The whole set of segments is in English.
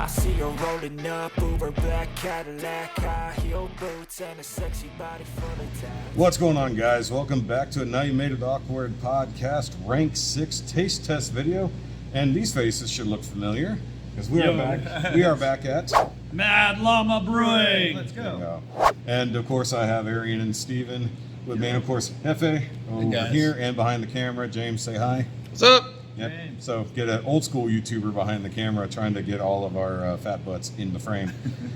I see her rolling up, Uber black Cadillac, high heel boots, and a sexy body full of tats. What's going on, guys? Welcome back to a Now You Made It Awkward podcast rank 6 taste test video. And these faces should look familiar because we are back. We are back at Mad Llama Brewing. Let's go. And of course, I have Aarian and Steven with me, and of course, Hefe over here and behind the camera. James, say hi. What's up? Yep. So get an old school YouTuber behind the camera trying to get all of our fat butts in the frame.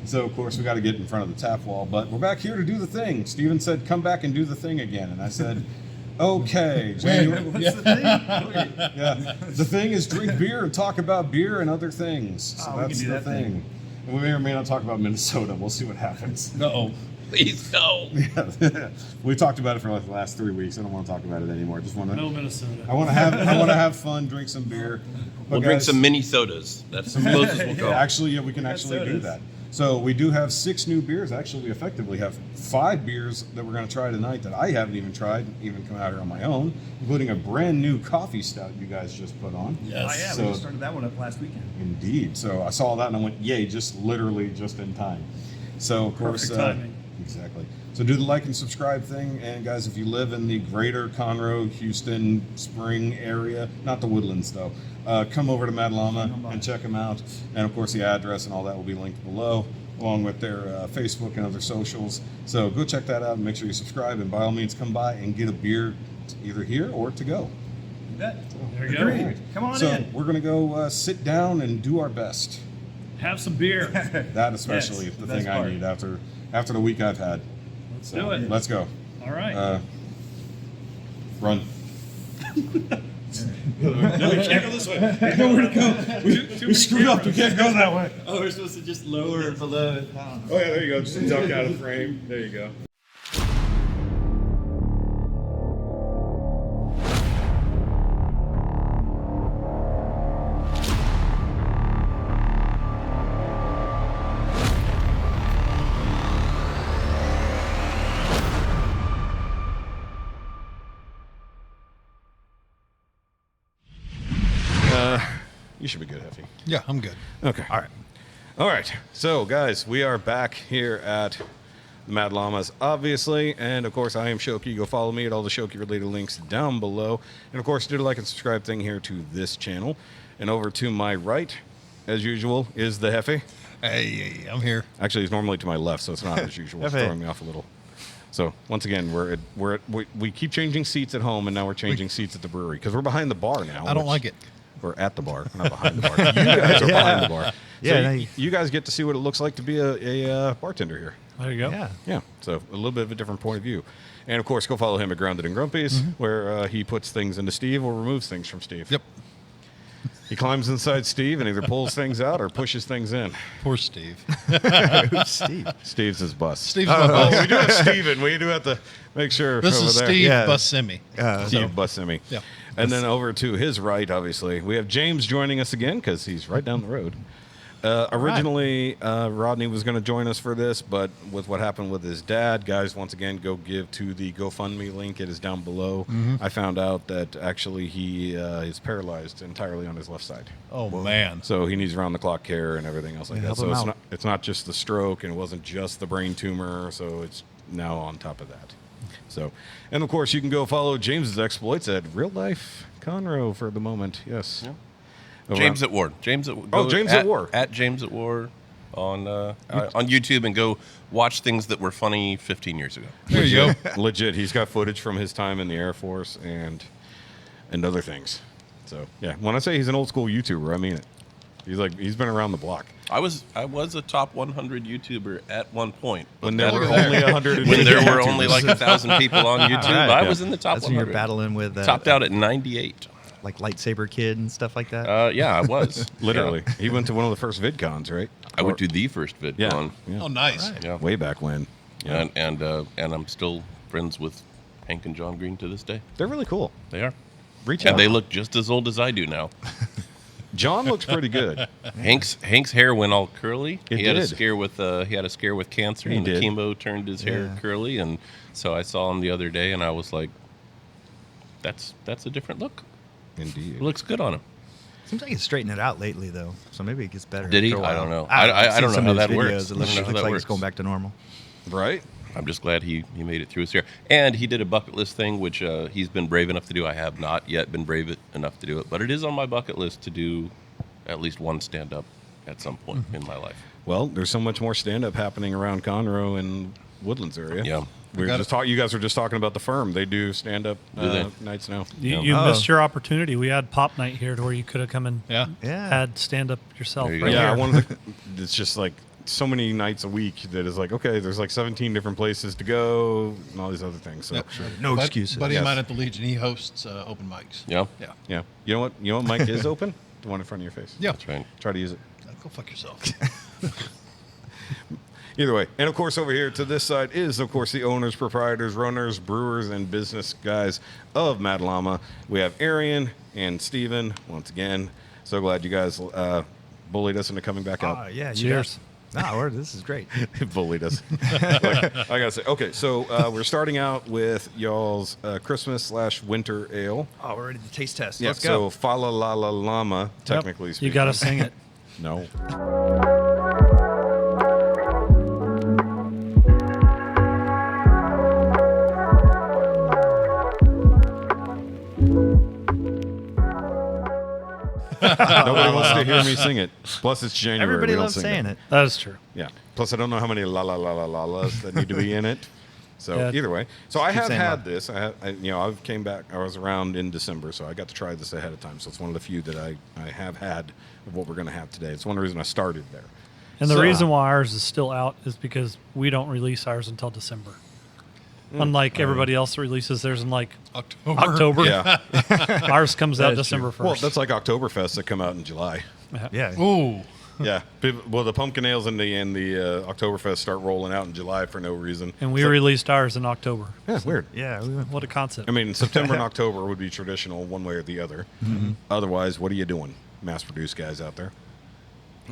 So of course we got to get in front of the tap wall, but we're back here to do the thing. Steven said, "Come back and do the thing again," and I said, "Okay." What's the thing? Yeah, the thing is drink beer and talk about beer and other things. So we that's can do the that thing. And we may or may not talk about Minnesota. We'll see what happens. Uh-oh. Please no. Yeah. We talked about it for like the last 3 weeks. I don't want to talk about it anymore. Just want to. No Minnesota. I want to have fun, drink some beer. We'll drink some mini sodas. That's the closest we'll go. Actually, yeah, we can actually do that. So we do have 6 new beers. Actually, we effectively have 5 beers that we're going to try tonight that I haven't even tried, even come out here on my own, including a brand new coffee stout you guys just put on. Yes. Oh, yeah, So- we just started that one up last weekend. Indeed. So I saw that and I went, yay, just literally just in time. So, of course, Perfect timing. Exactly. So do the like and subscribe thing. And guys, if you live in the greater Conroe, Houston, Spring area, not the Woodlands though, come over to Mad Llama and check them out. And of course, the address and all that will be linked below, along with their Facebook and other socials. So go check that out and make sure you subscribe. And by all means, come by and get a beer either here or to go. You bet. There you go. Agreed. Come on So in. we're going to go sit down and do our best. Have some beer. That especially Yes, is the best thing part. I need after the week I've had. Let's So, do it. Let's go. All right. Run. No, we can't go this way. There's nowhere to go. We screwed up. We can't go that way. Oh, we're supposed to just lower it below it. Oh yeah, there you go. Just duck out of the frame. There you go. You should be good, Effie. Yeah, I'm good. Okay. All right. So, guys, we are back here at the Mad Llamas, obviously. And, of course, I am Shoki. Go follow me at all the Shoki-related links down below. And, of course, do the like and subscribe thing here to this channel. And over to my right, as usual, is the Hefe. Hey, I'm here. Actually, he's normally to my left, so it's not as usual. It's throwing me off a little. So, once again, we keep changing seats at home, and now we're changing seats at the brewery because we're behind the bar now. I don't like it. We're at the bar, not behind the bar. You guys are behind the bar. Yeah, So you guys get to see what it looks like to be a bartender here. There you go. Yeah. Yeah, so a little bit of a different point of view. And, of course, go follow him at Grounded and Grumpies, where he puts things into Steve or removes things from Steve. Yep. He climbs inside Steve and either pulls things out or pushes things in. Poor Steve. Who's Steve? Steve's his bus. Steve's my boss. We do have Steven. We do have to make sure This over is there. Steve Yeah. Buscemi. Steve Buscemi. Yeah. And then over to his right, obviously, we have James joining us again because he's right down the road. Originally, Rodney was going to join us for this, but with what happened with his dad, guys, once again, go give to the GoFundMe link. It is down below. I found out that actually he is paralyzed entirely on his left side. Oh, man. So he needs round-the-clock care and everything else like that. help So him out. it's not just the stroke, and it wasn't just the brain tumor, so it's now on top of that. So, and of course, you can go follow James's exploits at Real Life Conroe for the moment. Yes. Over James on- at War. James at James at War. At James at War on YouTube, and go watch things that were funny 15 years ago. There you go. Legit, he's got footage from his time in the Air Force and other things. So yeah, when I say he's an old school YouTuber, I mean it. He's been around the block. I was a top 100 YouTuber at one point. But When there then- were only 100. when there were only like 1,000 people on YouTube, Right. I was in the top That's when you're 100. battling with Topped out at 98. like lightsaber kid and stuff like that. Yeah, I was. Literally, Yeah. he went to one of the first VidCons, right? I went to the first VidCon. Yeah. Oh, nice. Yeah. Way back when. Yeah. And I'm still friends with Hank and John Green to this day. They're really cool. They are. Reach And out. they look just as old as I do now. John looks pretty good. Hank's hair went all curly. It he had a did. scare with cancer, He and did. the chemo turned his hair Yeah. curly. And so I saw him the other day, and I was like, "That's a different look. Indeed. It looks good on him." Seems like it's straightened it out lately, though. So maybe it gets better. Did he? after a while. I don't know. I I don't know seen some how of his that works. videos. It I looks don't know how that like works. it's going back to normal. Right? I'm just glad he made it through his year. And he did a bucket list thing, which he's been brave enough to do. I have not yet been brave enough to do it, but it is on my bucket list to do at least one stand-up at some point in my life. Well, there's so much more stand-up happening around Conroe and Woodlands area. Yeah. We were just you guys were just talking about the firm. They do stand-up nights now. You missed your opportunity. We had pop night here to where you could have come and Yeah. had stand up yourself. There you Right go. Yeah, I here. wanted to, it's just like so many nights a week that is like, okay, there's like 17 different places to go and all these other things. So, No excuses. Buddy Yes. of mine at the Legion, he hosts open mics. Yeah, Yeah. yeah. You know what mic is open? The one in front of your face. Yeah. that's right. Try to use it. Go fuck yourself. Either way. And of course, over here to this side is, of course, the owners, proprietors, runners, brewers, and business guys of Mad Llama. We have Aarian and Steven once again. So glad you guys bullied us into coming back out. Yeah, Cheers. This is great. Bullied us. Like, I gotta say, okay, so we're starting out with y'all's Christmas/winter ale. Oh, we're ready to taste test. Yeah, Let's go. so Falalallama, technically Yep. speaking. You got to sing it. No. Nobody wants to hear me sing it. Plus, it's January. Everybody we don't loves sing saying it. That is true. Yeah. Plus, I don't know how many la la la la la las that need to be in it. So Yeah. either way, so I have saying had la. this. I came back. I was around in December, so I got to try this ahead of time. So it's one of the few that I have had of what we're going to have today. It's one reason I started there. And the So- reason why ours is still out is because we don't release ours until December. Unlike everybody else that releases theirs in like October. Yeah. Ours comes out is December 1st. Well, that's like Oktoberfest that come out in July. Yeah. Ooh. Yeah. Well, the pumpkin ales and the Oktoberfest start rolling out in July for no reason. and we released ours in October. Yeah, weird. Yeah. We went, What a concept. I mean, September and October would be traditional one way or the other. Otherwise, what are you doing, mass-produced guys out there?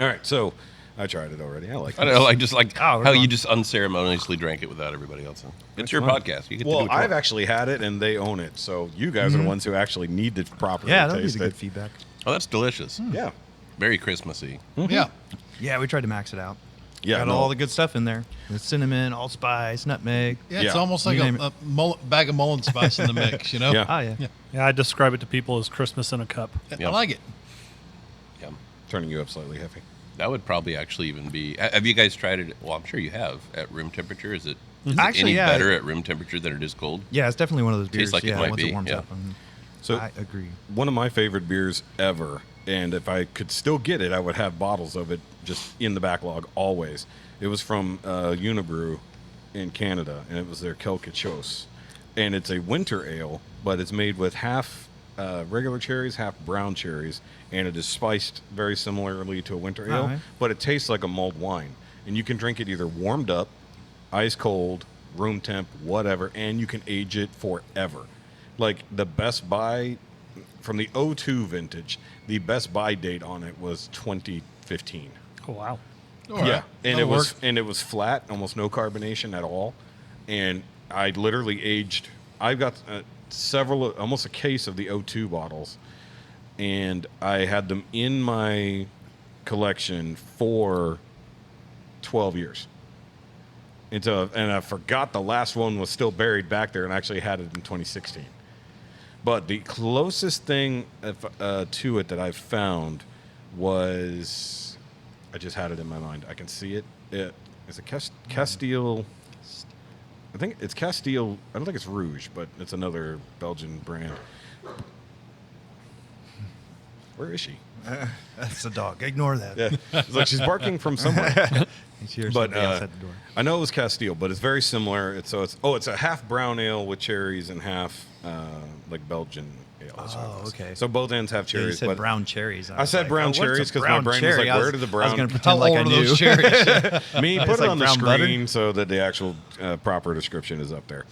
All right, so I tried it already. I like it. I know, like just like Oh, we're how going- you just unceremoniously drank it without everybody else. It's your podcast. You get to do Well, what you I've want. actually had it, and they own it. So you guys are the ones who actually need to properly yeah, that'll be taste the it. good feedback. Oh, that's delicious. Yeah. Very Christmassy. Yeah. Yeah, we tried to max it out. Yeah, Got no. all the good stuff in there. The cinnamon, allspice, nutmeg. Yeah, it's Yeah. almost like You name a bag of mullein spice in the mix, you know? Yeah. Oh, yeah. yeah, I describe it to people as Christmas in a cup. Yeah. I like it. Yeah. Turning you up slightly heavy. That would probably actually even be. Have you guys tried it? Well, I'm sure you have at room temperature. Is it Actually, any yeah. better at room temperature than it is cold? Yeah, it's definitely one of those beers. Tastes like it yeah, might once be, it warms yeah. up. So I agree. one of my favorite beers ever, and if I could still get it, I would have bottles of it just in the backlog always. It was from N.Y.M.I.A in Canada, and it was their Quelque Chose. And it's a winter ale, but it's made with half regular cherries, half brown cherries, and it is spiced very similarly to a winter ale, Alright. but it tastes like a mulled wine. And you can drink it either warmed up, ice cold, room temp, whatever, and you can age it forever. Like the best buy from the 02 vintage, the best buy date on it was 2015. Oh, wow. All right. Yeah, and That'll it was flat, almost no carbonation at all, and I literally aged. I've got almost a case of the 02 bottles, and I had them in my collection for 12 years. And I forgot the last one was still buried back there, and I actually had it in 2016. But the closest thing to it that I've found was, I just had it in my mind. I can see it. It's a Castile. I think it's Castile. I don't think it's Rouge, but it's another Belgian brand. Where is she? That's a dog. Ignore that. Yeah, it's like she's barking from somewhere. He's here. But Somebody else at the door. I know it was Castile, but it's very similar. It's a half brown ale with cherries and half like Belgian ale. is what it Oh, was. okay. So both ends have Yeah, you cherries. said but brown cherries. I said was brown like, oh, what's a cherries 'cause my brown brain was like, cherry? where did the I was brown- going to How pretend like I old are knew. those cherries? Me, put It's it like on the brown butter? screen so that the actual proper description is up there.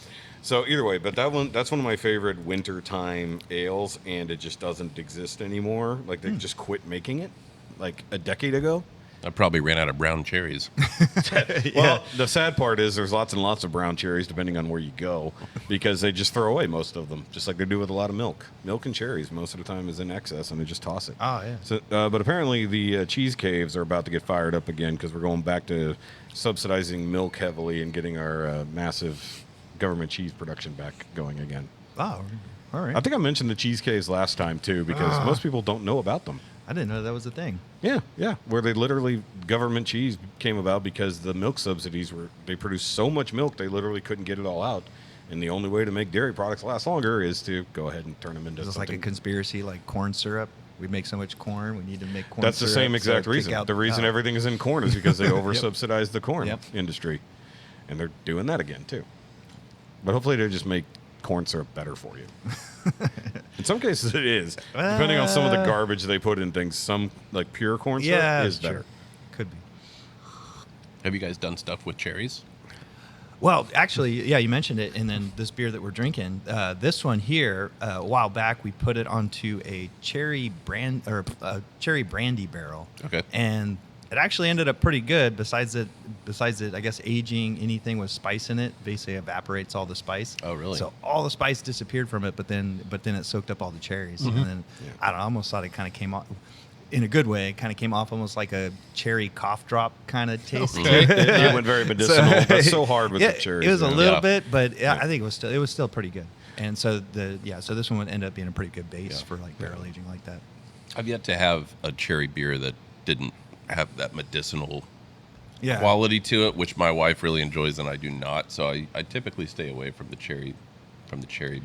So either way, but that's one of my favorite wintertime ales, and it just doesn't exist anymore. Like they just quit making it, like a decade ago. I probably ran out of brown cherries. Well, the sad part is there's lots and lots of brown cherries depending on where you go, because they just throw away most of them, just like they do with a lot of milk. Milk and cherries most of the time is in excess, and they just toss it. Oh, yeah. So, but apparently the cheese caves are about to get fired up again because we're going back to subsidizing milk heavily and getting our massive government cheese production back going again. Oh, all right. I think I mentioned the cheese caves last time too, because most people don't know about them. I didn't know that was a thing. Yeah, where they literally government cheese came about because the milk subsidies they produced so much milk they literally couldn't get it all out, and the only way to make dairy products last longer is to go ahead and turn them into Is this something. like a conspiracy, like corn syrup? We make so much corn, we need to make corn That's the syrup, same so exact kick reason. out- The reason oh. everything is in corn is because they over subsidize the corn Yep. industry, and they're doing that again too. But hopefully they just make corn syrup better for you. In some cases it is, depending on some of the garbage they put in things. Some like pure corn syrup is sure. better. Could be. Have you guys done stuff with cherries? Well, actually, yeah, you mentioned it, and then this beer that we're drinking, this one here, a while back, we put it onto a cherry brandy barrel. Okay. And it actually ended up pretty good. Besides it, I guess aging anything with spice in it basically evaporates all the spice. Oh, really? So all the spice disappeared from it, but then it soaked up all the cherries, and then I don't know, I almost thought it kind of came off. In a good way, it kind of came off almost like a cherry cough drop kind of taste. It went very medicinal. That's so hard with the cherries. It was a yeah. little Yeah. bit, but I think it was still pretty good. And so so this one would end up being a pretty good base for like barrel aging like that. I've yet to have a cherry beer that didn't have that medicinal Yeah. quality to it, which my wife really enjoys and I do not. So I typically stay away from the cherry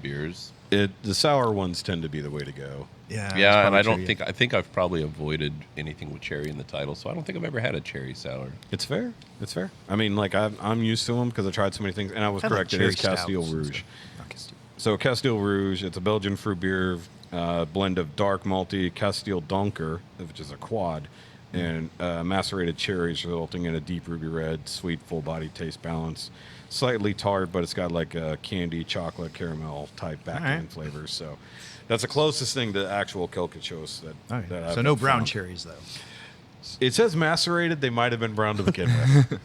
beers. The sour ones tend to be the way to go. Yeah. Yeah, and I think I've probably avoided anything with cherry in the title, so I don't think I've ever had a cherry sour. It's fair. It's fair. I mean, like I'm used to them because I tried so many things, and I was I like correct. It cherry is Castile stouts and Rouge. stuff. Okay, Steve. So Castile Rouge, it's a Belgian fruit beer blend of dark malty Castile Donker, which is a quad, and macerated cherries, resulting in a deep ruby red, sweet, full-bodied taste balance. Slightly tart, but it's got like a candy, chocolate, caramel type back end right. flavors. So that's the closest thing to actual Kelkachos that. All right. that I've So no brown found. cherries though. It says macerated. They might have been brown to begin with.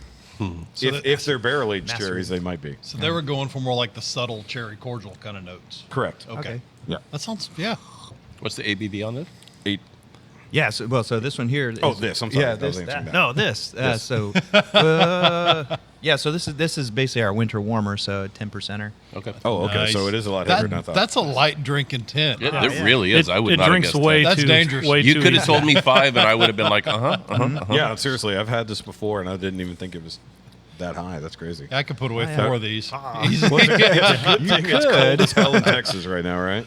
So if they're barrel aged Macerated. cherries, they might be. So they were going for more like the subtle cherry cordial kind of notes. Correct. Okay. Yeah. That sounds, yeah. What's the ABV on this? 8. Yeah. So this one here. Oh, this. I'm sorry. Yeah. I was This. answering that. No, this. This. So. So this is basically our winter warmer. So 10%er. Okay. Oh, okay. Nice. So it is a lot heavier than I thought. That's a light drink intent. It really is. I would it not drinks have guessed way that. That's too dangerous. Way You too could have easy. told me 5, and I would have been like, uh-huh. Yeah, seriously. I've had this before, and I didn't even think it was that high. That's crazy. I could put away yeah. 4 of these. Well, it's a good thing it's cold as hell in Texas right now, right?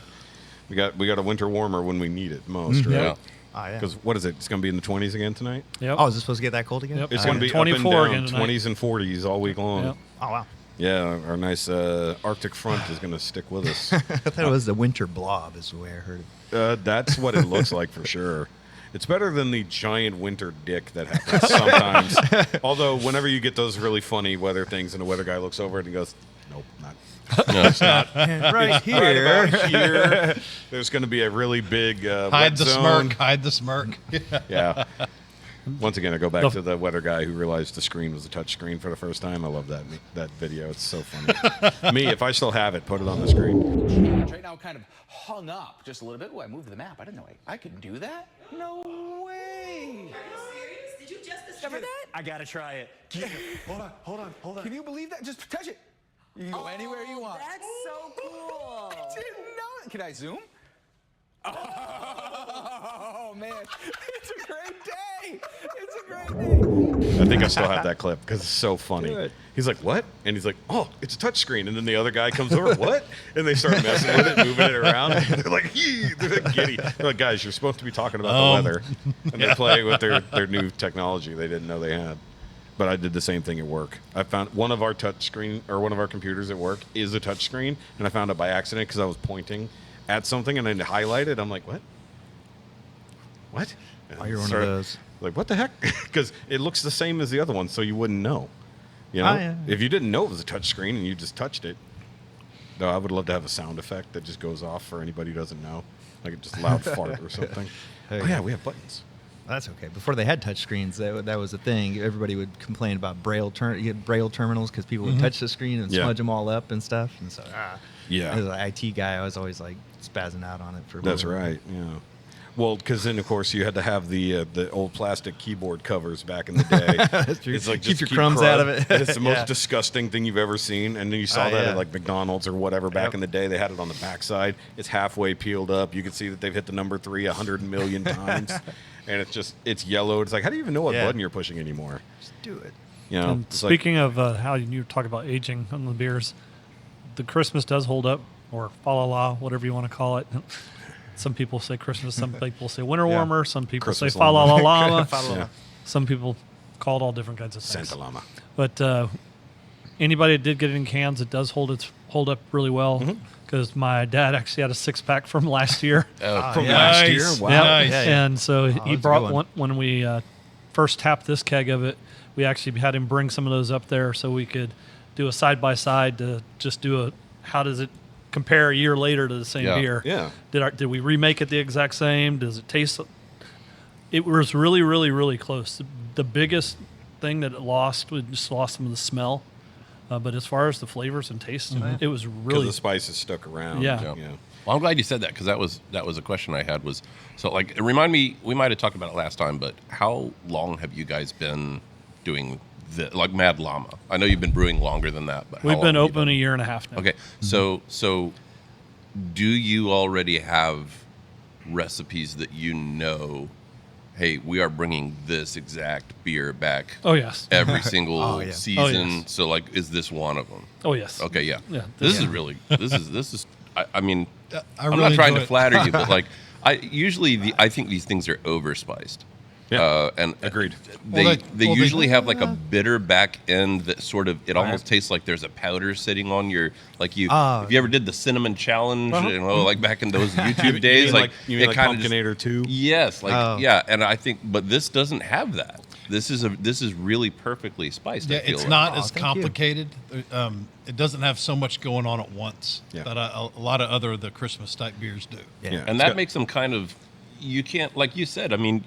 We got a winter warmer when we need it most, right? Yeah. Oh yeah. Because what is it? It's going to be in the 20s again tonight. Yep. Oh, is it supposed to get that cold again? Yep. It's Uh, going to be 24 up again and tonight. down, 20s and 40s all week long. Yep. Oh wow. Yeah, our nice Arctic front is going to stick with us. I thought it was the winter blob, is the way I heard it. That's what it looks like for sure. It's better than the giant winter dick that happens sometimes. Although, whenever you get those really funny weather things, and the weather guy looks over it and goes, "Nope, not." No, it's not. Right Right here. about here, there's going to be a really big Hide wet the zone. smirk. Hide the smirk. Yeah. Once again, I go back to the weather guy who realized the screen was a touch screen for the first time. I love that video. It's so funny. Me, if I still have it, put it on the screen. Right now, kind of hung up just a little bit. Oh, I moved the map. I didn't know I could do that. No way. Did you just discover that? I gotta try it. Hold on. Can you believe that? Just touch it. You can go anywhere you want. That's so cool. I didn't know it. Can I zoom? Oh man, it's a great day. It's a great day. I think I still have that clip because it's so funny. He's like, "What?" And he's like, "Oh, it's a touchscreen." And then the other guy comes over, "What?" And they start messing with it, moving it around. And they're like, "Yee!" They're like giddy. They're like, "Guys, you're supposed to be talking about the weather." And they play with their new technology they didn't know they had. But I did the same thing at work. I found one of our touchscreen or one of our computers at work is a touchscreen, and I found it by accident because I was pointing at something and then highlighted. I'm like, "What? What?" Oh, you're one of those. Like, what the heck? Because it looks the same as the other one, so you wouldn't know. You know, Oh, yeah. if you didn't know it was a touch screen and you just touched it. Though I would love to have a sound effect that just goes off for anybody who doesn't know, like just a loud fart or something. Hey. Oh yeah, we have buttons. That's okay. Before they had touch screens, that was a thing. Everybody would complain about braille terminals because people would touch the screen and smudge them all up and stuff. And so, as an IT guy, I was always like spazzing out on it for. That's right. Yeah. Well, because then of course you had to have the old plastic keyboard covers back in the day. That's true. It's like Keep just your crumbs out of it. And it's the most Yeah. disgusting thing you've ever seen. And then you saw that yeah. at like McDonald's or whatever back Yep. in the day. They had it on the backside. It's halfway peeled up. You can see that they've hit the number 3 100 million times, and it's yellow. It's like, how do you even know what button you're pushing anymore? Just do it. You know. And it's like- speaking of how you talk about aging on the beers, the Christmas does hold up, or Falalallama, whatever you want to call it. Some people say Christmas, some people say winter warmer, some people Christmas say llama. Falalallama. Yeah. Some people call it all different kinds of things. Santa Llama. But anybody that did get it in cans, it does hold up really well. Because my dad actually had a 6-pack from last year. From last year? Wow. Yep. Nice. And so he that's a brought good one. when we first tapped this keg of it, we actually had him bring some of those up there so we could do a side by side to just do how does it compare a year later to the same beer. Yeah. Did we remake it the exact same? Does it taste? It was really, really, really close. The biggest thing that it lost, we just lost some of the smell. But as far as the flavors and taste, it was Because really the spices stuck around. Yeah. Well, I'm glad you said that because that was a question I had. Was so like it remind me. We might have talked about it last time, but how long have you guys been doing like Mad Llama? I know you've been brewing longer than that, but how We've long been have you open a year and a half now. Okay, so do you already have recipes that you know? Hey, we are bringing this exact beer back. Oh yes. Every single yeah. season. Oh, yes. So like, is this one of them? Oh yes. Okay, yeah. Yeah. This is really this is. I mean, I I'm really not trying to enjoy it. flatter you, but like, I think these things are overspiced. Yeah. And Agreed. They usually have like a bitter back end that sort of it almost tastes like there's a powder sitting on your if you ever did the cinnamon challenge, like back in those YouTube days, you mean it like kind of Pumpkinator 2? yes, yeah, and I think but this doesn't have that. This is really perfectly spiced. Yeah, I feel it's like. not as thank you. complicated. It doesn't have so much going on at once Yeah. that a lot of other the Christmas type beers do. Yeah. And that makes them kind of, you can't, like you said, I mean,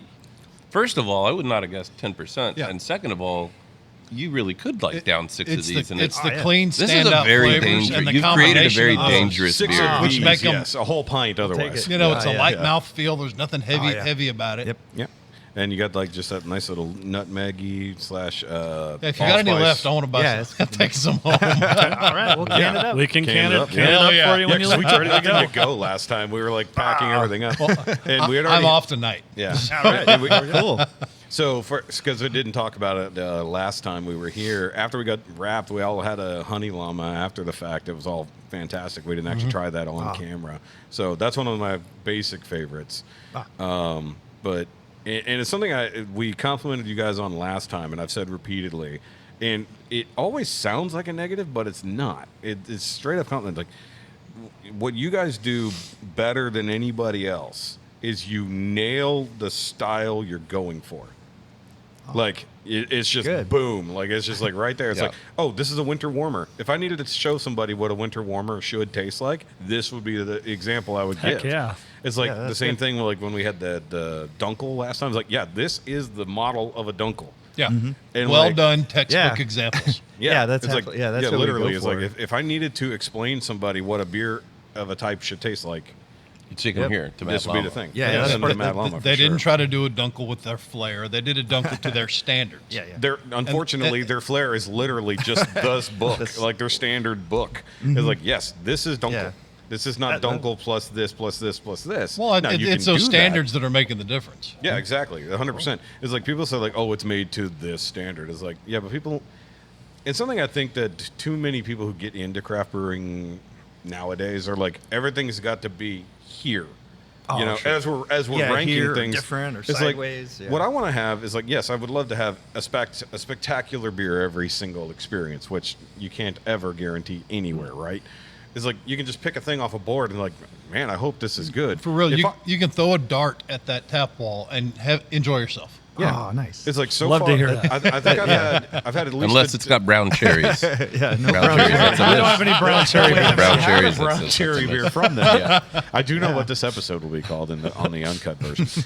first of all, I would not have guessed 10%. Yeah. And second of all, you really could down 6 of It's these. the, and it's the clean this is standout a very flavors dangerous, and the you've created a combination very of dangerous 6 beer. of Which these, make 'em- yes, a whole pint otherwise. You know, it's a light yeah. mouth feel. There's nothing heavy yeah. heavy about it. Yep. Yeah. And you got like just that nice little nutmeggy / Yeah, if you got any left, I want to buy Yeah, some. Take some home. All right, we'll can it up. We can Can can it it, up, can yeah. it up Hell yeah. for you when you because we leave. tried Ready to to go last time. We were like packing everything up, and we had already. I'm off tonight. Yeah. All right. Cool. So, because we didn't talk about it last time we were here, after we got wrapped, we all had a honey llama after the fact. It was all fantastic. We didn't actually try that on camera. So that's one of my basic favorites. But and it's something we complimented you guys on last time, and I've said repeatedly. And it always sounds like a negative, but it's not. It's straight up compliment. Like what you guys do better than anybody else is you nail the style you're going for. Like it's just Good. boom. Like it's just like right there. It's Yeah. like, oh, this is a winter warmer. If I needed to show somebody what a winter warmer should taste like, this would be the example I would Heck give. yeah. It's like Yeah, the that's same good. thing like when we had the Dunkel last time. It's like, yeah, this is the model of a Dunkel. Yeah. And Well like- done textbook Yeah. examples. Yeah, that's it's half- like, yeah, that's what we literally. go It's like for. if I needed to explain somebody what a beer of a type should taste like, You take them here to Mad this would be Llama. the thing. Yeah, Send that's them part to of Mad Llama. They for didn't sure. try to do a dunkel with their flair. They did a dunkel to their standards. Yeah, yeah. Their unfortunately, their flair is literally just this book, like their standard book. It's like, yes, this is Dunkel. Yeah. This is not That- Dunkel plus this plus this plus this. Well, Now, you it's can those do that. standards that are making the difference. Yeah, exactly. 100%. It's like people say like, oh, it's made to this standard. It's like, yeah, but people. It's something I think that too many people who get into craft brewing nowadays are like, everything's got to be here. You know, sure. as we're Yeah, ranking here or things, different or it's sideways, Like, yeah. What I want to have is like, yes, I would love to have a spectacular beer every single experience, which you can't ever guarantee anywhere, right? It's like you can just pick a thing off a board and like, man, I hope this is good. For real, If you, I- you can throw a dart at that tap wall and enjoy yourself. Yeah. Oh, nice. It's like so Love far. to hear that. I think I've had at least Unless it's got brown cherries. Yeah, no Brown cherries. That's a We don't miss. have any brown cherry. Brown cherries. brown that's a cherry miss. beer from them. Yeah. I do know what this episode will be called on the uncut version.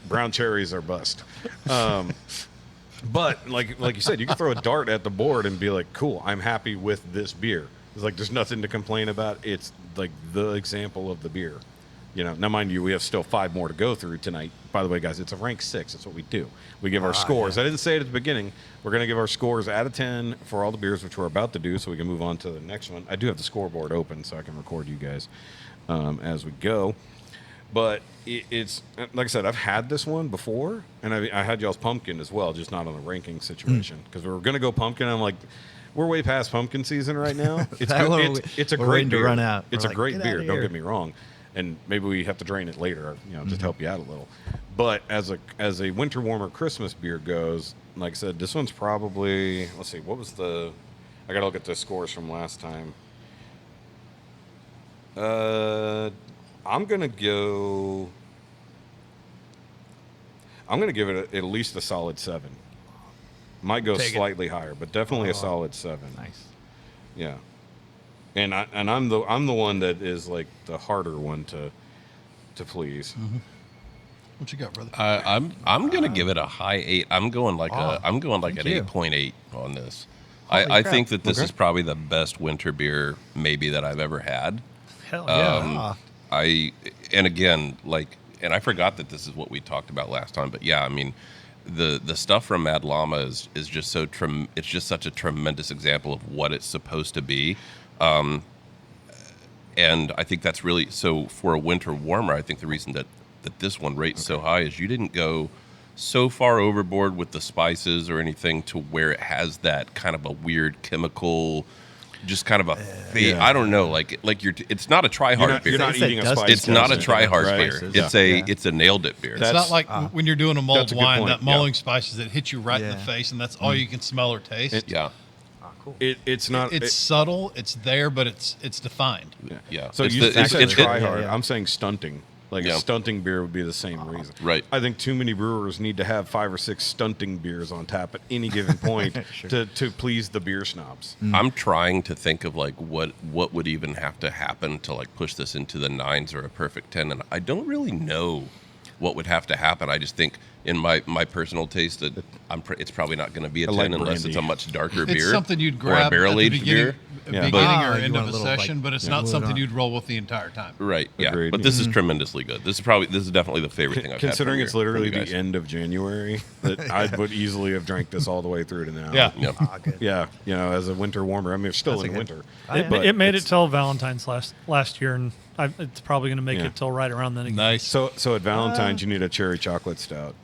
Brown cherries are bust. But like you said, you can throw a dart at the board and be like, cool, I'm happy with this beer. It's like there's nothing to complain about. It's like the example of the beer. Now mind you, we have still 5 more to go through tonight. By the way, guys, it's a rank 6. That's what we do. We give our scores. Yeah. I didn't say it at the beginning. We're going to give our scores out of 10 for all the beers, which we're about to do, so we can move on to the next one. I do have the scoreboard open, so I can record you guys as we go. But it's like I said, I've had this one before, and I had y'all's pumpkin as well, just not on the ranking situation because we were going to go pumpkin. I'm like, we're way past pumpkin season right now. It's good. It's a great beer. To run out. It's a great beer. Don't get me wrong. And maybe we have to drain it later, just help you out a little. But as a winter warmer Christmas beer goes, like I said, this one's probably, let's see, what was I got to look at the scores from last time. I'm going to give it at least a solid 7. Might go slightly higher, but definitely a solid 7. Nice. Yeah. And I'm the one that is like the harder one to please. Mm-hmm. What you got, brother? I'm gonna give it a high 8. I'm going like an 8.8 on this. I think that this is probably the best winter beer maybe that I've ever had. Hell yeah. And again, and I forgot that this is what we talked about last time, but yeah, I mean, the stuff from Mad Llama is just it's just such a tremendous example of what it's supposed to be. And I think that's really, so for a winter warmer, I think the reason that this one rates so high is you didn't go so far overboard with the spices or anything to where it has that kind of a weird chemical, just kind of a, I don't know, it's not a try-hard beer. You're not eating a spice. It's not a try-hard right? beer. It's a nailed-it beer. It's not like when you're doing a mulled wine, point. that mulling spices that hit you right in the face, and that's all you can smell or taste. Cool. It's not. It's subtle. It's there, but it's defined. Yeah. So you said try hard. I'm saying stunting. A stunting beer would be the same reason. Right. I think too many brewers need to have 5 or 6 stunting beers on tap at any given point to please the beer snobs. I'm trying to think of what would even have to happen to push this into the 9s or a perfect 10, and I don't really know what would have to happen. I just think in my personal taste that it's probably not going to be a 10 unless it's a much darker beer. It's something you'd or a grab barrel-aged beer. Beginning or end of a session, but it's not something you'd roll with the entire time. Right. Yeah. Agreed. But this is tremendously good. This is definitely the favorite thing I've had. Considering it's literally the guys. end of January, that I would easily have drank this all the way through to now. Yeah. Good. Yeah. As a winter warmer, I mean, it's still in winter. It made it till Valentine's last year, and it's probably going to make it till right around then again. Nice. So at Valentine's, you need a cherry chocolate stout.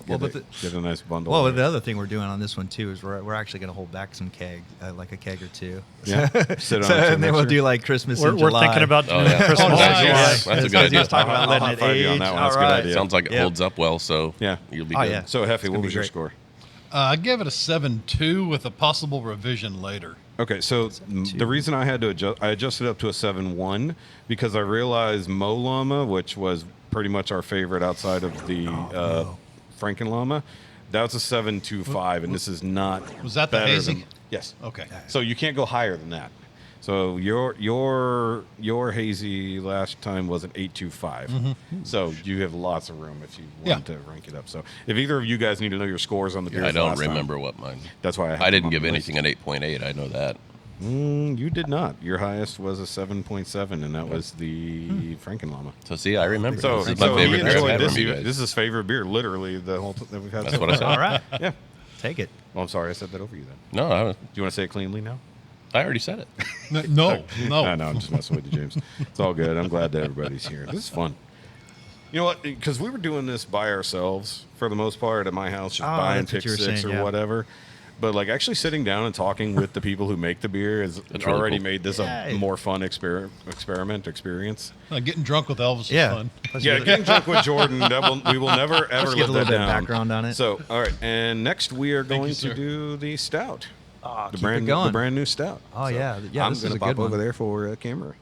Get a nice bundle. Well, the other thing we're doing on this one too is we're actually going to hold back some keg, like a keg or two. Yeah. Sit on And then we'll do Christmas in We're July. thinking about doing Christmas in nice. July. That's a good idea. Talking about letting it high-five you on age. that one. All That's a good right. idea. Sounds like it holds up well, so you'll be good. Yeah. So, Heffy, what was your great. score? I gave it a 7.2 with a possible revision later. Okay, so the reason I had to adjust, I adjusted up to a 7.1 because I realized Llama, which was pretty much our favorite outside of the Llama, that was a 7.25, and this is not. Was that the better hazy? than- yes. Okay. So you can't go higher than that. So your hazy last time was an 8.25. So you have lots of room if you want to rank it up. So if either of you guys need to know your scores on the beers, I don't last time, remember what mine. That's why I didn't give anything an 8.8. I know that. You did not. Your highest was a 7.7, and that was the Llama. So see, I remember. So, this is my he favorite beer I've enjoyed had this. from you guys. This is his favorite beer, literally the whole that we've had. That's so what I far. said. All right. Yeah. Take it. Well, I'm sorry I said that over you then. No, Do you want to say it cleanly now? I already said it. No. No, I'm just messing with you, James. It's all good. I'm glad that everybody's here. This is fun. You know what? Because we were doing this by ourselves for the most part at my house, just buying that's what Pick you were 6 saying, or whatever. But actually sitting down and talking with the people who make the beer has That's really already cool. made this a more fun experience. Getting drunk with Elvis is fun. Yeah, getting drunk with Jordan, we will never ever Let's let get a little that bit of down. background on it. So, all right, and next we are going you, to sir. do the stout, the keep brand it going. the brand new stout. Oh, So yeah. Yeah, I'm this is gonna a pop good over one. there for camera.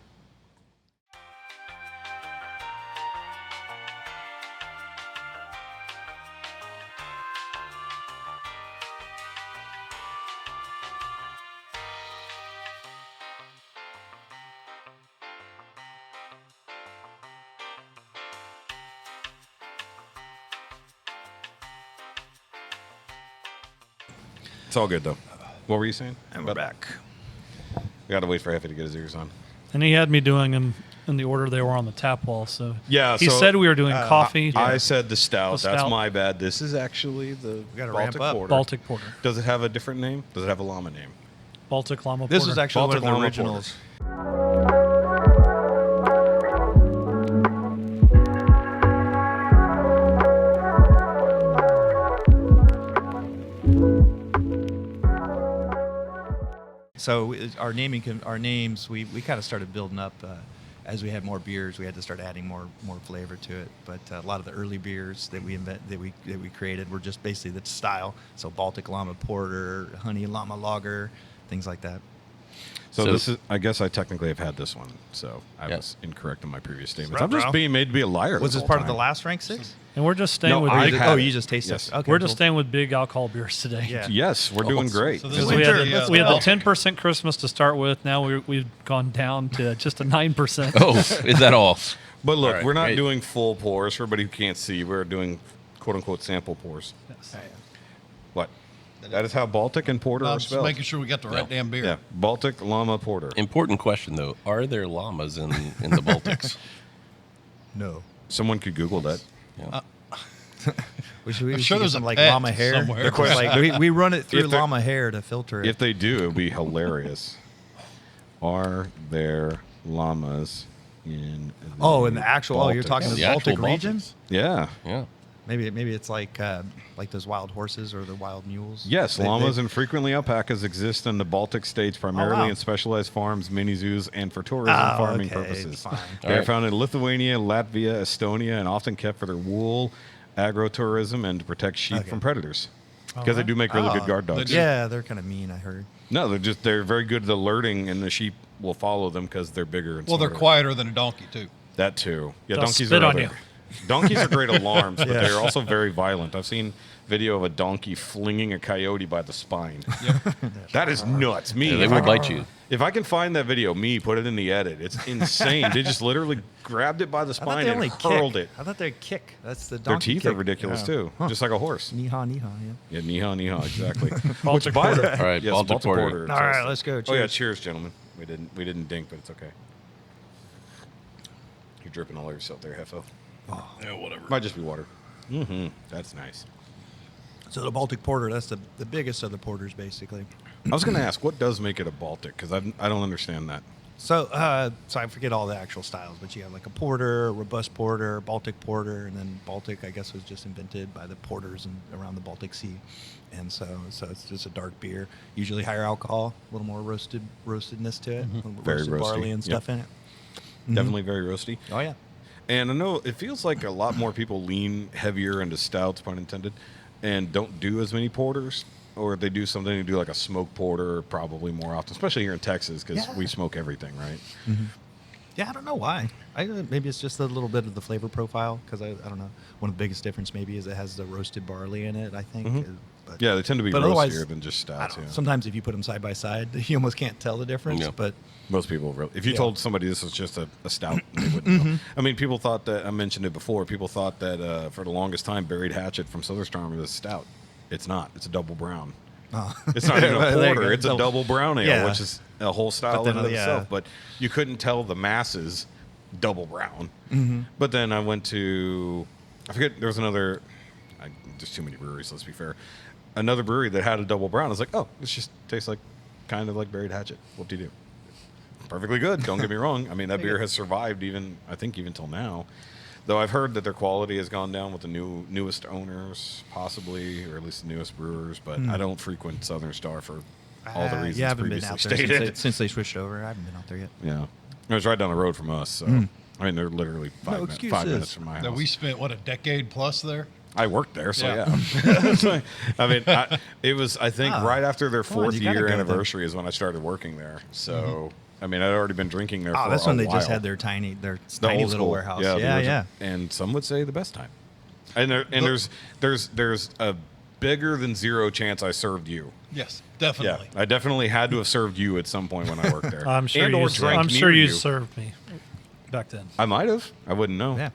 It's all good though. What were you saying? And we're back. We got to wait for Effie to get his ears on. And he had me doing them in the order they were on the tap wall. So Yeah, he so, said we were doing coffee. I said the stout. The That's stout. my bad. This is actually the gotta Baltic ramp up. Porter. Baltic Porter. Does it have a different name? Does it have a llama name? Baltic Llama This Porter. is actually Baltic one of the Llama originals. So our names, we kind of started building up as we had more beers. We had to start adding more flavor to it. But a lot of the early beers that we created were just basically the style. So Baltic Llama Porter, Honey Llama Lager, things like that. So this is, I guess I technically have had this one, so I was incorrect in my previous statements. I'm Ruh-roh. just being made to be a liar. Was this this part of whole the time. last rank 6? And we're just staying No, with I big, had you it. just tasted Yes. it. Okay, we're just cool. staying with big alcohol beers today. Yeah. Yes, we're doing great. So We this had, winter, we had the 10% Christmas to start with. Now we've gone down to just a 9%. Oh, is that all? But look, All right, we're not great. doing full pours. For everybody who can't see, we're doing quote-unquote sample pours. Yes. What? That is how Baltic and Porter are just spelled. making sure we got the right damn beer. Yeah, Baltic Llama Porter. Important question though: are there llamas in the Baltics? No. Someone could Google that. Yeah. We should I'm sure get there's some a like pet llama hair. somewhere. Just like, we run it through If they're- llama hair to filter it. If they do, it would be hilarious. Are there llamas in in the actual. You're Baltics? talking The the actual Baltic region. Baltics. Yeah. Yeah. Maybe it's like those wild horses or the wild mules. Yes, They- llamas they- and frequently alpacas exist in the Baltic states primarily wow. in specialized farms, mini zoos, and for tourism farming okay, purposes. fine. They are Alright. found in Lithuania, Latvia, Estonia, and often kept for their wool, agro-tourism, and to protect sheep Okay. from predators. Because they do make really good guard dogs. Yeah, they're kind of mean. I heard. No, they're very good at alerting, and the sheep will follow them because they're bigger. And Well, they're smarter. quieter than a donkey, too. That too. Yeah, They'll donkeys spit are on other- you. Donkeys are great alarms, but Yeah. they're also very violent. I've seen video of a donkey flinging a coyote by the spine. That is nuts. Me, Yeah, they if will I bite can- you. If I can find that video, put it in the edit. It's insane. They just literally grabbed it by the I thought spine they and only hurled kick. it. I thought they kick. That's the Their donkey teeth kick. are ridiculous Yeah. too, just like a horse. Neehaw, neehaw. Yeah. Yeah, neehaw, exactly. Baltic by the- Porter. All right, yes, Baltic Porter. it All right, says. let's go. Oh yeah, Cheers. cheers, gentlemen. We didn't dink, but it's okay. You're dripping all over yourself there, Hefo. Yeah, whatever. Might just be water. Mm-hmm. That's nice. So the Baltic Porter, that's the biggest of the porters, basically. I was going to ask, what does make it a Baltic? Because I don't understand that. So, so I forget all the actual styles, but you have like a porter, a robust porter, Baltic porter, and then Baltic, I guess, was just invented by the porters around the Baltic Sea, and so it's just a dark beer, usually higher alcohol, a little more roastedness to it, Very roasted roasty. barley and stuff in it. Definitely very roasty. Oh yeah, And I know it feels like a lot more people lean heavier into stouts, pun intended, and don't do as many porters. Or if they do something, they do like a smoked porter probably more often, especially here in Texas because Yeah. we smoke everything, right? yeah. I don't know why. Maybe it's just a little bit of the flavor profile because I don't know. One of the biggest difference maybe is it has the roasted barley in it. I think. But, Yeah, they tend to be but otherwise, roastier than just I stouts. don't know. Yeah. Sometimes if you put them side by side, you almost can't tell the difference. Yeah. But Most people really. If you Yeah. told somebody this was just a stout, they wouldn't know. I mean, people thought that, I mentioned it before, people thought that for the longest time, Buried Hatchet from Southern Starm was a stout. It's not. It's a double brown. It's not even a There you porter. go. It's a double brown ale, Yeah. which is a whole style But then, in and of yeah. itself. But you couldn't tell the masses double brown. But then I went to, I forget, there was another, there's too many breweries, let's be fair. Another brewery that had a double brown. I was like, oh, this just tastes like, kind of like Buried Hatchet. Whoop-de-doo. Perfectly good. Don't get me wrong. I mean, that beer has survived even till now. Though I've heard that their quality has gone down with the newest owners, possibly, or at least the newest brewers. But I don't frequent Southern Star for all the reasons yeah, I haven't been previously out there stated. since they switched over. I haven't been out there yet. Yeah, it was right down the road from us. So I mean, they're literally five excuses. minutes from my house. Now, we spent, a decade plus there? I worked there, so Yeah. yeah. I mean, it was, I think, right after their Come on, fourth you gotta year go there. anniversary is when I started working there. So, I mean, I'd already been drinking there for Oh, that's a when they while. just had their tiny The tiny old little school. warehouse. the Yeah, original- yeah. And some would say the best time. And there's a bigger than zero chance I served you. Yes, Yeah, definitely. I definitely had to have served you at some point when I worked there. I'm sure and you. or drank I'm near sure you served me back then. I might have. I wouldn't know. Yeah.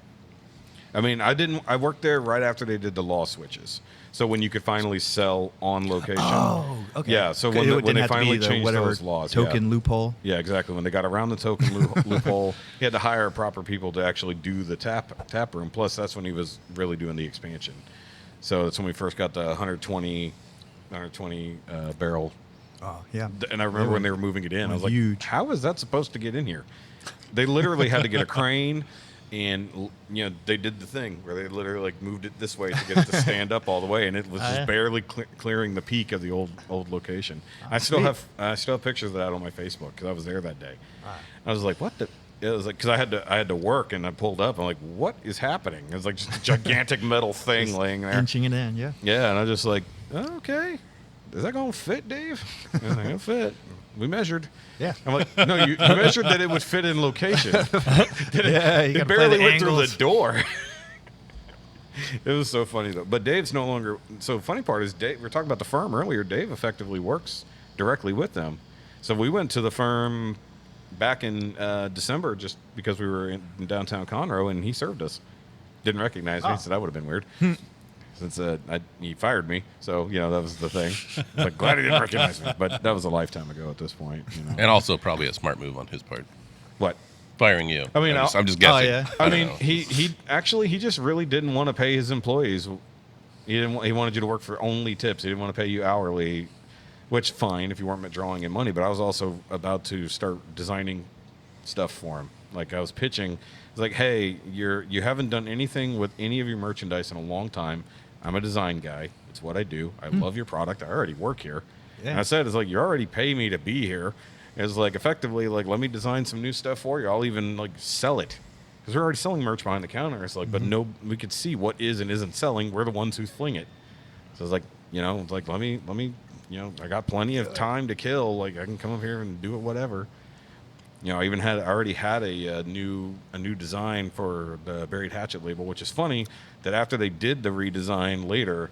I mean, I worked there right after they did the law switches. So when you could finally sell on location. Oh, okay. Yeah, so It when they didn't have to finally be the changed whatever those laws. token loophole. Yeah, exactly. When they got around the token loophole, he had to hire proper people to actually do the tap room. Plus, that's when he was really doing the expansion. So that's when we first got the 120 barrel. Oh, yeah. And I remember when they were moving it in, I was like, huge. how is that supposed to get in here? They literally had to get a crane, and they did the thing where they literally like moved it this way to get it to stand up all the way, and it was just barely clearing the peak of the old location. I still have pictures of that on my Facebook because I was there that day. I was like, what the? It was like because I had to work, and I pulled up. I'm like, what is happening? It was like just a gigantic metal thing laying there, inching it in. Yeah. Yeah, and I was just like, oh, okay. Is that going to fit, Dave? And I was like, it'll fit. We measured. Yeah. I'm like, no, you measured that it would fit in location. It barely went through the door. It was so funny, though. But Dave's no longer. So the funny part is, Dave, we were talking about the firm earlier. Dave effectively works directly with them. So we went to the firm back in December just because we were in downtown Conroe, and he served us. Didn't recognize me, so that would have been weird. Since he fired me, so that was the thing. Like, glad he didn't recognize me, but that was a lifetime ago at this point. And also probably a smart move on his part. What? Firing you. I mean, I'm just guessing. Oh, yeah. I mean, he just really didn't want to pay his employees. He wanted you to work for only tips. He didn't want to pay you hourly, which fine if you weren't drawing in money. But I was also about to start designing stuff for him. Like I was pitching. It's like, hey, you haven't done anything with any of your merchandise in a long time. I'm a design guy. It's what I do. I love your product. I already work here. Yeah. And I said, it's like, you already pay me to be here. It's like, effectively, like, let me design some new stuff for you. I'll even, like, sell it. Because we're already selling merch behind the counter. It's like, but no, we could see what is and isn't selling. We're the ones who fling it. So it's like, it's like, let me, I got plenty of time to kill. Like, I can come up here and do it, whatever. I already had a new design for the Buried Hatchet label, which is funny that after they did the redesign later,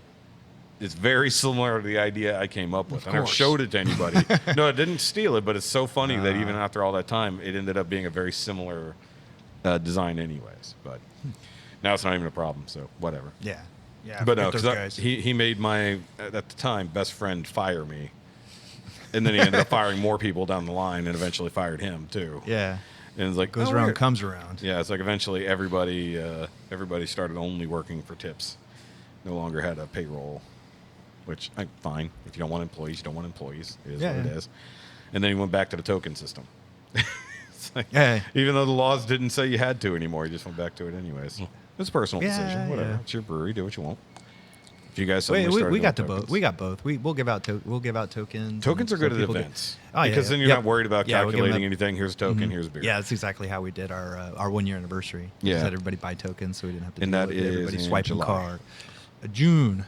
it's very similar to the idea I came up with. I never showed it to anybody. No, I didn't steal it, but it's so funny that even after all that time, it ended up being a very similar design anyways. But now it's not even a problem, so whatever. Yeah. Yeah. But no, because he made my, at the time, best friend fire me. And then he ended up firing more people down the line and eventually fired him, too. Yeah. And it's like, goes around, comes around. Yeah, it's like eventually everybody started only working for tips. No longer had a payroll, which, fine. If you don't want employees, you don't want employees. It is what it is. And then he went back to the token system. It's like, even though the laws didn't say you had to anymore, he just went back to it anyways. It's a personal decision. Whatever. It's your brewery. Do what you want. If you guys we got both. We got both. We'll give out tokens. Tokens are good at events because then you're not worried about calculating anything. Here's a token. Here's a beer. Yeah, that's exactly how we did our 1 year anniversary. Yeah, we had everybody buy tokens, so we didn't have to. And that is everybody swiping July. card. June.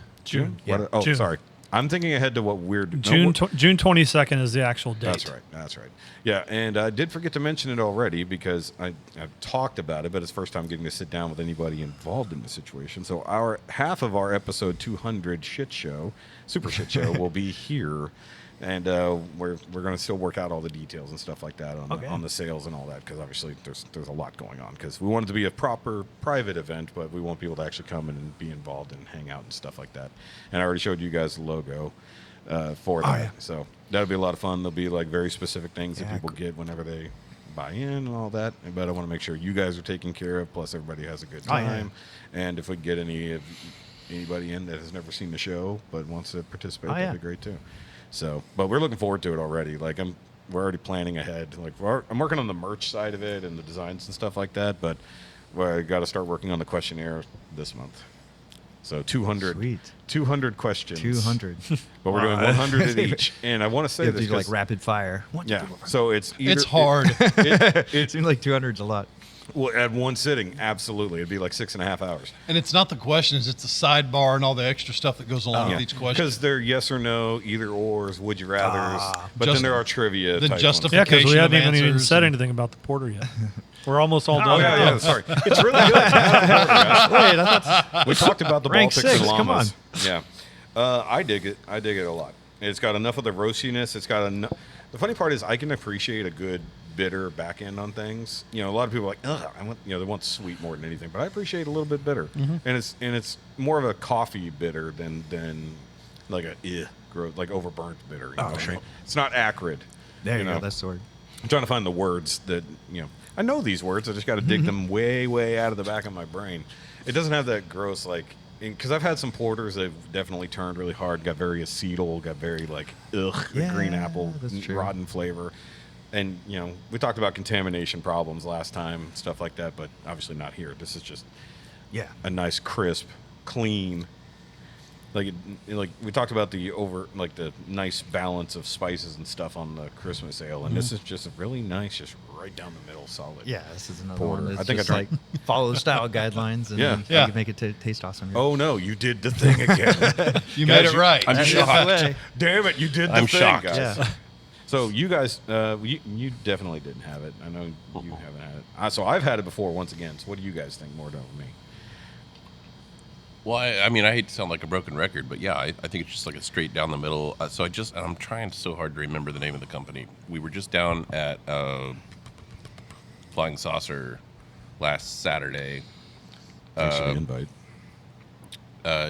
Yeah. June. Sorry. I'm thinking ahead to what weird. June 22nd is the actual date. That's right. Yeah, and I did forget to mention it already because I've talked about it, but it's the first time getting to sit down with anybody involved in the situation. So half of our episode 200 super shit show, will be here, and we're going to still work out all the details and stuff like that on the sales and all that because obviously there's a lot going on because we want it to be a proper private event, but we want people to actually come in and be involved and hang out and stuff like that. And I already showed you guys the logo for that, so that'll be a lot of fun. There'll be like very specific things that people get whenever they buy in and all that, but I want to make sure you guys are taken care of, plus everybody has a good time. And if we get anybody in that has never seen the show but wants to participate, that'd be great too. So, but we're looking forward to it already. Like we're already planning ahead. Like I'm working on the merch side of it and the designs and stuff like that. But I got to start working on the questionnaire this month. So 200 questions. 200. But we're doing 100 at each. And I want to say this like rapid fire. So it's hard. It seems like 200 is a lot. Well, at one sitting, absolutely. It'd be like 6.5 hours. And it's not the questions, it's the sidebar and all the extra stuff that goes along with each question. Because they're yes or no, either ors, would you rathers. But then there are trivia. The justification. Yeah, because we hadn't even said anything about the porter yet. We're almost all done. Yeah, sorry. It's really good. Wait, I thought we talked about the Baltics and llamas. Yeah. I dig it. I dig it a lot. It's got enough of the roastiness. It's got enough. The funny part is I can appreciate a good bitter back end on things. You know, a lot of people are like, ugh, they want sweet more than anything, but I appreciate a little bit bitter, and it's more of a coffee bitter than like gross, like overburnt bitter. You know what I mean? It's not acrid. There you know? go. That's the word. I'm trying to find the words that I know these words. I just got to dig them way out of the back of my brain. It doesn't have that gross because I've had some porters that have definitely turned really hard, got very acetal, got very the green apple, rotten flavor. And, we talked about contamination problems last time, stuff like that, but obviously not here. This is just a nice, crisp, clean. Like we talked about the nice balance of spices and stuff on the Christmas ale, and this is just a really nice, just right down the middle, solid. Yeah, this is another porter. one. It's I think just I drank. Follow the style guidelines, and you can make it taste awesome. Oh no, you did the thing again. You made it right. I'm That's shocked. the way. Damn it, you did the I'm thing, shocked. guys. Yeah. So you guys, you definitely didn't have it. I know you haven't had it. So I've had it before. Once again. So what do you guys think more than me? Well, I mean, I hate to sound like a broken record, but yeah, I think it's just like a straight down the middle. So I'm trying so hard to remember the name of the company. We were just down at Flying Saucer last Saturday. Thanks for the invite.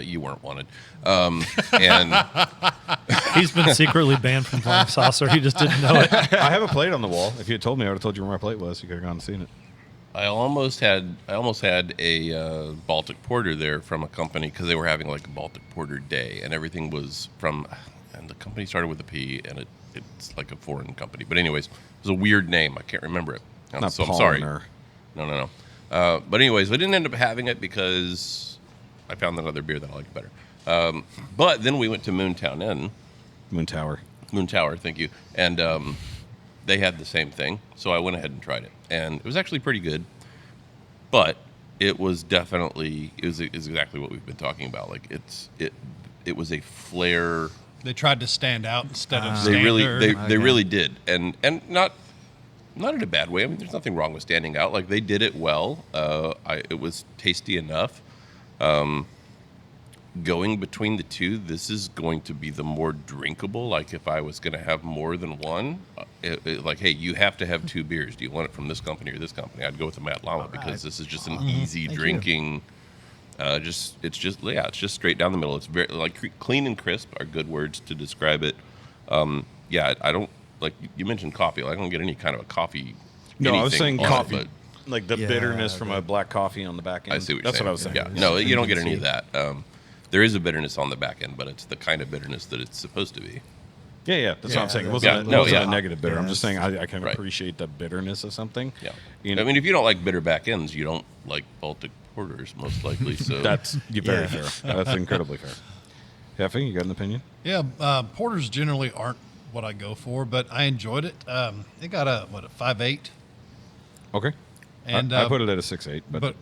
You weren't wanted. And He's been secretly banned from Flying Saucer. He just didn't know it. I have a plate on the wall. If you had told me, I would have told you where my plate was. You could have gone and seen it. I almost had a Baltic Porter there from a company because they were having like a Baltic Porter day, and everything was from, and the company started with a P, and it's like a foreign company. But anyways, it was a weird name. I can't remember it. So I'm sorry. No. But anyways, I didn't end up having it because I found another beer that I liked better. But then we went to Moon Tower, thank you. And they had the same thing, so I went ahead and tried it. And it was actually pretty good, but it was exactly what we've been talking about. Like it was a flair. They tried to stand out instead of They standard. they really did, and not in a bad way. I mean, there's nothing wrong with standing out. Like they did it well. It was tasty enough. Going between the two, this is going to be the more drinkable. Like if I was going to have more than one, like, hey, you have to have two beers. Do you want it from this company or this company? I'd go with the Mad Llama because this is just an easy drinking. It's just straight down the middle. It's very clean and crisp are good words to describe it. I don't like you mentioned coffee. I don't get any kind of a coffee. No, I was saying coffee. But like the bitterness from a black coffee on the back end. I see what you're That's saying. what I was saying. Yeah. No, you don't get any of that. There is a bitterness on the back end, but it's the kind of bitterness that it's supposed to be. Yeah. That's what I'm saying. It wasn't, a negative bitter. I'm just saying I can appreciate the bitterness of something. Yeah. I mean, if you don't like bitter back ends, you don't like Baltic Porters, most likely. So that's very fair. That's incredibly fair. Heffy, you got an opinion? Yeah, porters generally aren't what I go for, but I enjoyed it. It got a 5.8. Okay. And I put it at a 6.8, but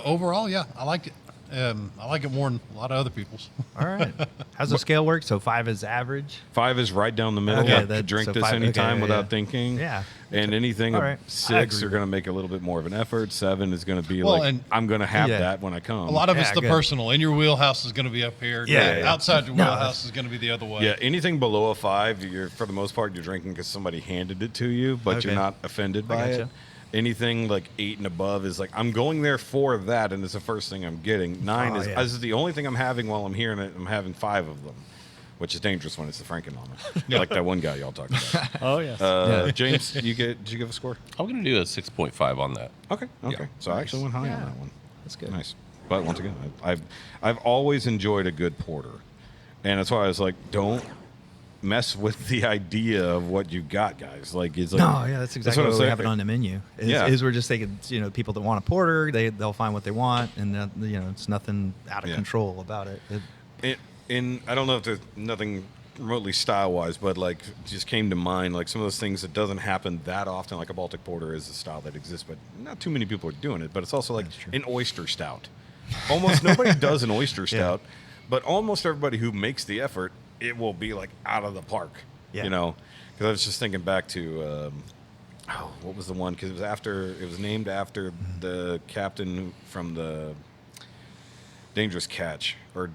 overall, yeah, I liked it. I like it more than a lot of other people's. All right. How's the scale work? So 5 is average? 5 is right down the middle. Okay, You could drink this anytime without thinking. Yeah. And anything All right. 6 are going to make a little bit more of an effort. 7 is going to be and I'm going to have that when I come. A lot of it's the personal. In your wheelhouse is going to be up here. Yeah. Outside your wheelhouse is going to be the other way. Yeah, anything below a 5, for the most part, you're drinking because somebody handed it to you, but you're not offended by it. Anything like 8 and above is like, I'm going there for that, and it's the first thing I'm getting. 9 is this is the only thing I'm having while I'm here, and I'm having 5 of them, which is dangerous when it's the Frankenlama. Like that one guy y'all talked about. Oh, yes. James, did you give a score? I'm going to do a 6.5 on that. Okay. Yeah. So I actually went high on that one. That's good. Nice. But once again, I've always enjoyed a good porter, and that's why I was like, don't mess with the idea of what you got, guys. That's exactly what we have it on the menu. Is we're just thinking, people that want a porter, they'll find what they want, and it's nothing out of control about it. I don't know if there's nothing remotely style-wise, but just came to mind some of those things that doesn't happen that often. Like a Baltic Porter is a style that exists, but not too many people are doing it. But it's also an oyster stout. Almost nobody does an oyster stout, but almost everybody who makes the effort, it will be out of the park, because I was just thinking back to what was the one? Because it was named after the captain from the Dangerous Catch or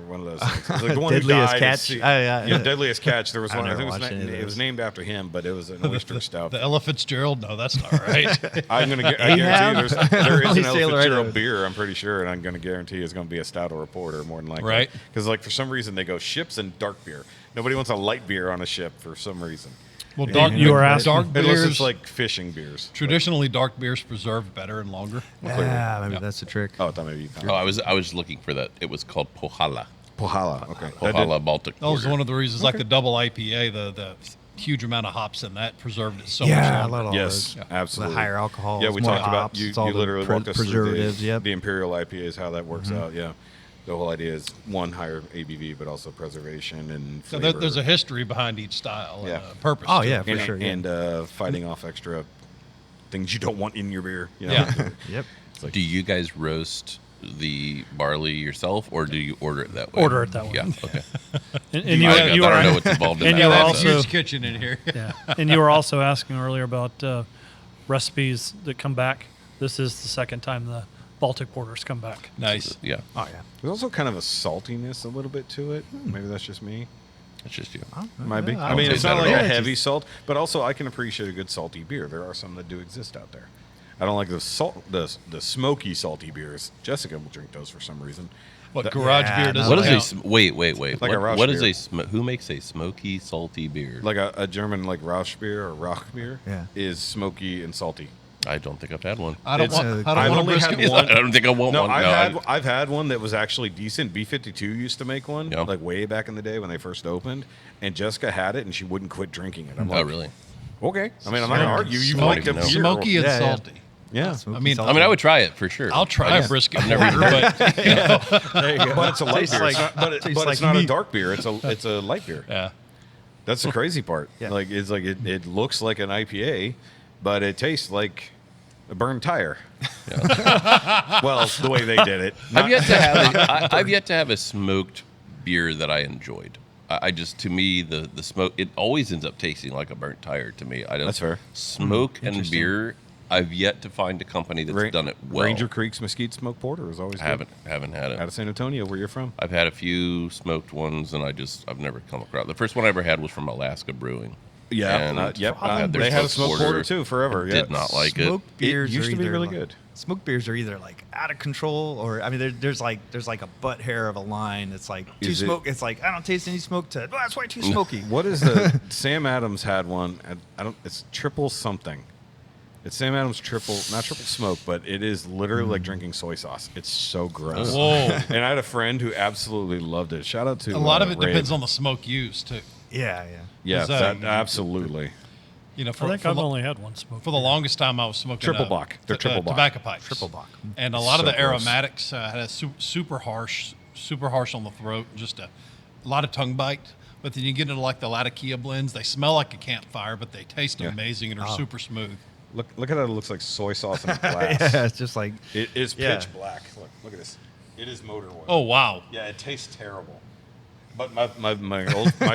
one of those things. It was like the one Deadliest who died Catch? at sea. Oh, yeah. Yeah, Deadliest Catch. There was I one. I never think watched any of it was those. named after him, but it was an oyster stout. The Ella Fitzgerald? No, that's not right. I guarantee there is Only an Ella Sailor I Fitzgerald know. beer. I'm pretty sure, and I'm going to guarantee it's going to be a stout or a porter more than likely. Right. Because like for some reason they go ships and dark beer. Nobody wants a light beer on a ship for some reason. Well, dark, You are asking- dark Unless beers, it's like fishing beers. traditionally dark beers preserved better and longer. Yeah, maybe that's the trick. Oh, I thought maybe you found Oh, I was looking for that. It was called Pohala. Pohala. Okay. Pohala Baltic. That was Porter. one of the reasons, like the double IPA, the huge amount of hops in that preserved it so Yeah, I much love longer. all Yes, those. absolutely. The higher alcohol. Yeah, we more talked about hops, you. it's all You the literally walked us through preservatives. Yep. the Imperial IPAs, how that works out. Yeah, the whole idea is one higher ABV, but also preservation and So flavor. there's a history behind each style Yeah. and a purpose. Oh to yeah, it. for and, sure. Yeah. and fighting off extra things you don't want in your beer. You know? Yeah. Yep. Do you guys roast the barley yourself, or do you order it that way? Order it that way. Yeah. Okay. And I you don't are know what's involved in and that. you I were have a also huge kitchen in here. yeah, and you were also asking earlier about recipes that come back. This is the second time the Baltic porters come back. Nice. Yeah. Oh yeah. There's also kind of a saltiness a little bit to it. Hmm. Maybe that's just me. That's just you. Might be. Yeah, I mean, don't it's taste not that like at a all. heavy salt, but also I can appreciate a good salty beer. There are some that do exist out there. I don't like the smoky salty beers. Jessica will drink those for some reason. What garage Yeah, beer does What it is count? wait. Like a Rauch what is beer. who makes a smoky salty beer? Like a German like Rauch beer or Rauch beer Yeah. is smoky and salty. I don't think I've had one. I don't It's- want. I I've don't want only a had brisket. one. I don't think I want No, one. I've had one that was actually decent. B-52 used to make one, Yeah. like way back in the day when they first opened, and Jessica had it, and she wouldn't quit drinking it. I'm Oh, like, really? okay. I mean, I'm not gonna argue. You Smoky. like the No. beer, Smoky and Yeah, yeah. salty. yeah. Smoky I mean, salty. I mean, I would try it for sure. I'll try a brisket I've never porter, but you know, There you go. But it's a light Tastes beer. like- It's not- but tastes it's like not a meat. dark beer. It's a light beer. yeah. That's the crazy part. Yeah. Like it's like it looks like an IPA, but it tastes like a burned tire. Well, the way they did it. I've yet to have I've yet to have a smoked beer that I enjoyed. I just, to me, the smoke, it always ends up tasting like a burnt tire to me. I don't. That's fair. Smoke and beer. I've yet to find a company that's done it well. Ranger Creek's Mesquite Smoked Porter is always I good. haven't had it. Out of San Antonio, where you're from. I've had a few smoked ones, and I've never come across. The first one I ever had was from Alaska Brewing. And Yep. I had their They had a smoked smoked porter too forever. Did not like it. Smoked beers used are to be either really like- good. Smoked beers are either like out of control, or I mean, there's like a butt hair of a line that's like too Is it- smoke. It's like I don't taste any smoke to. Oh, that's way too smoky. What is the Sam Adams had one? I don't. It's triple something. It's Sam Adams triple, not triple smoke, but it is literally like drinking soy sauce. It's so gross. Whoa. And I had a friend who absolutely loved it. Shout out to A lot of it Ray. depends on the smoke used too. Yeah, yeah. Yeah, Is that, absolutely. You know, I for, think for, I've the, only had one smoke. for the longest time, I was smoking Triple Bock. They're triple Bock. tobacco pipes. Triple Bock. And a lot of So the gross. aromatics had a super harsh on the throat. Just a lot of tongue bite. But then you get into like the Latakia blends. They smell like a campfire, but they taste Yeah. amazing and are Oh. super smooth. Look at how it looks like soy sauce in a glass. Yeah, it's just like It is Yeah. pitch black. Look at this. It is motor oil. Oh wow! Yeah, it tastes terrible. But my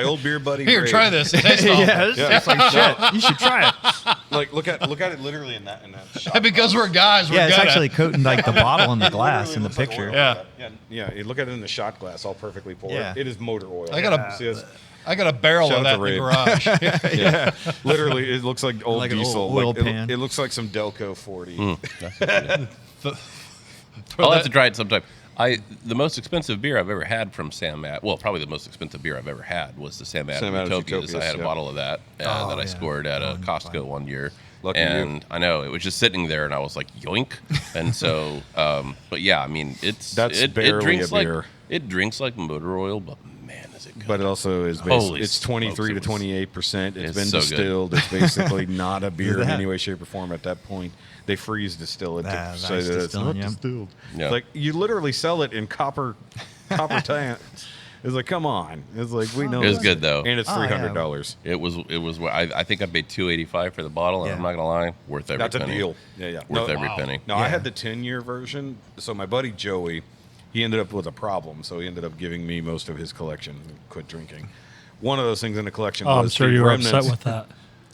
old beer buddy. Here, Ray, try this. It tastes awful. yeah, this tastes like shit. You should try it. Like look at it literally in that shot. And because we're guys, we're Yeah, it's good at actually it. coating like the bottle in the It glass literally in the looks like picture. oil. Yeah. Yeah. You look at it in the shot glass, all perfectly poured. Yeah. It is motor oil. I got a- See this? I got a barrel Shout of out that to in the Ray. garage. Yeah. Literally, it looks like old Like an old diesel. oil Like, pan. it looks like some Delco 40. I'll have to try it sometime. The most expensive beer I've ever had from Sam Adams, well, probably the most expensive beer I've ever had was the Sam Adams Utopias. I had a yeah. bottle of that that I yeah. scored at a Costco one year. Lucky you. and I know it was just sitting there, and I was like, yoink. And so, but yeah, I mean, it barely drinks a beer. it drinks like motor oil, but man, is it good. But it also is Holy it's 23 to smokes, it 28%. It's It's been so good. distilled. It's basically not a beer in that? any way, shape, or form at that point. They freeze distill it to Nice say that it's not distilling, yeah. distilled. Yeah. Like you literally sell it in copper tanks. It's like, come on. It's like we know It was this. good, though. And it's Oh, yeah. $300. It was. I think I paid $285 for the bottle, and Yeah. I'm not gonna lie, worth every That's a penny. deal. Yeah. Worth No, every wow. penny. No, I Yeah. had the 10-year version. So my buddy Joey, he ended up with a problem. So he ended up giving me most of his collection and quit drinking. One of those things in the collection Oh, was I'm sure the you were remnants. upset with that.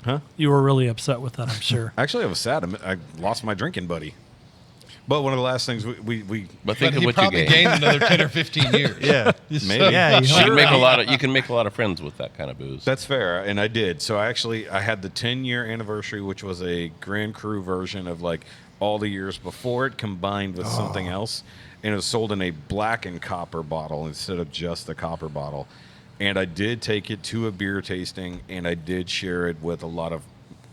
Huh? You were really upset with that, I'm sure. Actually, I was sad. I lost my drinking buddy. But one of the last things we But think But of he what you probably gained. gained another 10 or 15 years. Yeah. maybe. Yeah, You can make a lot of. You can make a lot of friends with that kind of booze. That's fair, and I did. So I had the 10-year anniversary, which was a Grand Cru version of like all the years before it combined with something else, and it was sold in a black and copper bottle instead of just the copper bottle. And I did take it to a beer tasting, and I did share it with a lot of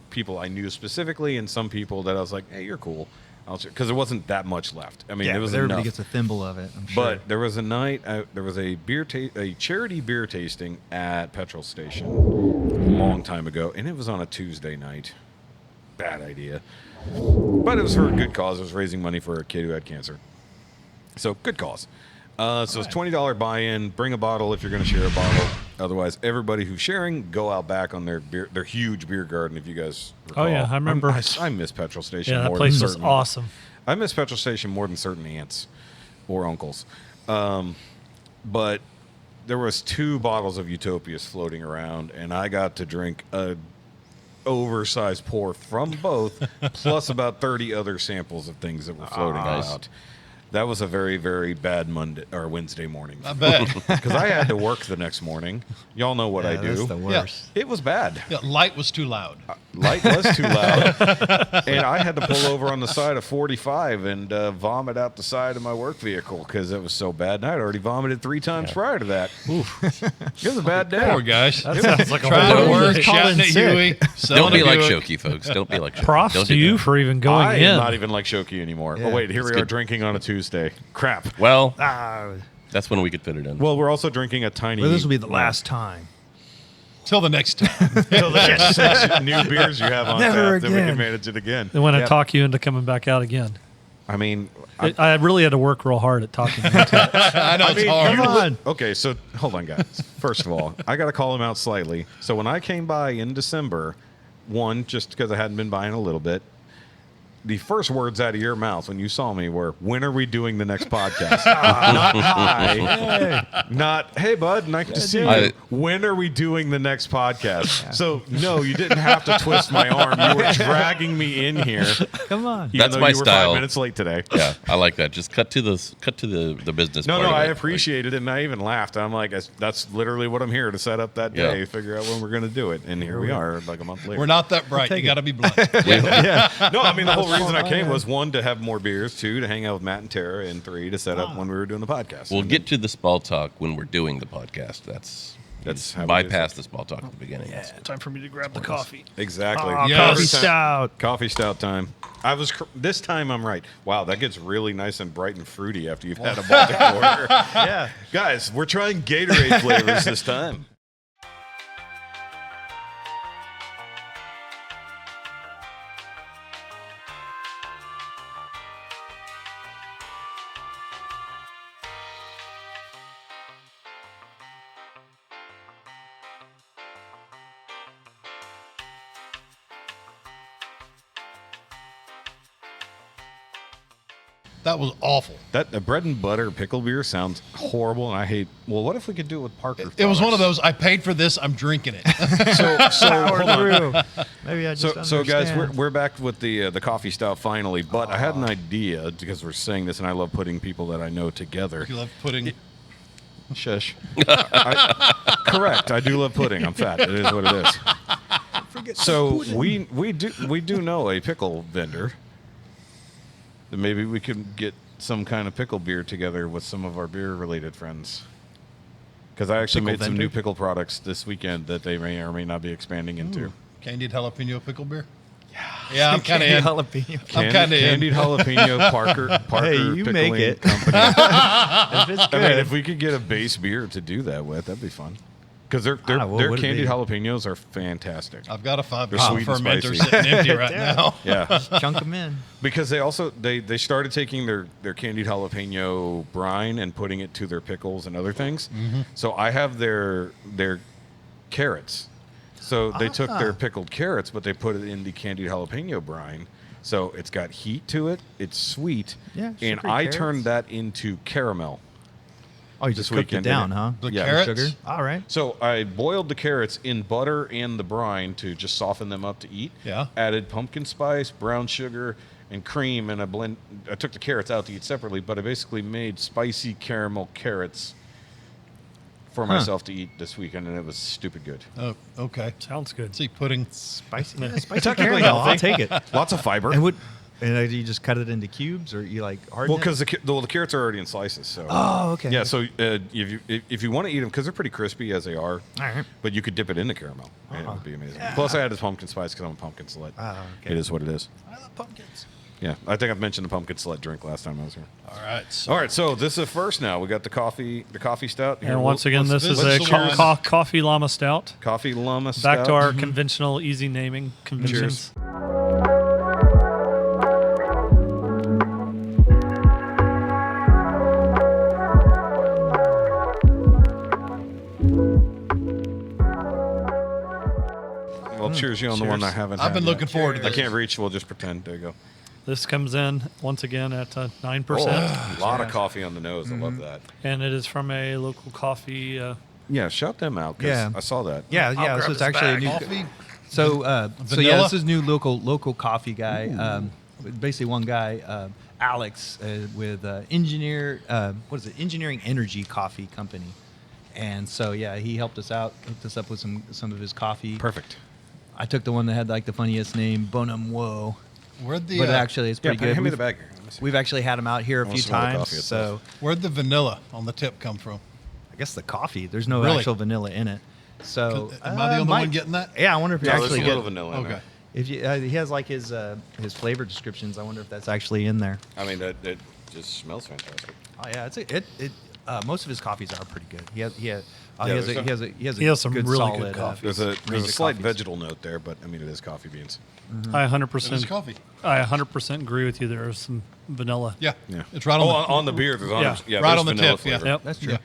people I knew specifically, and some people that I was like, "Hey, you're cool," because there wasn't that much left. I mean, Yeah, it was but everybody enough. gets a thimble of it. I'm sure. But there was a night, there was a a charity beer tasting at petrol station a long time ago, and it was on a Tuesday night. Bad idea, but it was for a good cause. It was raising money for a kid who had cancer, so good cause. So it's $20 buy-in. Bring a bottle if you're going to share a bottle. Otherwise, everybody who's sharing, go out back on their huge beer garden. If you guys recall. Oh, yeah, I remember. I miss petrol station. Yeah, that more place than was certain- awesome. I miss petrol station more than certain aunts or uncles. But there was 2 bottles of Utopias floating around, and I got to drink a oversized pour from both, plus about 30 other samples of things that were floating about. That was a very, very bad Monday or Wednesday morning. I bet. Because I had to work the next morning. Y'all know what I do. That's the worst. It was bad. Yeah, light was too loud. Light was too loud, and I had to pull over on the side of 45 and vomit out the side of my work vehicle because it was so bad. And I'd already vomited 3 times prior to that. It was a bad day. Poor guys. That sounds like a Trying to horrible work, day. shouting at Huey. Don't be like Buick. Shoki, folks. Don't be like Shoki. Props Don't to do you that. for even going I in. am not even like Shoki anymore. Yeah. Oh, wait, here we are good. drinking on a Tuesday. Crap. Well, Ah, that's when we could fit it in. Well, we're also drinking a tiny... well, this will be the last time. Till the next time. Till the next 6 new beers you have on Never tap, then we can again. manage it again. They want to Yep. talk you into coming back out again. I mean... I really had to work real hard at talking you into it. I know it's hard. Come on. Okay, so hold on, guys. First of all, I got to call him out slightly. So when I came by in December, one, just because I hadn't been by in a little bit, the first words out of your mouth when you saw me were, "When are we doing the next podcast?" Not hi. Not, "Hey, bud, nice to see you." When are we doing the next podcast? So, no, you didn't have to twist my arm. You were dragging me in here. Come on. Even That's though my you were style. 5 minutes late today. Yeah, I like that. Just cut to the business. No, part of I it. appreciated it, and I even laughed. I'm like, that's literally what I'm here to set up that day, Yeah. figure out when we're going to do it, and here we are, like a month later. We're not that bright. You got to be blunt. No, I mean the whole reason I came was 1 to have more beers, 2 to hang out with Matt and Tara, and 3 to set up when we were doing the podcast. We'll And get to the small talk when we're doing the podcast. That's how we bypass the small talk at the beginning. Yeah, time for me to grab the coffee. exactly. Oh, Yes. Coffee stout. Coffee stout time. I was this time I'm right. Wow, that gets really nice and bright and fruity after you've had a Baltic Porter. Yeah. Guys, we're trying Gatorade flavors this time. That was awful. That bread and butter pickle beer sounds horrible, and I hate. Well, what if we could do it with Parker? It was one of products? those, I paid for this, I'm drinking it. So hold on. True. Maybe I just So guys, understand. we're back with the coffee stout finally. But I had an idea because we're saying this, and I love putting people that I know together. You love pudding. Shush. Correct. I do love pudding. I'm fat. It is what it is. So we do know a pickle vendor. That maybe we could get some kind of pickle beer together with some of our beer related friends. Because I actually Pickle made some vendor? new pickle products this weekend that they may or may not be expanding into. Candied jalapeno pickle beer? Yeah, I'm kind of in. Jalapeno. I'm kind of in. Candied jalapeno Parker Hey, you Pickling make it. Company. If it's I good. mean, if we could get a base beer to do that with, that'd be fun. Because their what would it candied be? jalapenos are fantastic. I've got a 5 They're gallon sweet and fermenter spicy. sitting empty right now. Yeah, Chunk them in. because they also they started taking their candied jalapeno brine and putting it to their pickles and other things. So I have their carrots. So they took their pickled carrots, but they put it in the candied jalapeno brine. So it's got heat to it. It's sweet. Yeah, and sugary I carrots. turned that into caramel. Oh, you This just cooked it weekend, down, didn't huh? it? The Yeah. carrots? Sugar. All right. So I boiled the carrots in butter and the brine to just soften them up to eat. Yeah. Added pumpkin spice, brown sugar, and cream and a blend. I took the carrots out to eat separately, but I basically made spicy caramel carrots for myself to eat this weekend, and it was stupid good. Oh, okay. Sounds good. See, pudding. Spicy. Yeah, spicy Technically caramel. I'll healthy. take it. Lots of fiber. And you just cut it into cubes, or you like harden Well, because it? the carrots are already in slices. So. Oh, okay. Yeah, so if you want to eat them, because they're pretty crispy as they are, All right. but you could dip it into caramel. And it would be amazing. Plus, I had this pumpkin spice because I'm a pumpkin slut. Oh, okay. It is what it is. I love pumpkins. Yeah, I think I've mentioned the pumpkin slut drink last time I was here. All right. All right, so this is a first now. We got the coffee stout. Here, And once again, this is a let's cheers. Coffee Llama Stout. Coffee Llama stout. Back to our conventional, easy naming conventions. Well, cheers you on the one I haven't I've had been yet. looking forward to I this. can't reach. We'll just pretend. There you go. This comes in once again at 9%, Oh, a lot of coffee on the nose. I love that. and it is from a local coffee. Yeah, shout them out. 'Cause Yeah. I saw that. Yeah, grab so it's this actually a bag. new. Coffee? So yeah, Vanilla? this is new local coffee guy. Basically, one guy, Alex, with Engineering Energy Coffee Company, and so yeah, he helped us out, hooked us up with some of his coffee. Perfect. I took the one that had like the funniest name, N.Y.M.I.A. Where'd the But actually, it's pretty good. Hand me the bag here. Let me see. We've actually had him out here a wanna few smell the times. coffee itself. So where'd the vanilla on the tip come from? I guess the coffee. There's no Really? actual vanilla in it. So Am I the only one getting that? Yeah, I wonder if you No, there's actually a little get. vanilla in Okay. there. If you, he has like his flavor descriptions. I wonder if that's actually in there. I mean, it just smells fantastic. Oh yeah, most of his coffees are pretty good. He has He has some good, really solid, good coffee. There's a range of slight coffees. vegetal note there, but I mean, it is coffee beans. I It is 100%. coffee. I 100% agree with you. There is some vanilla. Yeah. Yeah, It's right on the on the beer. There's Yeah. right there's on the vanilla tip. Yeah. flavor. Yep. That's true. Yeah.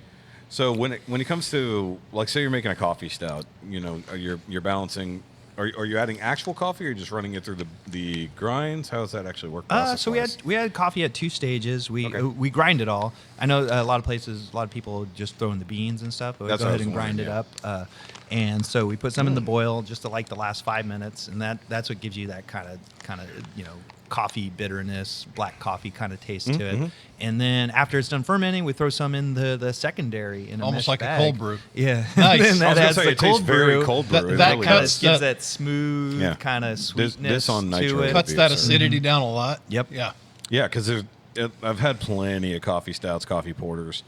So when it comes to, like, say you're making a coffee stout, you know, you're balancing. Are you adding actual coffee, or just running it through the grinds? How does that actually work? So we had coffee at 2 stages. We Okay. we grind it all. I know a lot of places, a lot of people just throw in the beans and stuff, but we That's go what I ahead was and grind it wondering, up. And so we put some in the boil just to like the last 5 minutes, and that's what gives you that kind of coffee bitterness, black coffee kind of taste to it. And then after it's done fermenting, we throw some in the secondary in a Almost mesh like a bag. cold brew. Yeah, Nice. then I was that gonna adds say, the it tastes cold very brew. cold brew. It that really kind of does. Gives that smooth Yeah. kind of sweetness This on to nitro it. Cuts that acidity down a lot. Yep. Yeah. Yeah, because I've had plenty of coffee stouts, coffee porters,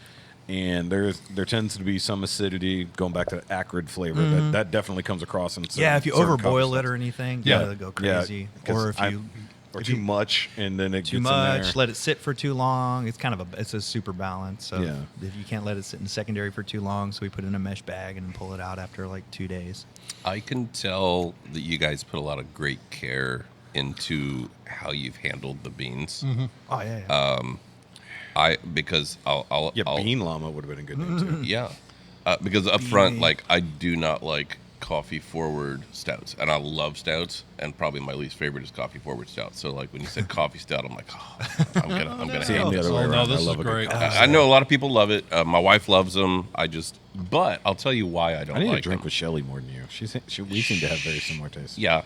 and there tends to be some acidity, going back to the acrid flavor that definitely comes across in some, Yeah, if you certain overboil coffee it or stouts. anything, Yeah. it'll go crazy. 'cause Or if you or too much, and then it too gets much, in there. let it sit for too long. It's kind of it's a super balance. So Yeah. if you can't let it sit in secondary for too long, so we put it in a mesh bag and then pull it out after like 2 days. I can tell that you guys put a lot of great care into how you've handled the beans. Oh yeah. Because I'll Bean Llama would have been a good name too. Yeah, because up front, Beanie. like I do not like coffee forward stouts, and I love stouts, and probably my least favorite is coffee forward stouts. So like when you said coffee stout, I'm like, I'm gonna See, hate I'm the this. other way Oh, no, around. this I is love a good great. coffee I know a lot of people love it. My wife loves them. But I'll tell you why I don't I need like to drink them. with Shelly more than you. We seem to have very similar tastes. Yeah,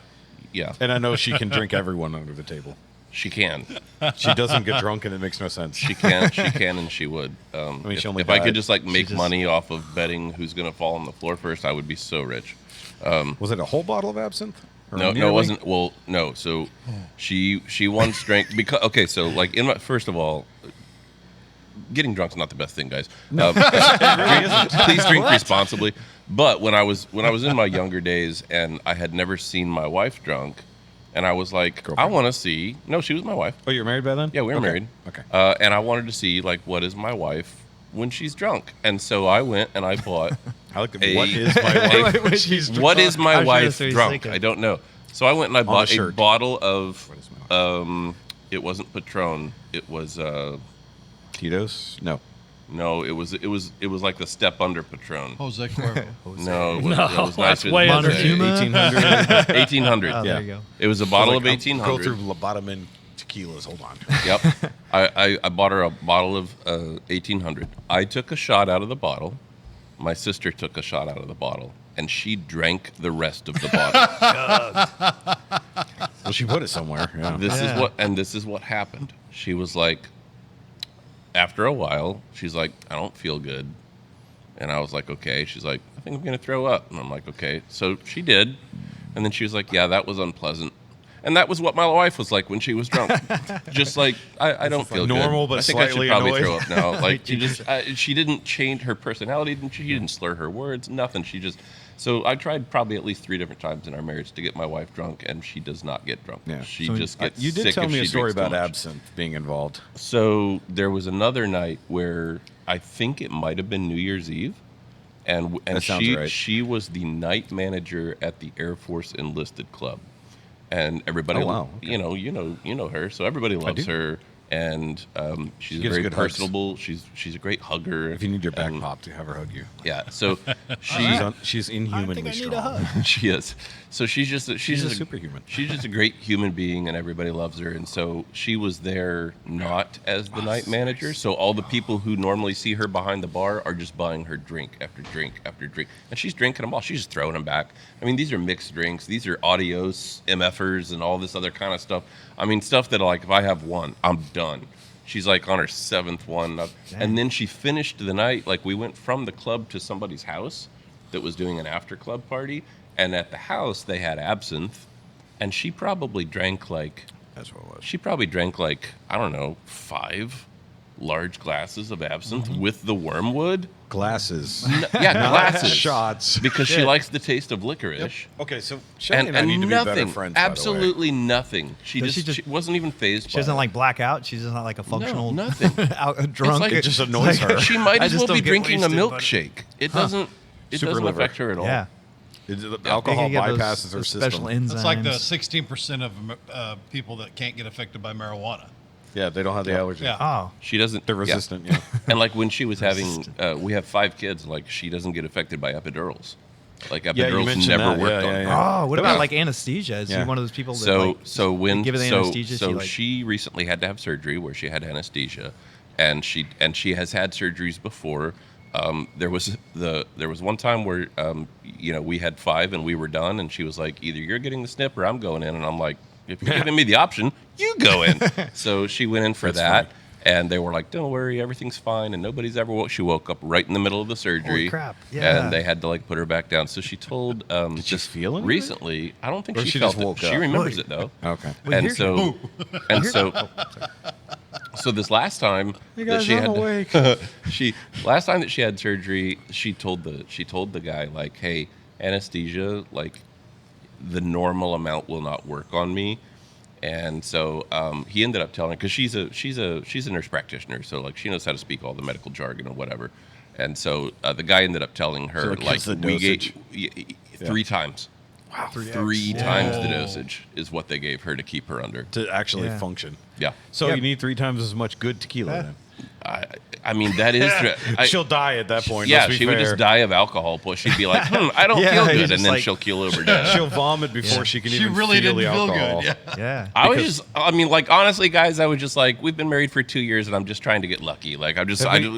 And I know she can drink everyone under the table. she can. She doesn't get drunk, and it makes no sense. She can, and she would. mean, she only if I died. could just like make just- money off of betting who's going to fall on the floor first, I would be so rich. Was it a whole bottle of absinthe? Or No, nearly? it wasn't. Well, no. So she once drank because okay. So like first of all, getting drunk's not the best thing, guys. Please drink responsibly. But when I was in my younger days and I had never seen my wife drunk, and I was like, Girlfriend. I want to see. No, she was my wife. Oh, you're married by then? Yeah, we were Okay. married. Okay. And I wanted to see like what is my wife when she's drunk, and so I went and I bought. I like A- what is my wife? When she's What is my I was trying to wife say he's drunk? thinking. I don't know. So I went and I bought the a shirt. bottle of. What is my wife? It wasn't Patron. It was Tito's? No. no. It was like the step under Patron. Jose Cuervo. No, it was, No, it was that's nicer way than under Jose. Montezuma. 1800. 1800. Oh, Yeah. there you go. It was a bottle of Go 1800. through Lobotomin tequilas. Hold on. Yep. I bought her a bottle of 1800. I took a shot out of the bottle. My sister took a shot out of the bottle, and she drank the rest of the bottle. she put it somewhere. Yeah. This is what happened. She was like, after a while, she's like, I don't feel good. And I was like, okay. She's like, I think I'm going to throw up. And I'm like, okay. So she did. And then she was like, yeah, that was unpleasant. And that was what my wife was like when she was drunk. Just like, I don't feel normal, good. but I think I should slightly probably annoyed. throw up now. Like, she didn't change her personality. She didn't slur her words, nothing. So I tried probably at least 3 different times in our marriage to get my wife drunk, and she does not get drunk. Yeah. She So just gets You sick did tell if me a she story drinks too about much. absinthe being involved. So there was another night where I think it might have been New Year's Eve, and That sounds right. she was the night manager at the Air Force Enlisted Club, and everybody, Oh, wow. Okay. you know her, so everybody loves do. her, and she's gives very good hugs. personable. She's a great hugger. If you need your back and- popped, have her hug you. yeah. So She's inhumanly strong. she is. So she's just She's a superhuman. She's just a great human being, and everybody loves her. And so she was there not as the night manager. So all the people who normally see her behind the bar are just buying her drink after drink after drink, and she's drinking them all. She's just throwing them back. I mean, these are mixed drinks. These are Adios, MFers, and all this other kind of stuff. I mean, stuff that like if I have one, I'm done. She's like on her 7th one, and then she finished the night. Like we went from the club to somebody's house that was doing an after club party. And at the house, they had absinthe, and she probably drank like, That's what it was. she probably drank like, I don't know, 5 large glasses of absinthe with the wormwood. Glasses. Glasses. Shots. Because she likes the taste of licorice. Okay, so Shelly and I need to be nothing, better friends, by the way. absolutely nothing. She Does just, she wasn't even phased She by doesn't it. like black out. She's just not like a functional. No, nothing. Drunk. like- It just annoys her. She might I as just well don't be get drinking wasted, a but- milkshake. It doesn't Super liver. affect her at all. Yeah. Alcohol They can get those bypasses her special system. enzymes. It's like the 16% of people that can't get affected by marijuana. Yeah, they don't have the allergy. Yeah. Oh, She doesn't. They're yeah. resistant, yeah. And like when she was having, we have 5 kids. Like she doesn't get affected by epidurals. Like Yeah, you epidurals mentioned never that. worked Yeah, on yeah, her. yeah. oh, what Yeah. about like anesthesia? Is Yeah. she one of those people that So like, so when give her the so anesthesia? so she, like, she recently had to have surgery where she had anesthesia, and she has had surgeries before. There was one time where we had 5 and we were done, and she was like, either you're getting the snip or I'm going in, and I'm like, if you're giving me the option, you go in. So she went in for that. funny. And they were like, "Don't worry, everything's fine." And nobody's ever woke. She woke up right in the middle of the surgery. Holy crap, yeah. And they had to like put her back down. So she told Did she just feel it? recently. I don't think Or she she felt just it. woke She up? remembers it though. Okay. Well, And here's so, and so, so this last time that she had, last time that she had surgery, she told the guy like, "Hey, anesthesia, like, the normal amount will not work on me." And so he ended up telling her, because she's a nurse practitioner, so like she knows how to speak all the medical jargon or whatever. And so the guy ended up telling her So it like gives the we dosage. gave 3 times. Wow. 3 times the dosage is what they gave her to keep her under. To actually Yeah. function. Yeah. So Yeah. you need 3 times as much good tequila then. I mean, that is. She'll die at that point. Yeah, let's be she would fair. just die of alcohol. Plus, she'd be like, I don't Yeah, feel he's good. just And then like- she'll keel over dead. She'll vomit before she can She even really feel didn't the feel alcohol. good. Yeah. yeah. I was Because- just, I mean, like, honestly, guys, I was just like, we've been married for 2 years and I'm just trying to get lucky. Like,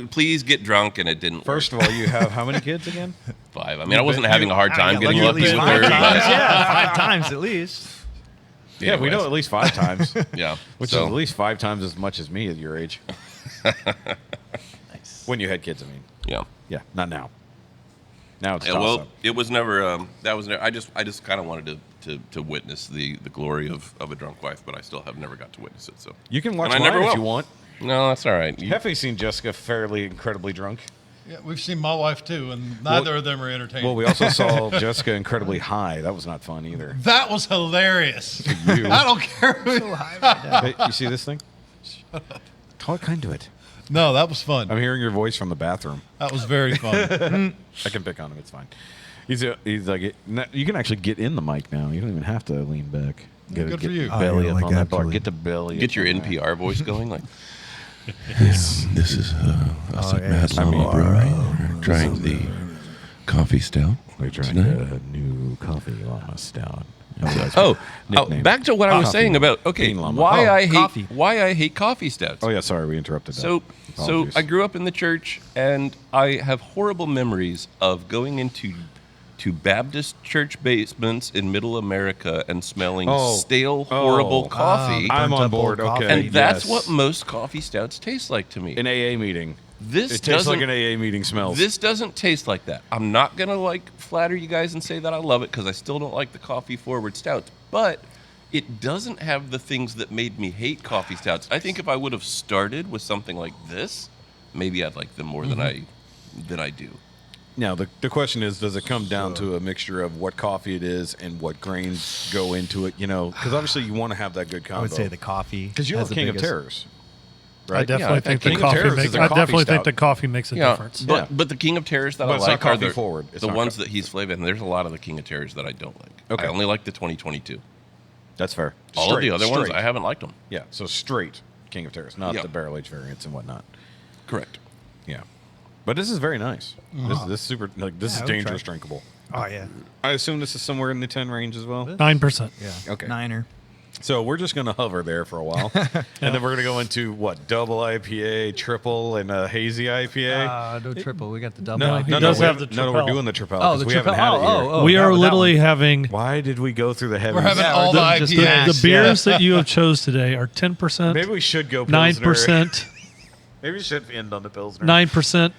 please get drunk, and it didn't First work. of all, you have how many kids again? 5. I mean, I wasn't having a hard time getting at lucky least with 5 her. times. But, Yeah, 5 times at least. Yeah, we know at least 5 times. yeah. Which So- is at least 5 times as much as me at your age. When you had kids, I mean. Yeah. Yeah, not now. Now it's Yeah, toss well, up. it was never. That was never. I just kind of wanted to witness the glory of a drunk wife, but I still have never got to witness it. So You can watch and I never mine if will. you want. no, that's all right. You- Hefe's seen Jessica fairly incredibly drunk. Yeah, we've seen my wife too, and neither of them are entertaining. Well, we also saw Jessica incredibly high. That was not fun either. that was hilarious. You. I don't care. Hey, you see this thing? Talk kind of it. No, that was fun. I'm hearing your voice from the bathroom. That was very fun. I can pick on him. It's fine. He's like you can actually get in the mic now. You don't even have to lean back. Good for you. Belly Oh, yeah, up like on that bar. absolutely. Get the belly. Get up your on that. NPR voice going, like. This is us at Mad Llama Brewing. We're trying the coffee stout. We're trying tonight. a new coffee llama stout. Nickname. Back to what I was Coffee. saying about Bean llama. why I hate coffee stouts. Oh yeah, sorry, we interrupted that. So Apologies. I grew up in the church, and I have horrible memories of going into to Baptist church basements in Middle America and smelling stale, horrible coffee. I'm on board. Okay, and that's what most coffee stouts taste like to me. An AA meeting. This it tastes like an AA meeting smells. This doesn't taste like that. I'm not gonna flatter you guys and say that I love it because I still don't like the coffee forward stouts, but it doesn't have the things that made me hate coffee stouts. I think if I would have started with something like this, maybe I'd like them more than I do. Now the question is, does it come down to a mixture of what coffee it is and what grains go into it? You know, because obviously you want to have that good combo. I would say the coffee, because you're the king of terrors. Right? I definitely think the coffee makes a difference. But the King of Terrors that I like are the ones that he's flavored, and there's a lot of the King of Terrors that I don't like. Okay. I only like the 2022. That's fair. All of the other ones, I haven't liked them. Yeah, so straight King of Terrors, not the barrel aged variants and whatnot. Correct. Yeah, but this is very nice. This is super. This is dangerous drinkable. Oh yeah. I assume this is somewhere in the 10 range as well. 9%. Yeah. Okay. 9er. So we're just going to hover there for a while, and then we're going to go into what, double IPA, triple, and a hazy IPA. No triple. We got the double. No, IPA. he does have the No, Tripel. we're doing the triple. Oh, the we Tripel. haven't had it yet. We are literally having. Why did we go through the heavy? We're having all the IPAs. The beers that you have chose today are 10%. Maybe we should go Pilsner. 9%. Maybe we should end on the Pilsner. 9%.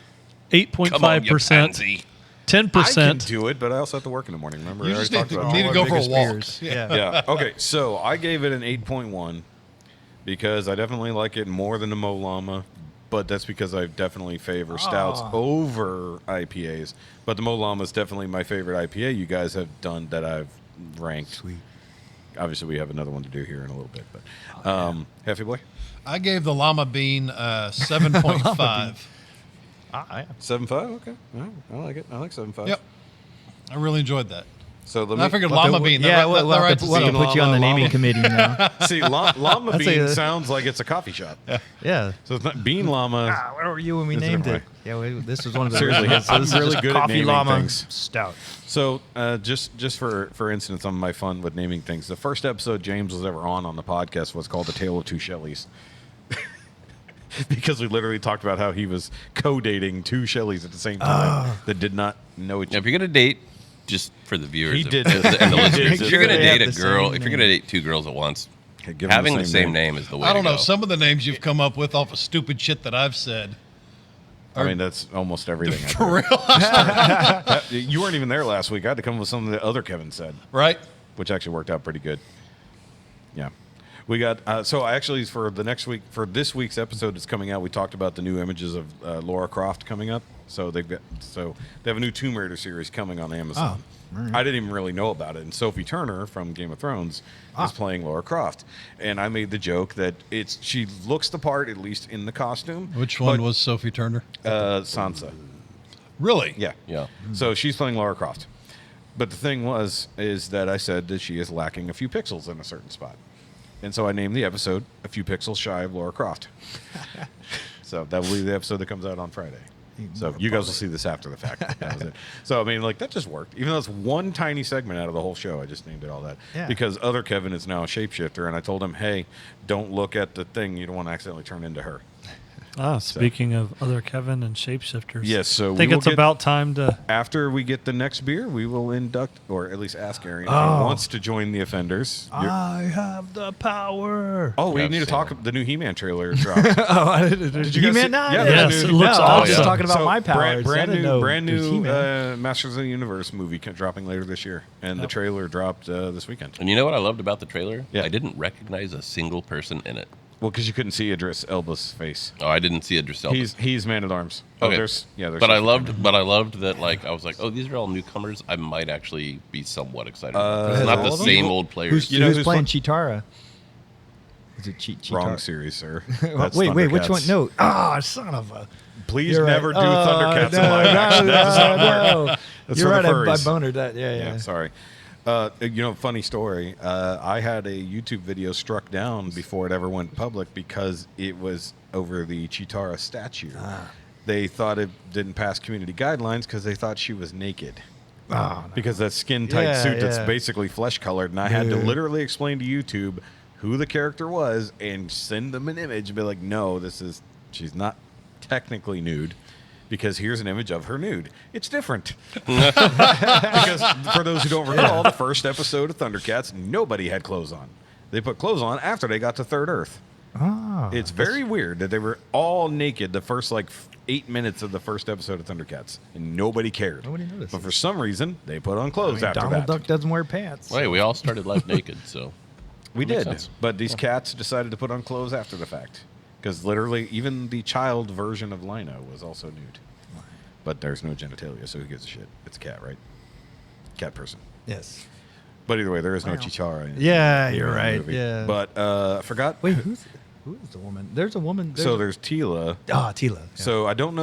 8.5%. 10%. I can do it, but I also have to work in the morning. Remember, You I just already talked about need to go for a walk. Beers. Yeah. Okay, so I gave it an 8.1 because I definitely like it more than the Llama, but that's because I definitely favor stouts over IPAs. But the Llama is definitely my favorite IPA you guys have done that I've ranked. Sweet. Obviously, we have another one to do here in a little bit. But Hefty Boy? I gave the Llama Bean 7.5. 7.5? Okay. All right. I like it. I like 7.5. Yep. I really enjoyed that. So I figured Llama Bean. We'll have to put you on the naming committee now. See, Llama Bean sounds like it's a coffee shop. Yeah. So it's not Bean Llama. Where were you when we named it? Yeah, this was one of the Seriously, I'm really good at Coffee naming Llama things. Stout. So just for instance, on my fun with naming things, the first episode James was ever on the podcast was called "The Tale of Two Shelleys." Because we literally talked about how he was co-dating two Shelleys at the same time that did not know each other. If you're gonna date, just for the viewers, He did and this. the listeners, Make if sure you're gonna they date have a the girl, same if you're gonna date two girls at once, Okay, give 'em having the same name is the way. I don't to know. go. Some of the names you've come up with off of stupid shit that I've said. I mean, that's almost everything. I For do. real. You weren't even there last week. I had to come up with something that other Kevin said, Right? which actually worked out pretty good. Yeah. We got so actually for the next week, for this week's episode that's coming out, we talked about the new images of Lara Croft coming up. So they have a new Tomb Raider series coming on Amazon. I didn't even really know about it, and Sophie Turner from Game of Thrones is playing Lara Croft, and I made the joke that she looks the part, at least in the costume. Which one was Sophie Turner? Sansa. Really? Yeah. Yeah. So she's playing Lara Croft, but the thing is that I said that she is lacking a few pixels in a certain spot. And so I named the episode "A Few Pixels Shy of Lara Croft." So that will be the episode that comes out on Friday. So you guys will see this after the fact. That was it. So I mean, that just worked. Even though it's one tiny segment out of the whole show, I just named it all that. Yeah. Because other Kevin is now a shapeshifter, and I told him, hey, don't look at the thing. You don't want to accidentally turn into her. Speaking of other Kevin and shapeshifters. Yes, so I think it's about time to. After we get the next beer, we will induct, or at least ask Aarian if he wants to join the offenders. I have the power. Oh, we need to talk. The new He-Man trailer dropped. Did you guys see- Yeah, Yes, it looks I was awesome. just talking about So, my powers. Brand I didn't know new there's He-Man. Masters of the Universe movie dropping later this year, and the trailer dropped this weekend. And you know what I loved about the trailer? Yeah. I didn't recognize a single person in it. Well, because you couldn't see Idris Elba's face. Oh, I didn't see Idris Elba. He's Man at Arms. Okay. Oh, there's But I loved that. Like, I was like, oh, these are all newcomers. I might actually be somewhat excited. About this. It's not the same old players. Who's playing Chitara? Is it Chitara? Wrong series, sir. Wait, which one? No. Son of a. Please You're never right. do Thundercats in live action. That does not work. That's You're for right. the I furries. bonered that. Yeah. Sorry. Funny story. I had a YouTube video struck down before it ever went public because it was over the Chitara statue. They thought it didn't pass community guidelines because they thought she was naked. Because that skin-tight suit that's basically flesh-colored. And I had to literally explain to YouTube who the character was and send them an image and be like, no, she's not technically nude. because here's an image of her nude. It's different. Because for those who don't recall, the first episode of Thundercats, nobody had clothes on. They put clothes on after they got to Third Earth. Oh, It's very weird that they were all naked the first 8 minutes of the first episode of Thundercats, and nobody cared. Nobody noticed. But for some reason, they put on clothes after Donald that. Duck doesn't wear pants. Well, hey, we all started life naked, so We that makes did, sense. but these cats decided to put on clothes after the fact. Because literally, even the child version of Lino was also nude. But there's no genitalia, so who gives a shit? It's a cat, right? Cat person. Yes. But either way, there is no Chichara. Yeah, in you're the right. movie. Yeah. But I forgot. Wait, who's the woman? There's a woman. There's Tila. Tila. Yeah. So I don't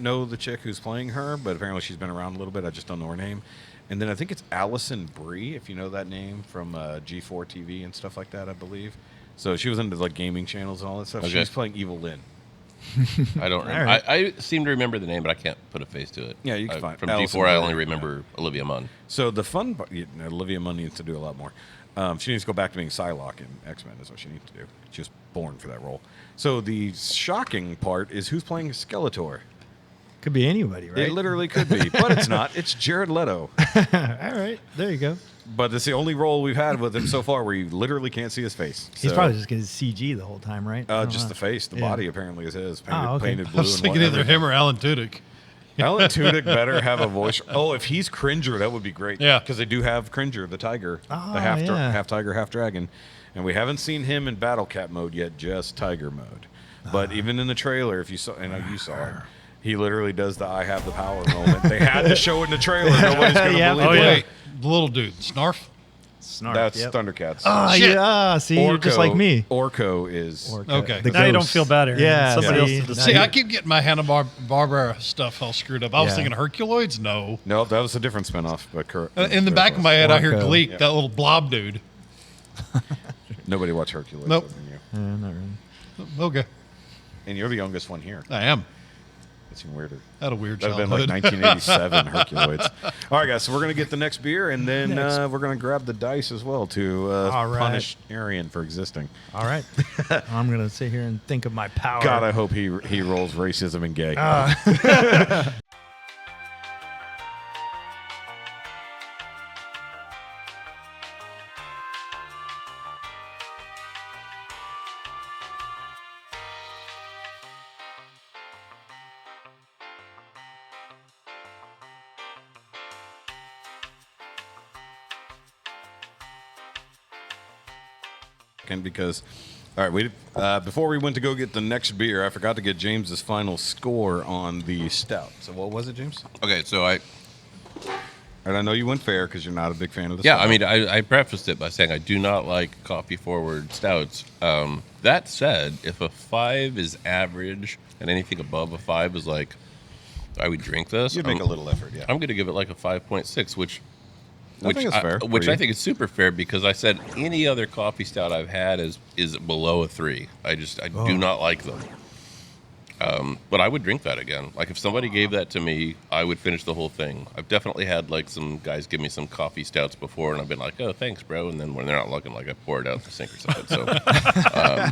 know the chick who's playing her, but apparently she's been around a little bit. I just don't know her name. And then I think it's Allison Brie, if you know that name from G4 TV and stuff like that, I believe. So she was into gaming channels and all that stuff. Okay. She's playing Evil Lynn. I don't remember. Right. I seem to remember the name, but I can't put a face to it. Yeah, you can find from Allison G4. I Brie. only remember Olivia Munn. So the fun part, Olivia Munn needs to do a lot more. She needs to go back to being Psylocke in X-Men is what she needs to do. She was born for that role. So the shocking part is who's playing Skeletor. Could be anybody, right? It literally could be, but it's not. It's Jared Leto. All right, there you go. But it's the only role we've had with him so far where you literally can't see his face. He's So, probably just getting CG the whole time, right? I don't just know. the face. The Yeah. body apparently is his. Painted, okay. painted I blue was and thinking white. either him or Alan Tudyk. Alan Tudyk better have a voice. Oh, if he's Cringer, that would be great. Yeah. Because they do have Cringer, the tiger, Oh, the half yeah. half tiger, half dragon. And we haven't seen him in Battle Cat mode yet, just tiger mode. But even in the trailer, if you saw, and you saw it, he literally does the "I have the power" moment. They had to show it in the trailer. Nobody's going to Yeah. believe Oh, it. wait. The little dude. Snarf? Snarf. That's yep. Thundercats. Oh, Shit. yeah. See, you're just like me. Orko is. Okay. The Now you don't ghost. feel bad, Aaron. Yeah. Somebody else see, did the now See, you- I keep getting my Hanna-Barbera stuff all screwed up. I was Yeah. thinking Herculoids? No. No, that was a different spinoff. But In the back of my head, I hear Orko. Gleek, Yeah. that little blob dude. Nobody watched Hercules. Nope. Other than you. not really. Okay. And you're the youngest one here. I am. That's even weirder. I had a weird That'd have been childhood. like 1987 Herculoids. All right, guys. So we're gonna get the next beer, and then we're gonna grab the dice as well to All right. punish Aarian for existing. All right. I'm gonna sit here and think of my power. God, I hope he rolls racism and gay. Because, all right, before we went to go get the next beer, I forgot to get James's final score on the stout. So what was it, James? Okay, so And I know you went fair because you're not a big fan of the yeah, stout. I mean, I prefaced it by saying I do not like coffee-forward stouts. That said, if a 5 is average and anything above a 5 is like, I would drink this. You'd make a little effort, yeah. I'm going to give it like a 5.6, which I think it's fair for which you. I think is super fair because I said any other coffee stout I've had is below a 3. I do not like them. But I would drink that again. Like if somebody gave that to me, I would finish the whole thing. I've definitely had like some guys give me some coffee stouts before, and I've been like, "Oh, thanks, bro." And then when they're not looking, like I pour it out the sink or something. So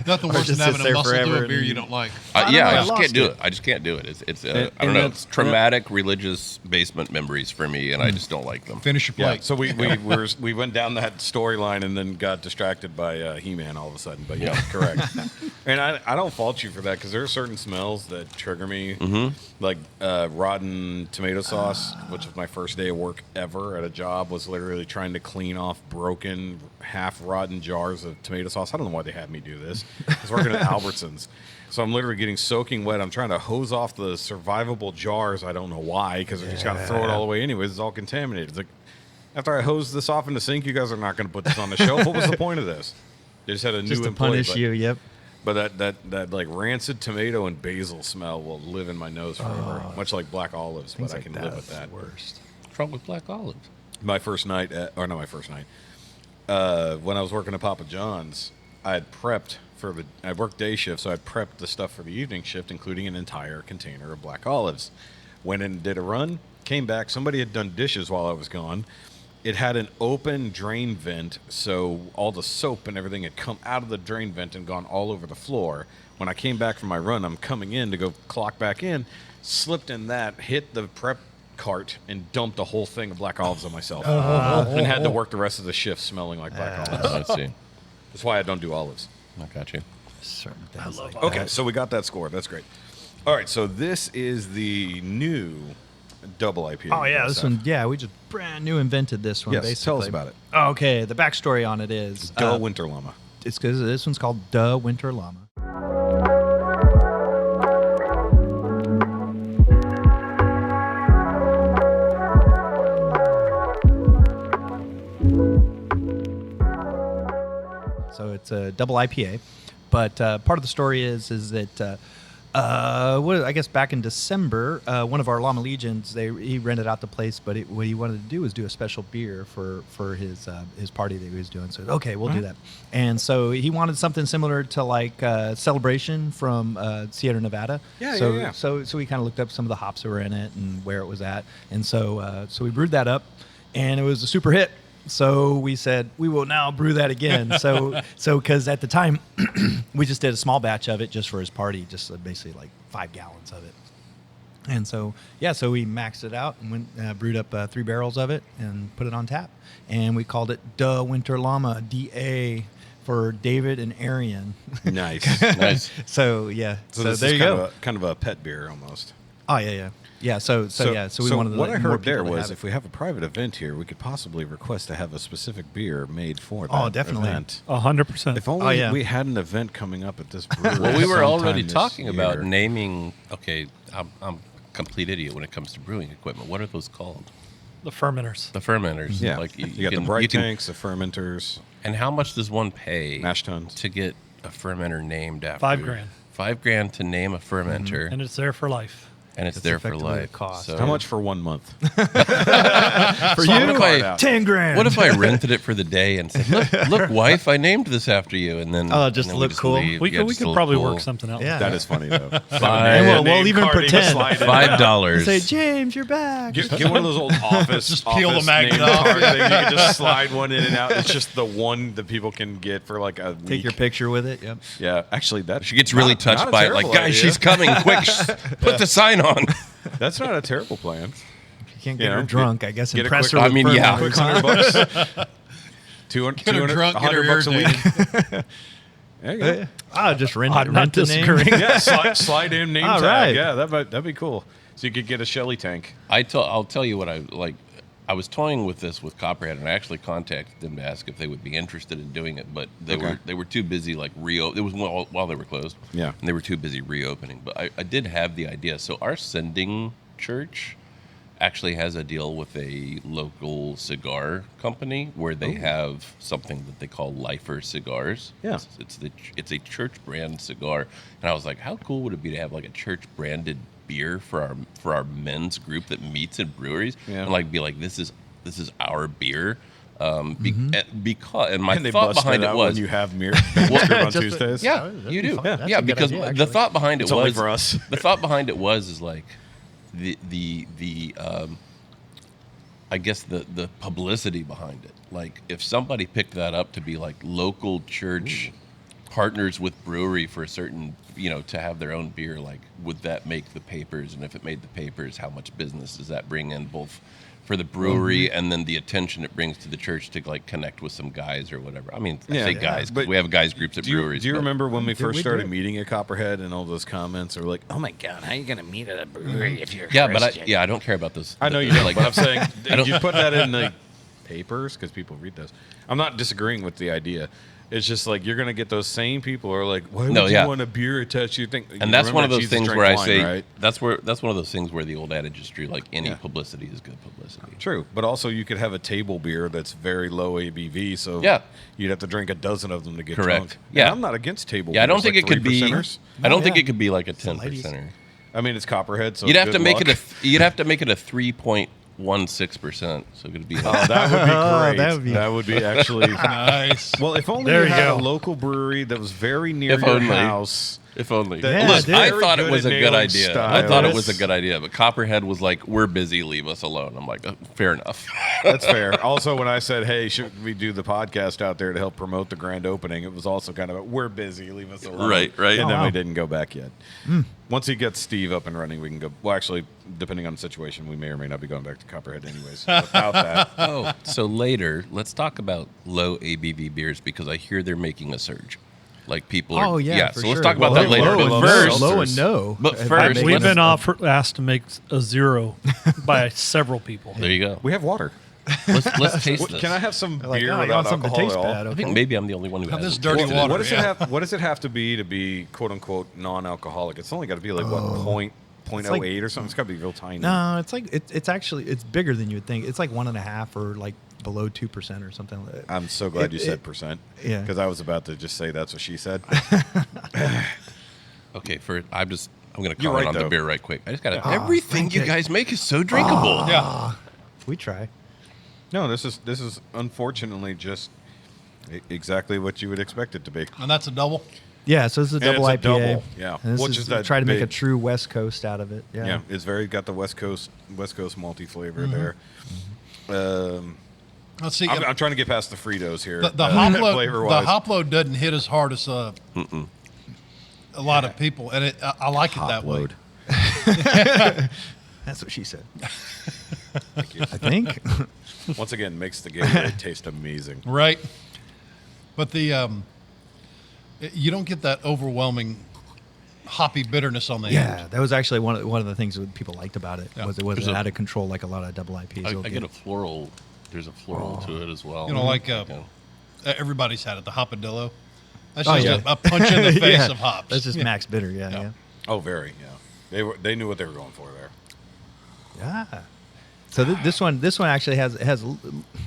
Nothing worse than just having sits a there muscle forever through a beer and- you don't like. yeah, I just lost can't do it. it. I just can't do it. It's I And don't know. that's- It's traumatic religious basement memories for me, and I just don't like them. Finish your Yeah, plate. so we went down that storyline and then got distracted by He-Man all of a sudden. But yeah, correct. And I don't fault you for that because there are certain smells that trigger me, like rotten tomato sauce, which was my first day of work ever at a job. Was literally trying to clean off broken, half-rotten jars of tomato sauce. I don't know why they had me do this. I was working at Albertsons. So I'm literally getting soaking wet. I'm trying to hose off the survivable jars. I don't know why, because I just got to throw it all away anyways. It's all contaminated. It's like, after I hose this off in the sink, you guys are not going to put this on the shelf. What was the point of this? They just had a Just new to employee. punish but, you. Yep. But that like rancid tomato and basil smell will live in my nose forever, much like black olives. But I can live with that. Worst. What's wrong with black olives? My first night, or not my first night, when I was working at Papa John's, I had prepped I worked day shift, so I prepped the stuff for the evening shift, including an entire container of black olives. Went in and did a run, came back. Somebody had done dishes while I was gone. It had an open drain vent, so all the soap and everything had come out of the drain vent and gone all over the floor. When I came back from my run, I'm coming in to go clock back in, slipped in that, hit the prep cart, and dumped a whole thing of black olives on myself. And had to work the rest of the shift smelling like black olives. Let's see. That's why I don't do olives. I got you. Certain things like Okay, that. so we got that score. That's great. All right, so this is the new double IPA. Oh you yeah, guys this have. one. Yeah, we just brand new invented this one. Yes, basically. tell us about it. Okay, the backstory on it is Winter Llama. It's because this one's called Winter Llama. So it's a double IPA, but part of the story is that I guess back in December, one of our Llama Legions, he rented out the place, but what he wanted to do was do a special beer for his party that he was doing. So okay, we'll do that. And so he wanted something similar to like Celebration from Sierra Nevada. So we kind of looked up some of the hops that were in it and where it was at, and so we brewed that up, and it was a super hit. So we said we will now brew that again. So because at the time we just did a small batch of it just for his party, just basically like 5 gallons of it. And so we maxed it out and went brewed up 3 barrels of it and put it on tap. And we called it Winter Llama, DA for David and Aarian. Nice. Nice. So yeah. So So this there is you kind go. Of kind of a pet beer almost. Oh yeah. Yeah, so we wanted to what let I more heard there people was have it. if we have a private event here, we could possibly request to have a specific beer made for that Oh, definitely. event. 100%. If only yeah. we had an event coming up at this brewery. Well, we were sometime already this talking about year. naming. Okay, I'm a complete idiot when it comes to brewing equipment. What are those called? The fermenters. The fermenters. Yeah, Like you got the bright tanks, the fermenters, And how much does one pay mash tuns. to get a fermenter named after? $5,000. $5,000 to name a fermenter, And it's there for life. and it's That's there for effectively the life. cost. So How much for 1 month? For So you, what if I- $10,000. What if I rented it for the day and said, "Look, wife, I named this after you," and then Just and then look just cool? leave. We Yeah, could just look probably cool. work something out. Yeah. That is funny though. And we'll even pretend. $5. Say, James, you're back. Get one of those old office. Just peel the office magnet name off. card thing. You can just slide one in and out. It's just the one that people can get for like a week. Take your picture with it. Yep. Yeah, actually, that She gets really touched by it, like, guys, she's coming, quick, put the sign on. That's not a terrible plan. If you can't You get her know, drunk, I guess get a impress quick- her I with mean, yeah. fermenters. Quick $100. 200, Get her drunk, get her $100 a week. There you go. Just rent, I'm not rent the name. disagreeing. Yeah, slide in name All tag. right. Yeah, that'd be cool. So you could get a Shelly tank. I'll tell you what I like. I was toying with this with Copperhead, and I actually contacted them to ask if they would be interested in doing it, but they were too busy like It was while they were closed. Yeah. and they were too busy reopening. But I did have the idea. So our sending church actually has a deal with a local cigar company where they have something that they call Lifer cigars. Yeah. It's a church brand cigar, and I was like, how cool would it be to have like a church branded beer for our men's group that meets in breweries, and like be like, this is our beer. Because my And they thought bust behind it it out was when you have beer on Just- Tuesdays. yeah, that'd you be do. fun. That's Yeah, a good because idea, the actually. thought behind it It's was only for us. the thought behind it was like the I guess the publicity behind it. Like if somebody picked that up to be like local church partners with brewery for a certain, to have their own beer, like would that make the papers? And if it made the papers, how much business does that bring in, both for the brewery and then the attention it brings to the church to like connect with some guys or whatever? I mean, I say guys, but but we have guys groups at Do you breweries. do you but- remember when we first we do started it. meeting at Copperhead and all those comments were like, "Oh my God, how are you going to meet at a brewery if you're a Yeah, but Christian?" I don't care about those. I know you don't, like, but I'm saying I don't- you put that in the papers because people read those. I'm not disagreeing with the idea. It's just like you're going to get those same people who are like, "Why would No, you yeah. want a beer attached to your thing?" And that's one of those things where I say right? that's one of those things where the old adage is true. Like any publicity is good publicity. True, but also you could have a table beer that's very low ABV, so Yeah. you'd have to drink a dozen of them to get Correct. drunk. Yeah. And I'm not against table. Yeah, I don't beers, think like it could be. 3%ers. I don't think yeah. it could be like a the ladies. 10%er. I mean, it's Copperhead, so You'd have good to make luck. you'd have to make it a 3.16%. So it could be. Oh, Like, that would be great. that would be- That would be actually Nice. Well, if only There you you had go. a local brewery that was very near If your only. house If only. Yeah, Look, dude. I Very thought it good was at a good nailing idea. style. I thought it was a good idea, but Copperhead was like, "We're busy, leave us alone." I'm like, fair enough. That's fair. Also, when I said, "Hey, should we do the podcast out there to help promote the grand opening?" It was also kind of, "We're busy, leave us alone." Right. And then wow. we didn't go back yet. Once he gets Steve up and running, we can go. Well, actually, depending on the situation, we may or may not be going back to Copperhead anyways. Without that, Oh, so later, let's talk about low ABV beers because I hear they're making a surge. Like people are. Oh, yeah, for so let's sure. talk about Well, that later. low But and first, low and no. But Have first, been We've making been asked to make a 0 by several people. there you go. we have water. Let's taste this. Can I have some Like, beer oh, you without want something alcohol to taste at all? bad? I Okay. think maybe I'm the only one who Have has this dirty tasted it. water. What does Yeah. it have? What does it have to be quote unquote non-alcoholic? It's only got to be like what 0.08 or something. It's got to be real tiny. No, it's like it's actually it's bigger than you would think. It's like 1.5 or like below 2% or something like that. I'm so glad you said It- percent. yeah. Because I was about to just say that's what she said. Okay, I'm going to You're comment right, on though. the beer right quick. I just got to. Ah, Everything thank you you. guys make is so drinkable. Yeah. We try. No, this is unfortunately just exactly what you would expect it to be. And that's a double. Yeah, so this is a And double it's a IPA. double, yeah. And this Which is is that try to make a big- true West Coast out of it. Yeah. Yeah, it's got the West Coast malty flavor there. Let's see. I'm trying to get past the Fritos here. The hop load, flavor-wise. the hop load doesn't hit as hard as a lot of people, and I like it that way. That's what she said. I think. Once again, makes the Gatorade taste amazing. Right. But the you don't get that overwhelming hoppy bitterness on the Yeah, end. that was actually one of the things that people liked about it. Yeah. Was it wasn't There's a- out of control like a lot of double IPAs. I will get get. a floral. There's a floral to it as well. You know, like Yeah. everybody's had it, the hopadillo. That's Oh, just yeah. a punch in the face Yeah, of hops. That's just max bitter. Yeah, Yeah. yeah. Oh, very. Yeah, they knew what they were going for there. Yeah. So this one actually has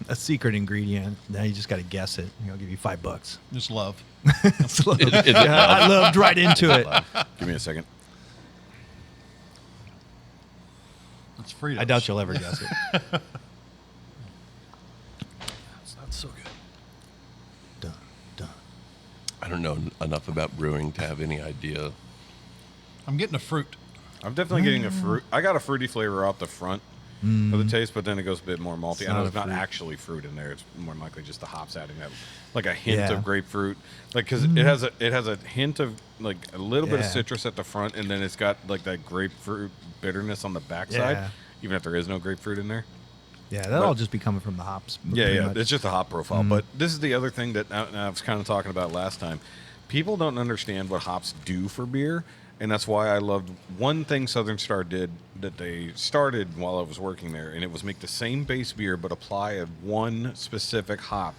a secret ingredient. Now you just got to guess it. I'll give you $5. Just love. Is it Yeah, I loved right into it. Give me a second. It's Fritos. I doubt you'll ever guess it. That's so good. Done. I don't know enough about brewing to have any idea. I'm getting a fruit. I'm definitely getting a fruit. I got a fruity flavor out the front of the taste, but then it goes a bit more malty. I know not there's a not fruit. actually fruit in there. It's more than likely just the hops adding that, like a hint Yeah. of grapefruit, like because it has a hint of like a little bit of Yeah. citrus at the front, and then it's got like that grapefruit bitterness on the backside, Yeah. even if there is no grapefruit in there. Yeah, that'll But- all just be coming from the hops. Yeah, pretty yeah. much. It's just a hop profile. But this is the other thing that I was kind of talking about last time. People don't understand what hops do for beer, and that's why I loved one thing Southern Star did that they started while I was working there, and it was make the same base beer but apply one specific hop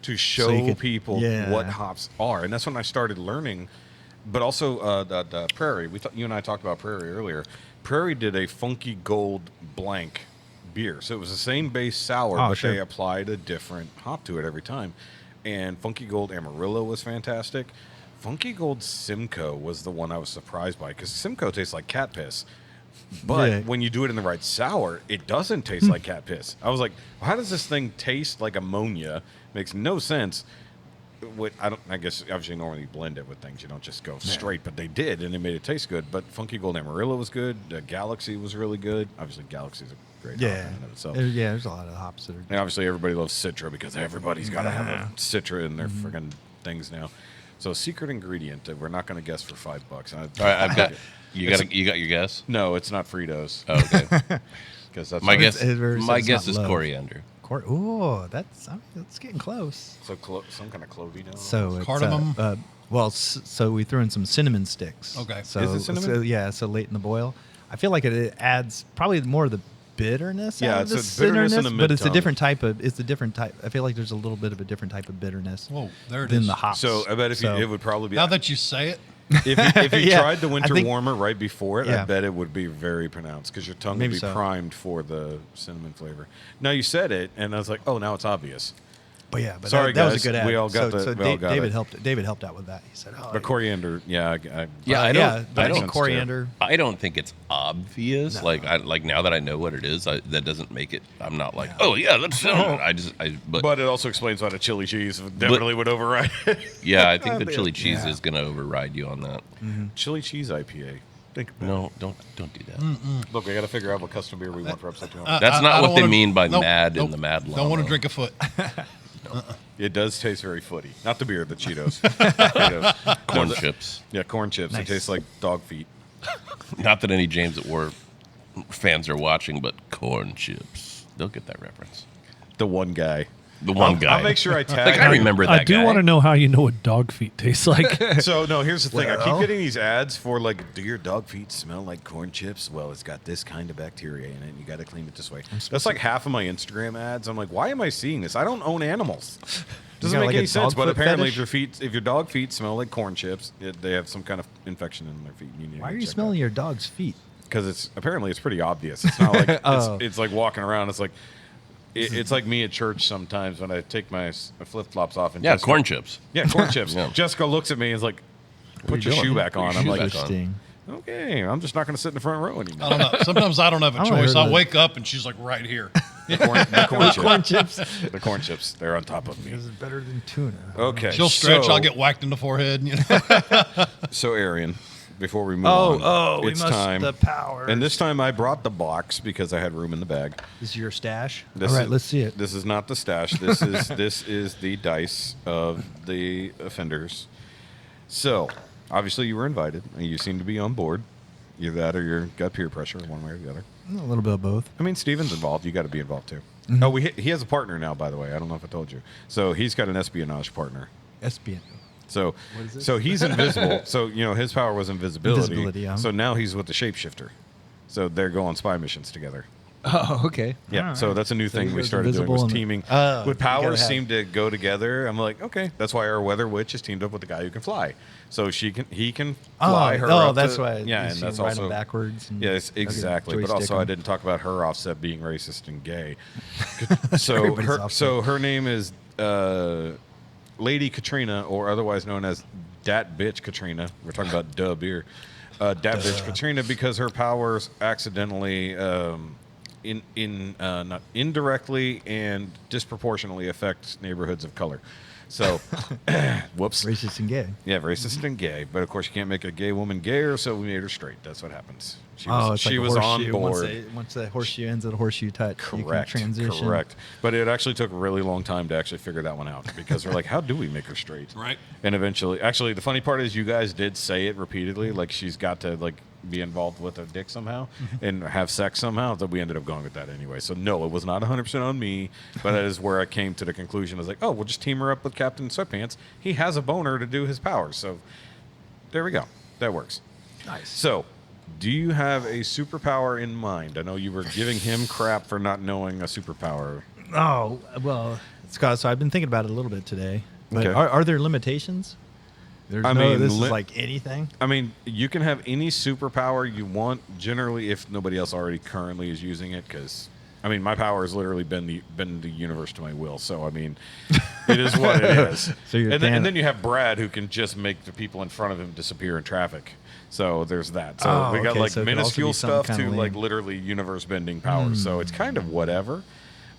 to show you could- people yeah. what hops are, and that's when I started learning. But also the Prairie. You and I talked about Prairie earlier. Prairie did a Funky Gold blank beer, so it was the same base sour, Oh, but sure. they applied a different hop to it every time. And Funky Gold Amarillo was fantastic. Funky Gold Simcoe was the one I was surprised by because Simcoe tastes like cat piss. But Yeah. when you do it in the right sour, it doesn't taste like cat piss. I was like, well, how does this thing taste like ammonia? Makes no sense. I guess obviously normally you blend it with things. You don't just go straight, but they did, and it made it taste good. But Funky Gold Amarillo was good. Galaxy was really good. Obviously, Galaxy's a great hop Yeah. in and of itself. There's a lot of hops that are. And obviously, everybody loves Citra because everybody's got to have a Citra in their friggin' things now. So, secret ingredient that we're not going to guess for $5. All right, I've got. You got your guess? No, it's not Fritos. Oh, okay. Because that's My guess. it's My not guess is love. coriander. Ooh, that's getting close. So some kind of clovino. So it's, Cardamom? so we threw in some cinnamon sticks. Okay. So, Is it cinnamon? So late in the boil, I feel like it adds probably more of the bitterness. Yeah, out of it's the a bitterness in citrusness, the but it's a mid-tongue. different type of. It's a different type. I feel like there's a little bit of a different type of bitterness. Whoa, there it than is. the hops. So I bet So- it would probably be. Now that you say it, if you Yeah, tried the I winter think- warmer right before it, I Yeah. bet it would be very pronounced because your tongue Maybe would be so. primed for the cinnamon flavor. Now you said it, and I was like, oh, now it's obvious. but Sorry, that was guys. a good ad. We all got David it. David helped out with that. He said, "Oh, The coriander, I but don't coriander. I don't think it's obvious. No. Like now that I know what it is, that doesn't make it. I'm not like, oh yeah, that's. But it also explains why the chili cheese definitely would override it. Yeah, I think the chili cheese is going to override you on that. Mm-hmm. Chili cheese IPA. Think about No, it. don't do that. Look, we got to figure out what custom beer we want for episode 200. That's not I what don't they wanna- mean by nope, mad nope. in the Mad Llama. Don't want to drink a foot. It does taste very footy. Not the beer, the Cheetos. Cheetos. Corn No, chips. Yeah, corn chips. Nice. It tastes like dog feet. Not that any James at War fans are watching, but corn chips. They'll get that reference. The one guy. The one guy. I'll make sure I tag. Like, I remember that I do guy. want to know how you know what dog feet taste like. So no, here's the thing. I keep Well. getting these ads for like, do your dog feet smell like corn chips? Well, it's got this kind of bacteria in it. And you got to clean it this way. That's like half of my Instagram ads. I'm like, why am I seeing this? I don't own animals. Doesn't got, make like, any a sense. dog But foot apparently, fetish? if your dog feet smell like corn chips, they have some kind of infection in their feet. Why are you smelling your dog's feet? Because it's pretty obvious. It's not like Oh. it's like walking around. It's like. It's like me at church sometimes when I take my flip flops off and Yeah, Jessica- corn chips. Yeah, corn chips. Yeah. Jessica looks at me and is like, are "Put you your doing? shoe back on." Put your I'm shoe like, back on. Interesting. "Okay, I'm just not going to sit in the front row anymore." I don't know. Sometimes I don't have a I choice. heard I that. wake up and she's like right here. The Corn chips. The corn chips. They're on top of me. This is better than tuna. Okay. She'll stretch. So, I'll get whacked in the forehead. So, Aarian, before we move on, it's time. the power. And this time I brought the box because I had room in the bag. This is your stash. This All right, is- let's see it. This is not the stash. This is the dice of the offenders. So, obviously, you were invited, and you seem to be on board. Either that, or you've got peer pressure, one way or the other. A little bit of both. I mean, Steven's involved. You got to be involved too. Mm-hmm. Oh, he has a partner now, by the way. I don't know if I told you. So he's got an espionage partner. Espionage. So, What is it? so he's invisible. So his power was invisibility. Invisibility, yeah. So now he's with the shapeshifter. So they're going spy missions together. Oh, okay. Yeah. All So right. that's a new So thing he we goes started doing invisible was and- teaming. Oh, With you gotta powers have- seem to go together. I'm like, okay, that's why our weather witch is teamed up with the guy who can fly. So he can fly her. up that's to- why. Yeah, you and see that's him ride also him backwards. And Yes, exactly. But joystick also, I him. didn't talk about her offset being racist and gay. so Everybody's her, offset. so her name is Lady Katrina, or otherwise known as Dat Bitch Katrina. We're talking about duh beer. Dat Bitch Katrina, because her powers accidentally, not indirectly and disproportionately affect neighborhoods of color. So, whoops. Racist and gay. Yeah, racist and gay. But of course, you can't make a gay woman gayer, so we made her straight. That's what happens. She was, It's like she a was on horseshoe. board. Once the horseshoe ends at a horseshoe touch, Correct. you can transition. Correct. But it actually took a really long time to actually figure that one out because we're like, how do we make her straight? Right. And eventually, actually, the funny part is you guys did say it repeatedly, like she's got to be involved with a dick somehow and have sex somehow. That we ended up going with that anyway. So no, it was not 100% on me, but that is where I came to the conclusion. I was like, oh, we'll just team her up with Captain Sweatpants. He has a boner to do his powers. So there we go. That works. Nice. So, do you have a superpower in mind? I know you were giving him crap for not knowing a superpower. Oh, well, Scott, so I've been thinking about it a little bit today. But Okay. are there limitations? There's I no, mean, this is like anything? I mean, you can have any superpower you want, generally, if nobody else already currently is using it, because, I mean, my power has literally been the universe to my will, so, I mean, it is what it is. So you're and then you have Brad, who can just make the people in front of him disappear in traffic. So there's that. So Oh, we got, okay, like, so it could also minuscule be something stuff to, kinda like, lame. literally universe-bending powers. So it's kind of whatever.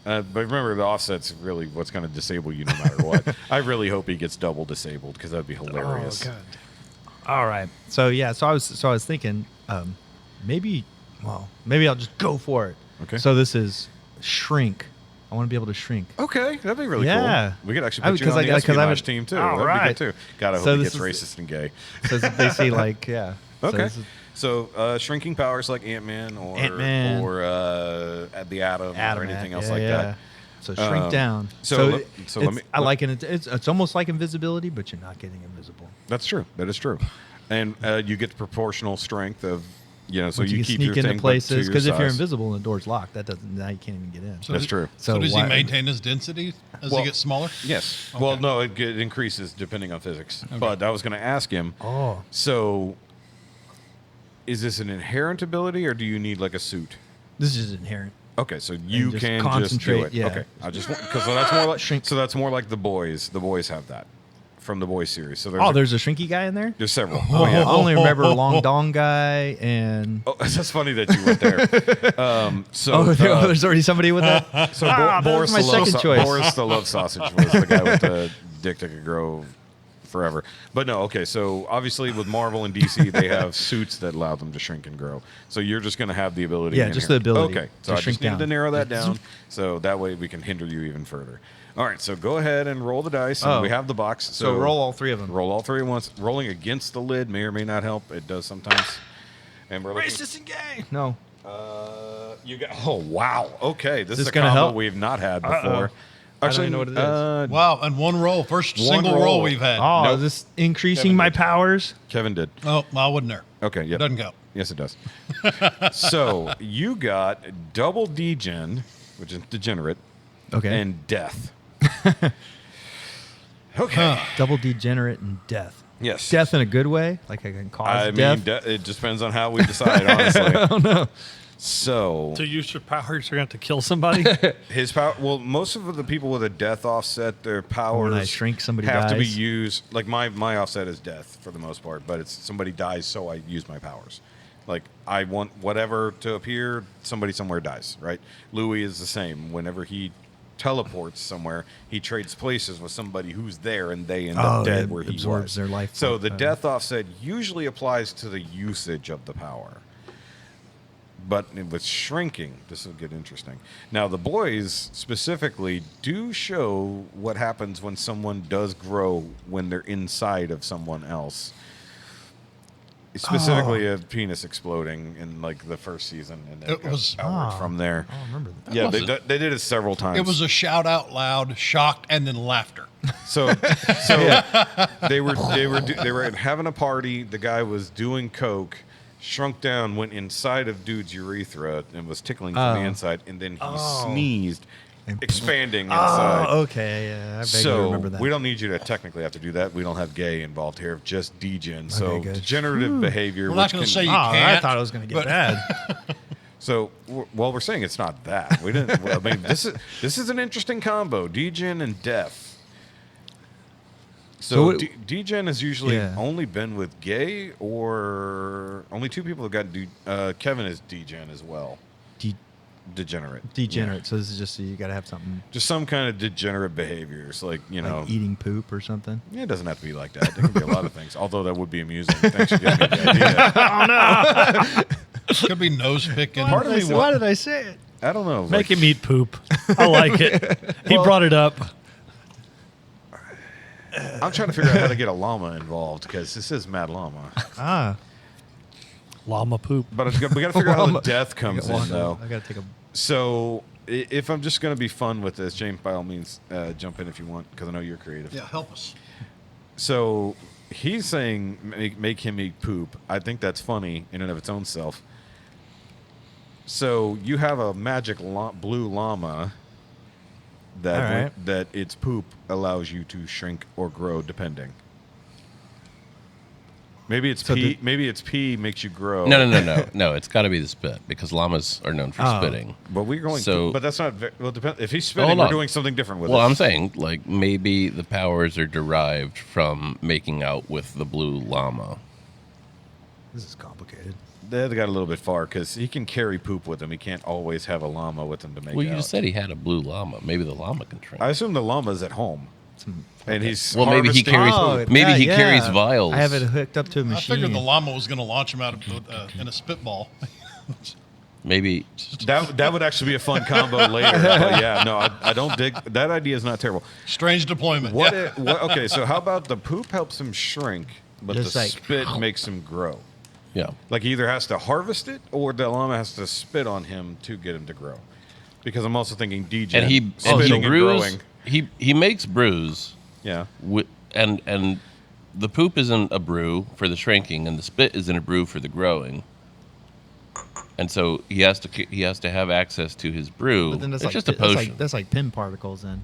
But remember, the offset's really what's going to disable you no matter what. I really hope he gets double disabled, because that would be hilarious. Oh, God. All right. So yeah, so I was thinking, maybe I'll just go for it. Okay. So this is shrink. I want to be able to shrink. Okay, that'd be really Yeah. cool. We could actually put you Because on the I espionage would- team too. All That'd right. be good too. God, I hope So he this gets is- racist and gay. So they say like yeah. So Okay. this is So shrinking powers like Ant-Man or the Atom or anything else like that. So shrink down. so let it's- me- I like it. It's almost like invisibility, but you're not getting invisible. That's true. That is true. And you get the proportional strength of, so Once you can keep sneak your into thing places because if you're invisible and the door's locked, now you can't even get in. That's true. So does he why- maintain his density as Well, he gets smaller? Yes. Okay. Well, no, it increases depending on physics. But I was going to ask him. Oh. So, is this an inherent ability, or do you need like a suit? This is inherent. Okay, so you just can just do concentrate, it. yeah. Okay, I just because that's more like Shrink. so that's more like the boys. The boys have that from the boys series. So There's a shrinky guy in there. there's several. Oh, yeah. I only remember Long Dong guy and. Oh, that's funny that you went there. There's already somebody with that. So that Boris, was my second choice. Boris the Love Sausage was the guy with the dick that could grow forever. But no, okay. So obviously with Marvel and DC, they have suits that allow them to shrink and grow. So you're just going to have the ability. Yeah, just the ability Okay, so to I shrink just needed down. to narrow that down, so that way we can hinder you even further. All right, so go ahead and roll the dice. And we have the box. So roll all 3 of them. Roll all 3 at once. Rolling against the lid may or may not help. It does sometimes. And we're looking. Racist and gay. No. You got. Oh wow. Okay, this is a gonna combo help? we've not had before. I don't even know what it is. Wow, and one roll. First single roll we've had. Oh, Nope. is this increasing Kevin my did. powers? Kevin did. Oh, I wasn't there. Okay. Yep. Doesn't count. Yes, it does. So you got double degen, which is degenerate, Okay. and death. Okay. Double degenerate and death. Yes. Death in a good way? Like I can cause I death? mean, it just depends on how we decide, honestly. I don't know. So To use your powers, you're going to have to kill somebody. his power. Well, most of the people with a death offset, their powers When I shrink, somebody have to be dies. used. Like my offset is death for the most part, but it's somebody dies, so I use my powers. Like I want whatever to appear, somebody somewhere dies. Right? Louis is the same. Whenever he teleports somewhere, he trades places with somebody who's there, and they end up dead it where he absorbs was. their life So force. the death offset usually applies to the usage of the power. But with shrinking, this will get interesting. Now, the boys specifically do show what happens when someone does grow when they're inside of someone else. Specifically, a penis exploding in like the first season, and then It was- outward from there. I don't remember that. Yeah, they did it several times. It was a shout out loud, shocked, and then laughter. So they were having a party. The guy was doing coke, shrunk down, went inside of dude's urethra, and was tickling from the inside, and then he sneezed, expanding inside. Oh, okay. Yeah, I vaguely So remember that. we don't need you to technically have to do that. We don't have gay involved here, just degen. So good. degenerative behavior. We're not which going to can- say you I can't. thought it was going to but- get bad. So, well, we're saying it's not that. We didn't. I mean, this is an interesting combo: degen and death. So, degen has usually only been with gay, or only 2 people have got. Kevin is degen as well. Degenerate. Degenerate. Yeah. So this is just you got to have something Just some kind of degenerate behaviors, like like eating poop or something. Yeah, it doesn't have to be like that. It can be a lot of things. Although that would be amusing. Thanks for giving me the idea. Could be nose picking. Part of me Why did I say it? I don't know. Make him eat poop. I like it. He brought it up. I'm trying to figure out how to get a llama involved because this is Mad Llama. Llama poop. But we got to figure out how the death comes in, though. I got to take a. So if I'm just going to be fun with this, James, by all means, jump in if you want, because I know you're creative. Yeah, help us. So he's saying make him eat poop. I think that's funny in and of its own self. So you have a magic blue llama that that its poop allows you to shrink or grow, depending. Maybe it's pee. Maybe it's pee makes you grow. No. It's got to be the spit because llamas are known for spitting. But we're going. So, but that's not. Well, depend. If he's spitting, Hold we're on. doing something different with it. well, I'm saying like maybe the powers are derived from making out with the blue llama. This is complicated. They got a little bit far because he can carry poop with him. He can't always have a llama with him to make Well, you out. just said he had a blue llama. Maybe the llama can shrink. I assume the llama's at home, and he's Well, maybe he harvesting carries. poop. Maybe he carries vials. I have it hooked up to a I machine. figured the llama was going to launch him out of in a spitball. Maybe That would actually be a fun combo later. But yeah, no, I don't dig that idea. Is not terrible. Strange deployment. What? Yeah. Okay, so how about the poop helps him shrink, but Just the like- spit makes him grow? Yeah. Like he either has to harvest it or the llama has to spit on him to get him to grow. Because I'm also thinking degen. And he spitting and brews. growing. He makes brews. Yeah. And the poop isn't a brew for the shrinking, and the spit isn't a brew for the growing. And so he has to have access to his brew. But then that's it's like just a potion. that's like pin particles then.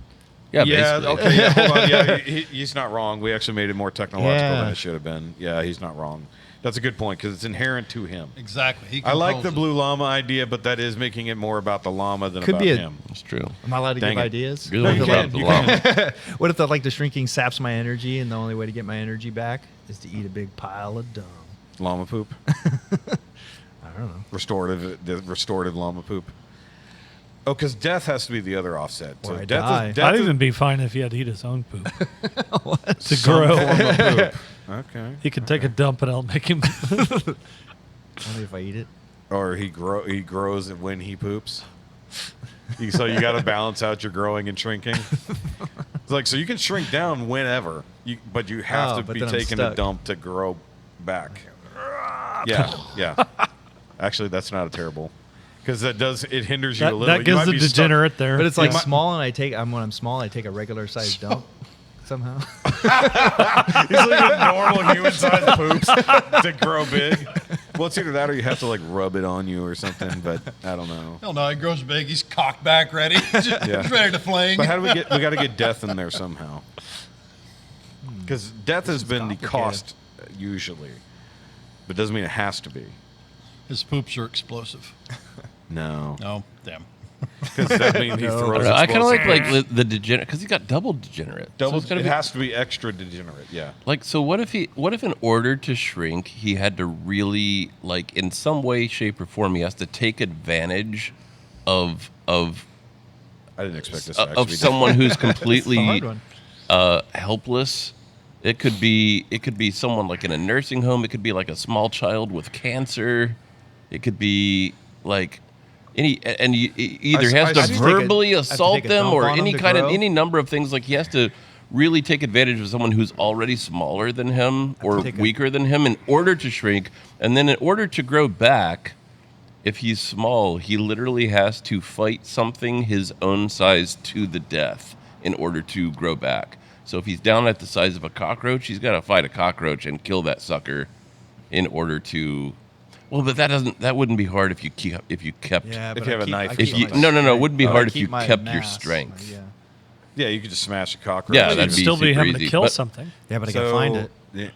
Yeah. Yeah. Basically. Okay. Yeah, hold on. Yeah. He's not wrong. We actually made it more technological Yeah. than it should have been. Yeah. He's not wrong. That's a good point because it's inherent to him. Exactly. He I like the controls it. blue llama idea, but that is making it more about the llama than Could about be him. That's true. Am I allowed to Dang give it. ideas? You're No, the you one can. about the You llama. can. What if the shrinking saps my energy, and the only way to get my energy back is to eat a big pile of dung? Llama poop. I don't know. Restorative llama poop. Oh, because death has to be the other offset. Or I death die. death I'd even be fine if he had to eat his own poop to some grow. form of poop. Okay. He could take a dump and I'll make him. Only if I eat it. Or he grows when he poops. So you got to balance out your growing and shrinking. It's like, so you can shrink down whenever, but you have to but be then I'm taking a stuck. dump to grow back. Yeah. Actually, that's not a terrible, because it hinders you a little. that You gives might the be stuck- degenerate there. But it's like Yeah. small, and when I'm small, I take a regular sized dump somehow. He's like a normal human-sized poops to grow big. Well, it's either that or you have to like rub it on you or something. But I don't know. Hell no, he grows big. He's cocked back, ready. Just ready to fling. But how do we get? We got to get death in there somehow. Because death has been the cost usually, but doesn't mean it has to be. His poops are explosive. No, No, damn. because that means he I throws. don't know. I kind of explosive- like the degenerate because he got double degenerate. double. So it's gotta It be, has to be extra degenerate. Yeah. like, so what if in order to shrink, he had to really, like, in some way, shape, or form, he has to take advantage of I didn't expect this. to actually of be someone who's It's a completely hard one. helpless. It could be someone like in a nursing home. It could be like a small child with cancer. It could be like he either I has to see. verbally Have to assault take a them dump or on 'em any to kind of grow? any number of things. Like he has to really take advantage of someone who's already smaller than him or take a- weaker than him in order to shrink, and then in order to grow back. If he's small, he literally has to fight something his own size to the death in order to grow back. So if he's down at the size of a cockroach, he's got to fight a cockroach and kill that sucker in order to. Well, but that wouldn't be hard if you kept. Yeah, If but you have I a keep- knife I or keep If you my no, it strength. wouldn't be I hard if keep you my kept your mass. strength. Yeah. Yeah, you could just smash a cockroach. Yeah, You'd that'd be still be super having easy, to kill but- something. Yeah, but I gotta find it. Yeah.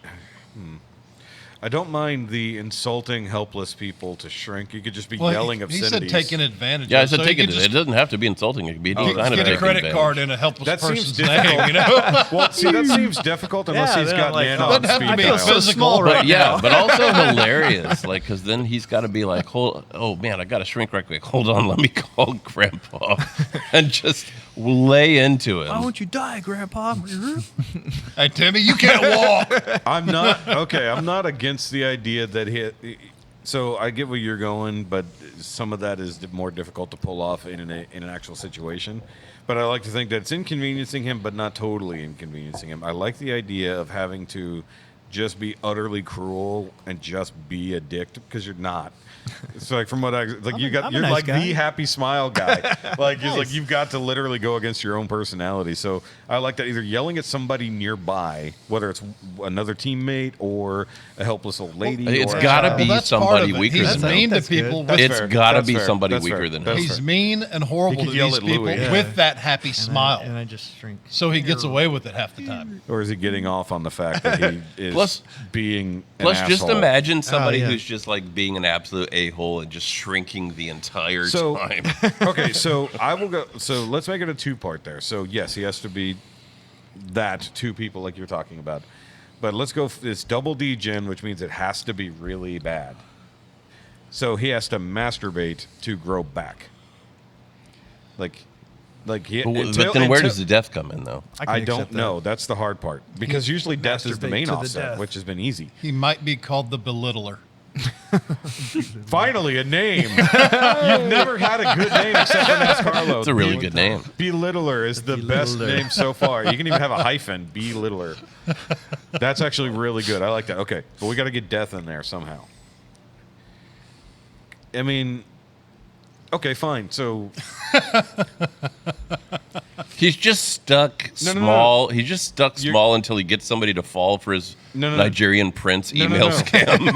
I don't mind the insulting helpless people to shrink. You could just be yelling he obscenities. said taking advantage. Yeah, I of said so take he it. could It just doesn't have to be insulting. It could be any get kind of a taking credit advantage. card in a helpless That seems person's difficult. name. You know. Well, see, that seems difficult unless Yeah, he's then got I'm like, nano oh, on doesn't have to speed be dial. so small right But yeah, but also hilarious. Like, because then he's got to be like, oh man, I got to shrink right quick. Hold on, let me call Grandpa and just lay into him. Why won't you die, Grandpa? Hey Timmy, you can't walk. I'm not against the idea that so I get where you're going, but some of that is more difficult to pull off in an actual situation. But I like to think that it's inconveniencing him, but not totally inconveniencing him. I like the idea of having to just be utterly cruel and just be a dick, because you're not. It's like from what you're I'm a nice like guy. the happy smile guy. Like he's like Nice. you've got to literally go against your own personality. So I like that, either yelling at somebody nearby, whether it's another teammate or a helpless old lady. It's or a got to child. be that's part somebody of it. weaker He's than mean him. to That's good. people. That's With, It's fair. got to That's be fair. somebody That's weaker fair. than That's him. he's fair. mean and horrible He to could yell these at people Louis. with that happy smile. And I just shrink. So he gets away with it half the time. Or is he getting off on the fact that he is Plus- being an Plus, just asshole? imagine somebody yeah. who's just like being an absolute a-hole and just shrinking the entire So time. okay, so I will go. So let's make it a two-part there. So yes, he has to be that two people like you're talking about, but let's go. It's double degen, which means it has to be really bad. So he has to masturbate to grow back. Like he. But then where does the death come in, though? I don't know. That's the hard part, because usually death is the Masturbate main to the offset, death. which has been easy. He might be called the belittler. Finally, a name. You've never had a good name except for Carlo. It's a really good name. Belittler is the best Belittler. name so far. You can even have a hyphen, Belittler. That's actually really good. I like that. Okay, but we got to get death in there somehow. I mean, okay, fine. So He's just stuck No, no, no. small. He's just stuck You're- small until he gets somebody to fall for his No. Nigerian prince email no. scam. no.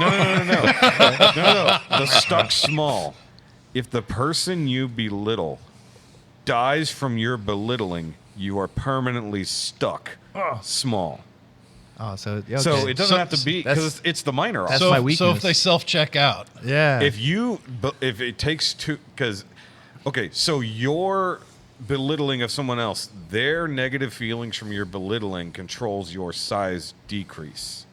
The stuck small. If the person you belittle dies from your belittling, you are permanently stuck small. Oh, so okay. So it doesn't have to be because it's the minor. That's so, my weakness. So if they self-check out, yeah. If it takes two, because so your belittling of someone else, their negative feelings from your belittling controls your size decrease.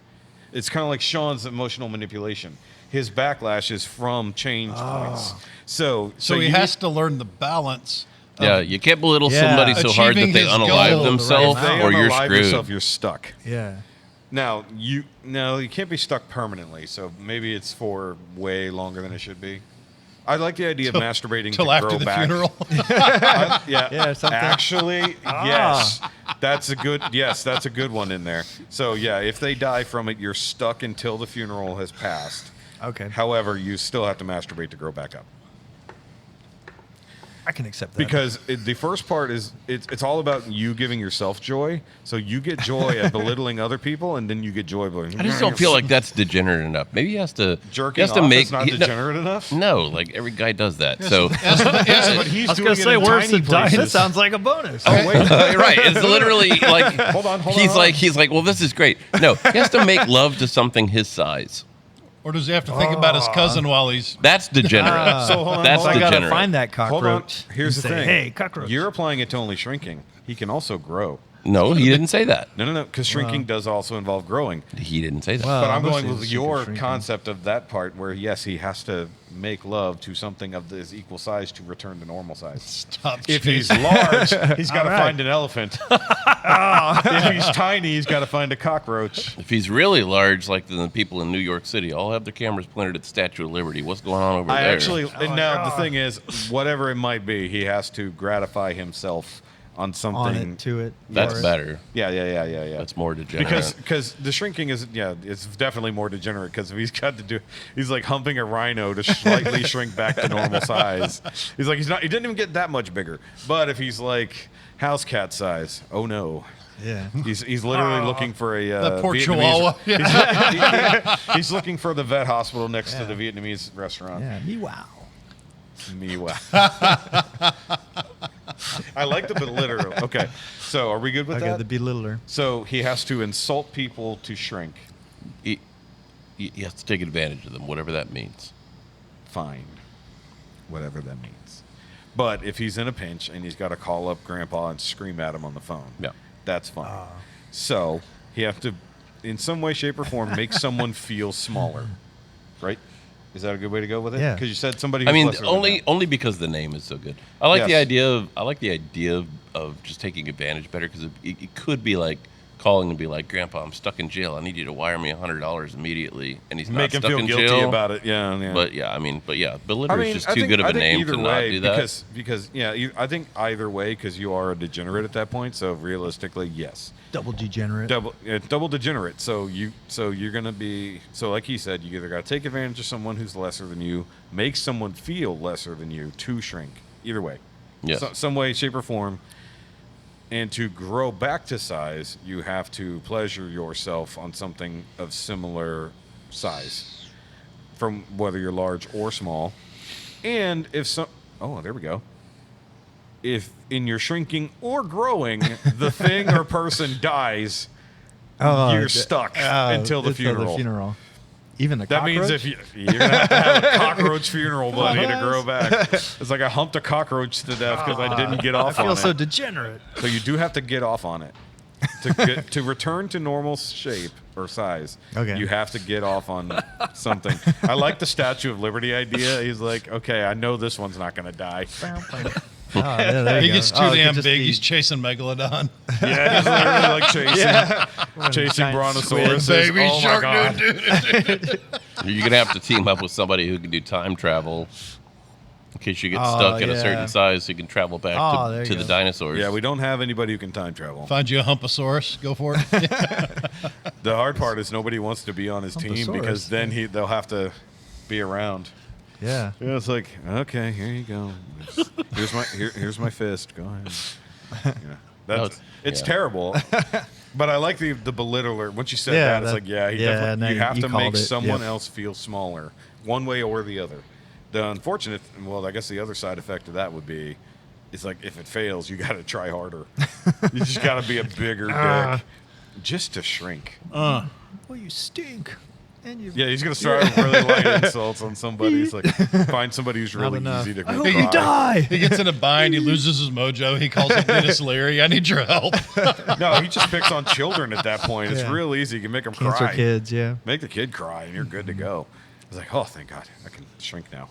It's kind of like Sean's emotional manipulation. His backlash is from change points. So he has to learn the balance. Yeah, you can't belittle somebody so hard that Achieving they his unalive goal. themselves, if they or you're unalive screwed. yourself, you're stuck. Yeah. Now you can't be stuck permanently. So maybe it's for way longer than it should be. I like the idea of masturbating till to after grow the back. funeral. Yeah, something. Actually, yes, that's a good one in there. So yeah, if they die from it, you're stuck until the funeral has passed. Okay. However, you still have to masturbate to grow back up. I can accept that. Because the first part is it's all about you giving yourself joy. So you get joy at belittling other people, and then you get joy. I just don't feel like that's degenerate enough. Maybe he has to jerking he has to off make is not degenerate enough. No, like every guy does that. So But he's I was doing gonna it say, in where's tiny the dice? places. That sounds like a bonus. Oh, wait. right, it's literally like Hold on. he's like, well, this is great. No, he has to make love to something his size. Or does he have to think about his cousin while he's... That's degenerate. So hold on, That's hold on. I gotta degenerate. find that Hold on. cockroach. Here's the and say, thing. Hey, cockroach. You're applying it to only shrinking. He can also grow. No, he didn't say that. No, because shrinking does also involve growing. He didn't say that. Well, But I'm mostly going with it's your shrinking. concept of that part where, yes, he has to make love to something of his equal size to return to normal size. Stop If chasing. he's large, he's got to right. find an elephant. If he's tiny, he's got to find a cockroach. If he's really large, like the people in New York City, all have their cameras pointed at the Statue of Liberty. What's going on over I there? actually, and now the thing is, whatever it might be, he has to gratify himself on something. on it, to it. That's for it. better. Yeah. That's more degenerate. Because the shrinking is it's definitely more degenerate because if he's like humping a rhino to slightly shrink back to normal size. He's like he didn't even get that much bigger. But if he's like house cat size, oh no. Yeah. He's literally looking for a That poor Vietnamese- Chihuahua. He's looking for the vet hospital next to the Vietnamese restaurant. Yeah. Me wow. N.Y.A. I like the belittler. Okay, so are we good with Okay, that? the belittler. So he has to insult people to shrink. he has to take advantage of them, whatever that means. Fine, whatever that means. But if he's in a pinch and he's got to call up Grandpa and scream at him on the phone, Yeah. that's fine. So he have to, in some way, shape, or form, make someone feel smaller, right? Is that a good way to go with it? Yeah. Because you said somebody. I Who's mean, lesser than that. only because the name is so good. I like Yes. the idea of just taking advantage better because it could be like calling and be like, Grandpa, I'm stuck in jail. I need you to wire me $100 immediately, and he's Make not him stuck feel in guilty jail. about it. Yeah. But Belitter is just too good of a I think name either to not way, do that. because I think either way because you are a degenerate at that point. So realistically, yes, Double degenerate. double degenerate. So you're gonna be like he said, you either got to take advantage of someone who's lesser than you, make someone feel lesser than you to shrink. Either way, Yes. some way, shape, or form. And to grow back to size, you have to pleasure yourself on something of similar size, from whether you're large or small. And there we go. If in your shrinking or growing, the thing or person dies, you're stuck until the funeral. Even the That cockroach? means you're gonna have to have a cockroach funeral, buddy, to grow back. It's like I humped a cockroach to death because I didn't get off I on feel it. so degenerate. So you do have to get off on it to return to normal shape or size. Okay. You have to get off on something. I like the Statue of Liberty idea. He's like, okay, I know this one's not going to die. There He you gets go. too Oh, it could damn just big. be- He's chasing Megalodon. Yeah, he's literally like chasing giant brontosaurus. Baby Oh my shark, god! dude. You're gonna have to team up with somebody who can do time travel in case you get Oh, stuck at a yeah. certain size, so you can travel back Oh, there to you the go. dinosaurs. Yeah, we don't have anybody who can time travel. Find you a Humpasaurus. Go for it. The hard part is nobody wants to be on his team Humpasaurus. because then they'll have to be around. Yeah. Yeah, it's like, okay, here you go. Here's my fist. Go ahead. Yeah. It's yeah. terrible. But I like the belittler. Once you said Yeah, that, it's like, yeah, and then you have you to called make it, someone yep. else feel smaller, one way or the other. The unfortunate, I guess the other side effect of that would be, it's like if it fails, you got to try harder. You just got to be a bigger dick. just to shrink. Well, you stink. And you. Yeah, he's gonna start really light insults on somebody. He's like, find somebody who's really easy to. I hope you die. He gets in a bind. He loses his mojo. He calls up Dennis Leary. I need your help. No, he just picks on children at that point. It's real easy. You can make them Cancer cry. kids, yeah. Make the kid cry, and you're good to go. It's like, oh, thank God, I can shrink now.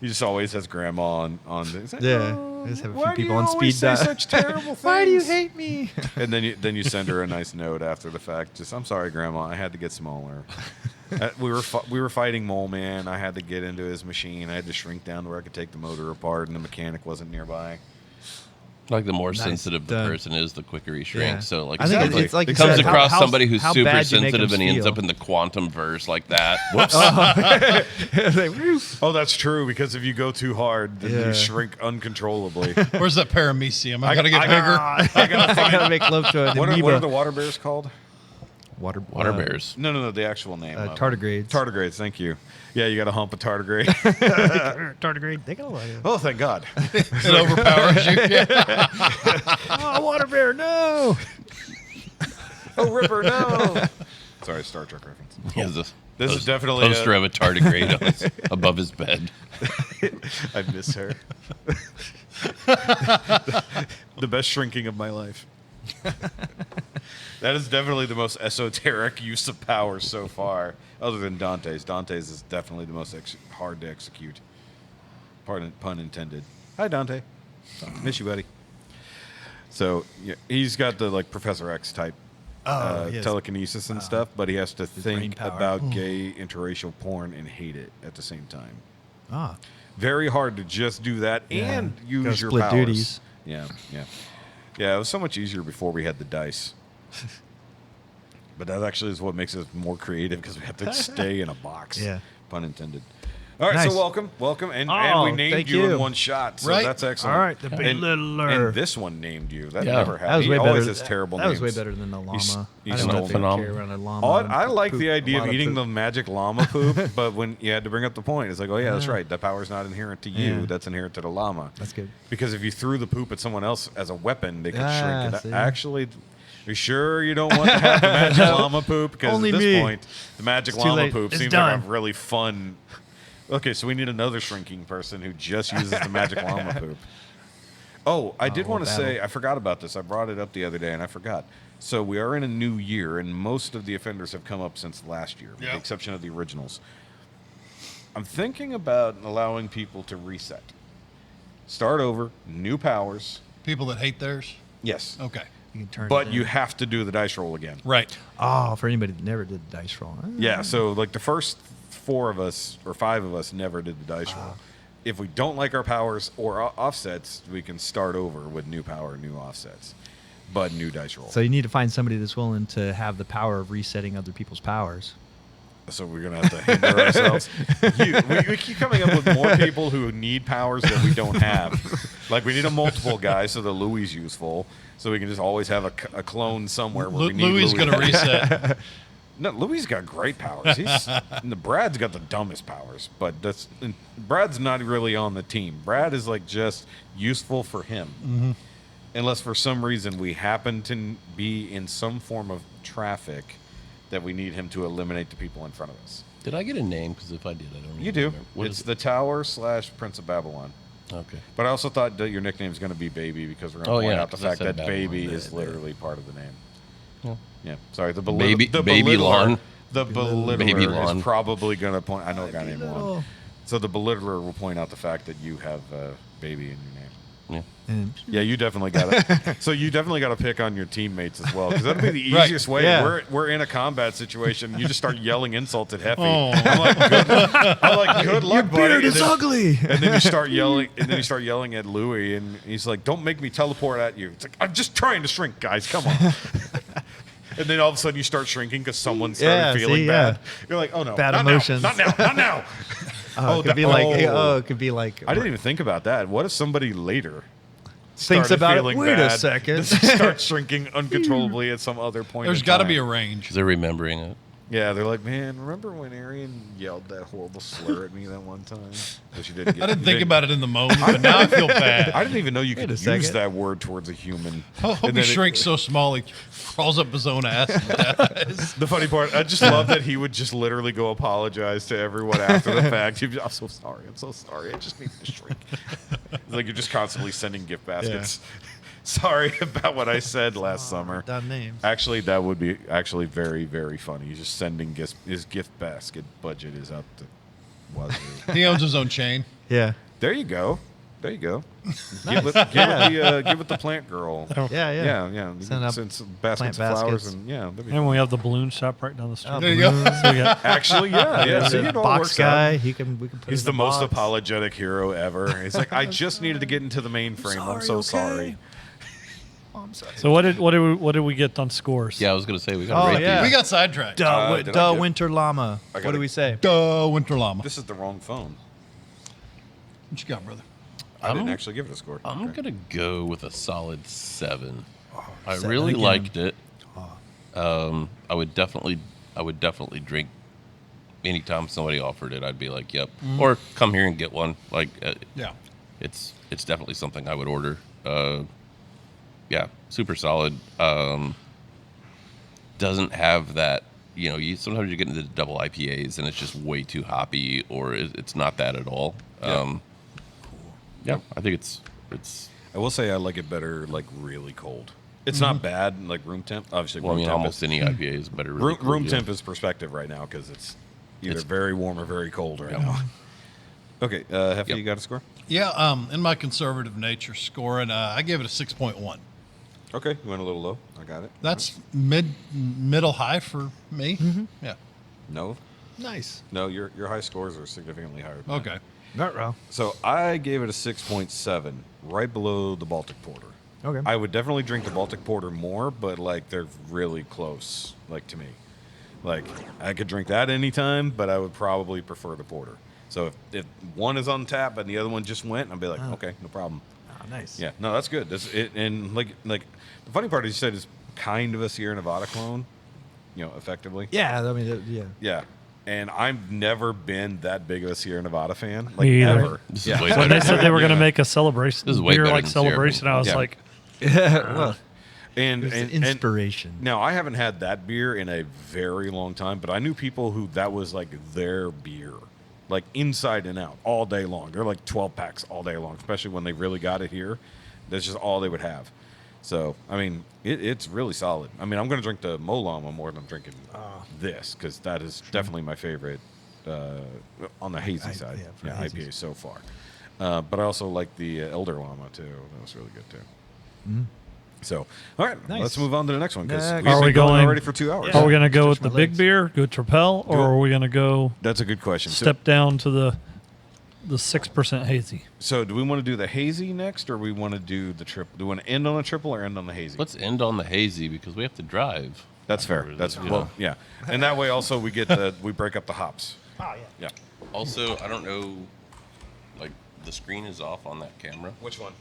He just always has grandma on. Like, Yeah, oh, I just have a why few people do you on always speed say dial. such terrible things? Why do you hate me? And then you send her a nice note after the fact. Just, I'm sorry, Grandma. I had to get smaller. We were fighting Mole Man. I had to get into his machine. I had to shrink down to where I could take the motor apart, and the mechanic wasn't nearby. Like the more sensitive the person is, the quicker he shrinks. Yeah. So like, I think it's like it you comes said, across how somebody who's super bad you make sensitive them and he ends feel. up in the quantum verse like that. Whoops. Oh. Oh, that's true, because if you go too hard, then you shrink uncontrollably. Where's that paramecium? I gotta get bigger. I gotta make love to an what amoeba. are the water bears called? Water bears. No, the actual name. Tardigrades. Tardigrades, thank you. Yeah, you got to hump a tardigrade. Tardigrade. They got a lot of. Oh, thank God. It overpowers you. Yeah. Oh, water bear, no! Oh, Ripper, no. Sorry, Star Trek reference. He has a This is definitely poster of a tardigrade above his bed. I miss her. The best shrinking of my life. That is definitely the most esoteric use of power so far, other than Dante's. Dante's is definitely the most hard to execute. Pun intended. Hi, Dante. Miss you, buddy. So yeah, he's got the like Professor X type telekinesis and stuff, but he has to think about gay interracial porn and hate it at the same time. Ah. Very hard to just do that and use Gotta your split powers. duties. Yeah. Yeah, it was so much easier before we had the dice. But that actually is what makes us more creative, because we have to stay in a box. Yeah. Pun intended. All right, Nice. so welcome, and we named thank you in you. one shot, so Right. that's excellent. All right, the belittler. And this one named you. That Yeah. never That happened. was He way always better. has terrible That names. was way better than the llama. He I don't know stole if from they him. carry around a llama. I like poop, the idea a of lot eating poop. the magic llama poop, but when you had to bring up the point, it's like, oh yeah, that's right. The power's not inherent to you. Yeah. That's inherent to the llama. That's good. Because if you threw the poop at someone else as a weapon, they could Ah, shrink it. see. Actually, you sure you don't want to have the magic llama poop? Because Only at this me. point, the magic It's too llama late. poop It's seems done. like a really fun. Okay, so we need another shrinking person who just uses the magic llama poop. Oh, I did want to say, I forgot about this. I brought it up the other day, and I forgot. So we are in a new year, and most of the offenders have come up since last year, with the exception of the originals. I'm thinking about allowing people to reset. Start over, new powers. People that hate theirs. Yes. Okay. You can turn But it you in. have to do the dice roll again. Right. Oh, for anybody that never did the dice roll. Yeah, so like the first 4 of us or 5 of us never did the dice roll. If we don't like our powers or offsets, we can start over with new power, new offsets, but new dice roll. So you need to find somebody that's willing to have the power of resetting other people's powers. So we're going to have to hinder ourselves. We keep coming up with more people who need powers that we don't have. Like we need a multiple guy so that Louis is useful, so we can just always have a clone somewhere where we need Louis is going to reset. No, Louis got great powers. Brad's got the dumbest powers, but Brad's not really on the team. Brad is like just useful for him, unless for some reason we happen to be in some form of traffic that we need him to eliminate the people in front of us. Did I get a name? Because if I did, I don't. You do. remember. What It's is the Tower / Prince of Babylon. Okay. But I also thought that your nickname is going to be Baby, because we're going to point out the 'cause I fact said that Babylon. Baby is literally part of the name. Yeah. Yeah, sorry. The Baby belittler- Lawn. The belittler Baby Lawn. is probably going to point. I know a guy named Lawn. So the belittler will point out the fact that you have Baby in your name. Yeah. And Yeah, you definitely got to. So you definitely got to pick on your teammates as well, because that'd be the Right. easiest way. Yeah. We're in a combat situation. You just start yelling insults at Heffy. Oh. I'm like, good luck, buddy. beard is And then- ugly. And then you start yelling, at Louis, and he's like, "Don't make me teleport at you." It's like, I'm just trying to shrink, guys. Come on. And then all of a sudden you start shrinking because someone started feeling bad. You're like, "Oh no, Bad not emotions. now, not now, not now." it could be like, it could be like. I didn't even think about that. What if somebody later Thinks started about it. feeling Wait a bad, second. Start shrinking uncontrollably at some other point. There's got to be a range. Because they're remembering it. Yeah, they're like, man, remember when Aarian yelled that horrible slur at me that one time? Which you didn't get. I didn't think about it in the moment, but now I feel bad. I didn't even know you Wait could a use second. that word towards a human. I hope he shrinks so small he crawls up his own ass and dies. The funny part, I just love that he would just literally go apologize to everyone after the fact. He'd be, I'm so sorry. I just need to shrink. It's like you're just constantly sending gift baskets. Sorry about what I said last summer. Dumb names. Actually, that would be actually very, very funny. He's just sending his gift basket budget is up to wazoo. He owns his own chain. Yeah. There you go. Give it the plant girl. Yeah. Yeah. Send up Send some baskets of plant flowers baskets. and that'd be And we have the balloon shop right down the street. There you go. So we got, actually, yeah. See, it all Box works guy. out. We can put He's it the in a most box. apologetic hero ever. He's like, I just needed to get into the mainframe. I'm so sorry. so what did we get on scores? Yeah, I was gonna say we got Oh, to rate yeah. We got sidetracked. did I get- Winter Llama. I got What do it. we say? Duh, Winter Llama. This is the wrong phone. What you got, brother? I didn't actually give it a score. I'm Okay. gonna go with a solid 7. I 7 really again. liked it. I would definitely drink. Anytime somebody offered it, I'd be like, "Yep," or come here and get one. Like, Yeah. it's definitely something I would order. Yeah, super solid. Doesn't have that. Sometimes you get into the double IPAs and it's just way too hoppy, or it's not that at all. Yeah, I think it's. I will say I like it better, like really cold. It's not bad, like room temp. Obviously, Well, I room mean, temp almost is, any IPA is better. Really cool, room yeah. temp is perspective right now because it's either It's- very warm or very cold right Yep. now. Okay, Hefty, Yep. you got a score? Yeah, in my conservative nature scoring, I gave it a 6.1. Okay, you went a little low. I got it. That's middle high for me. Yeah. No, Nice. no, your high scores are significantly higher. Than mine. Okay. Not wrong. So I gave it a 6.7, right below the Baltic Porter. Okay. I would definitely drink the Baltic Porter more, but like they're really close, like to me. Like I could drink that anytime, but I would probably prefer the Porter. So if one is on tap and the other one just went, I'd be like, okay, no problem. Oh, nice. Yeah, no, that's good. That's it. And like the funny part is you said it's kind of a Sierra Nevada clone, effectively. Yeah. I mean, yeah. Yeah. And I've never been that big of a Sierra Nevada fan, like Me either. ever. This is way When better. they said they were going to make a celebration, This is way beer better like than Sierra. celebration, I was Yeah. like, Well, And, it's and inspiration. now I haven't had that beer in a very long time, but I knew people who that was like their beer, like inside and out all day long. They're like 12 packs all day long, especially when they really got it here. That's just all they would have. So I mean, it's really solid. I mean, I'm going to drink the Llama more than I'm drinking this because that is definitely my favorite on the hazy side. yeah, for Yeah, hazies. IPA so far. But I also like the Elder Llama too. That was really good too. So, all right, Nice. let's move on to the next one because Next. we've Are been we going going- already for 2 hours. are we going to go with Stretch the my big legs. beer, go Trapel, or are we going to go That's a good question. step down to the 6% hazy? So, do we want to do the hazy next, or we want to do the triple? Do we want to end on a triple or end on the hazy? Let's end on the hazy because we have to drive. That's fair. That's well, yeah. And that way, also, we get we break up the hops. Oh, yeah. Yeah. Also, I don't know, like the screen is off on that camera, Which one?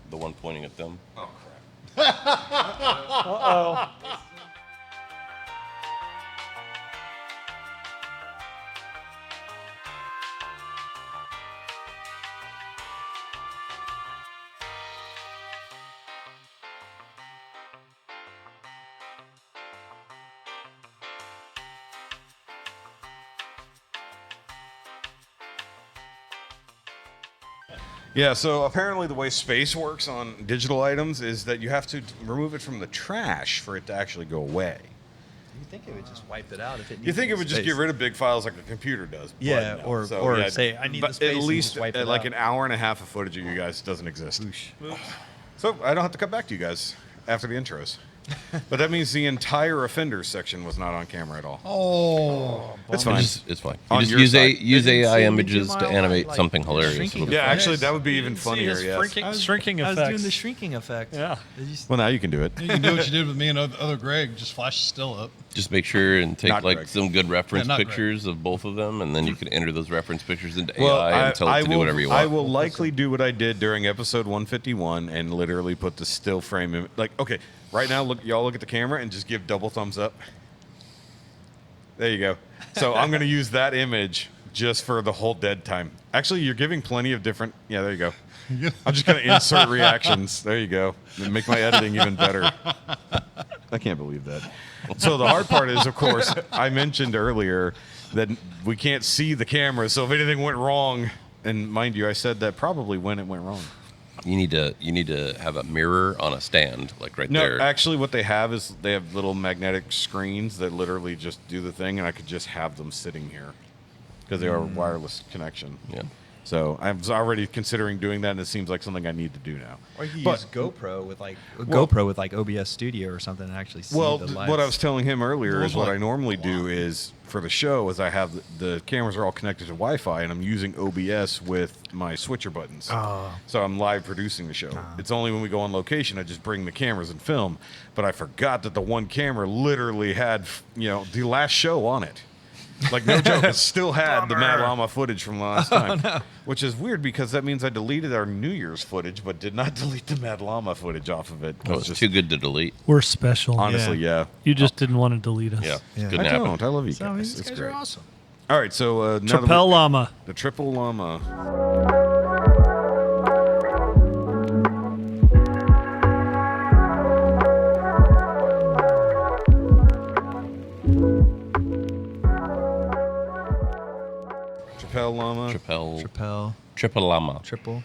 the one pointing at them. Oh crap. Yeah, so apparently the way space works on digital items is that you have to remove it from the trash for it to actually go away. You think it would just wipe it out if it needs You think it would just get rid of big files like a computer does? but Yeah, no. or say, I need but the space at and least just wipe it like out. an hour and a half of footage of you guys doesn't exist. So I don't have to come back to you guys after the intros. But that means the entire offenders section was not on camera at all. Oh, It's fine. It's fine. On You just your use side. use Didn't AI see me images do to my animate like, something hilarious. shrinking It'll be Yeah, fine. actually, that would be even funnier. Yes. Shrinking I was effects. doing the shrinking effect. Yeah. Did you s- Well, now you can do it. you can do what you did with me and other Greg. Just flash the still up. Just make sure and take Not like Greg. some good reference not Greg. pictures of both of them, and then you can enter those reference pictures into AI and tell it to do whatever you want. I will likely do what I did during episode 151 and literally put the still frame in. Like, okay, right now, look, y'all look at the camera and just give double thumbs up. There you go. So I'm going to use that image just for the whole dead time. Actually, you're giving plenty of different. Yeah, there you go. I'm just going to insert reactions. There you go. And make my editing even better. I can't believe that. So the hard part is, of course, I mentioned earlier that we can't see the camera. So if anything went wrong, and mind you, I said that probably when it went wrong. You need to have a mirror on a stand, like right No, there. actually, what they have is they have little magnetic screens that literally just do the thing, and I could just have them sitting here because they are a wireless connection. Yeah. So I was already considering doing that, and it seems like something I need to do now. Or you But- use GoPro with like OBS Studio or something and actually see Well, the lights. what I was telling him earlier is what like I normally do is for the show is I have the cameras are all connected to Wi-Fi, and I'm using OBS with my switcher buttons. Oh. So I'm live producing the show. It's only when we go on location I just bring the cameras and film. But I forgot that the one camera literally had the last show on it. Like, no joke, it still had the Mad Llama footage from last time. Which is weird because that means I deleted our New Year's footage, but did not delete the Mad Llama footage off of it. Oh, it's too good to delete. We're special. Honestly, yeah. You just didn't want to delete us. Yeah, Yeah. couldn't I happen. don't. I love you So, guys. these It's guys great. are awesome. All right, so now that Tripel Llama. the Triple Llama. Tripel Llama. Tripel Tripel, Llama. triple.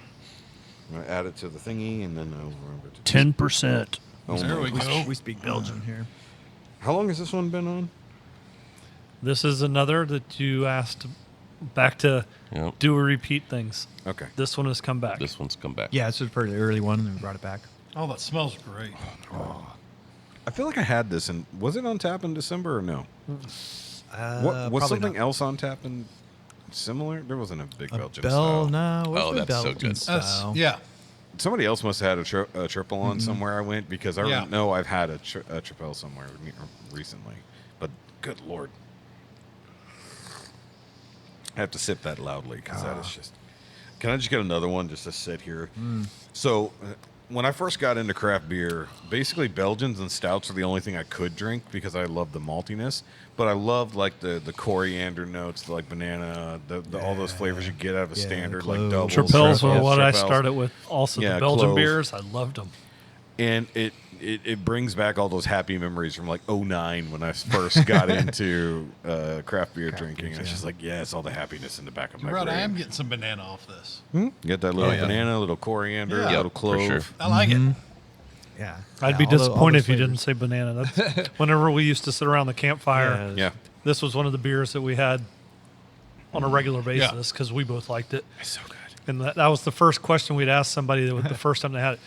I'm gonna add it to the thingy, and then I'll remember to 10%. Oh There my we gosh. go. We speak Belgian here. How long has this one been on? This is another that you asked back to Yep. do or repeat things. Okay. This one has come back. This one's come back. Yeah, it's a pretty early one, and we brought it back. Oh, that smells great. I feel like I had this, and was it on tap in December or no? Was Probably something not. else on tap in similar? There wasn't a big Belgian Bell, style. no. What's Oh, the that's so Belgian good. style? Yeah. Somebody else must have had a triple on somewhere I went because I Yeah. know I've had a tripel somewhere recently. But good lord, I have to sip that loudly because that is just. Can I just get another one just to sit here? So when I first got into craft beer, basically Belgians and stouts are the only thing I could drink because I love the maltiness. But I love like the coriander notes, the, like banana, all those flavors you get out of a Yeah, standard cloves. like doubles. Tripels were triples, what I tripels. started with. Also, Yeah, the Belgian clove. beers, I loved them. And it brings back all those happy memories from like 2009 when I first got into craft beer drinking. And it's just like, yeah, it's all the happiness in the back of my Right, brain. I am getting some banana off this. Get that little yeah. banana, a little coriander, Yeah. a little Yep, for clove. sure. I like it. Yeah. I'd Yeah, be all the- all disappointed those if you flavors. didn't say banana. That's, whenever we used to sit around the campfire, Yeah. this was one of the beers that we had on a regular basis because we both liked it. It's so good. And that was the first question we'd ask somebody that the first time they had it.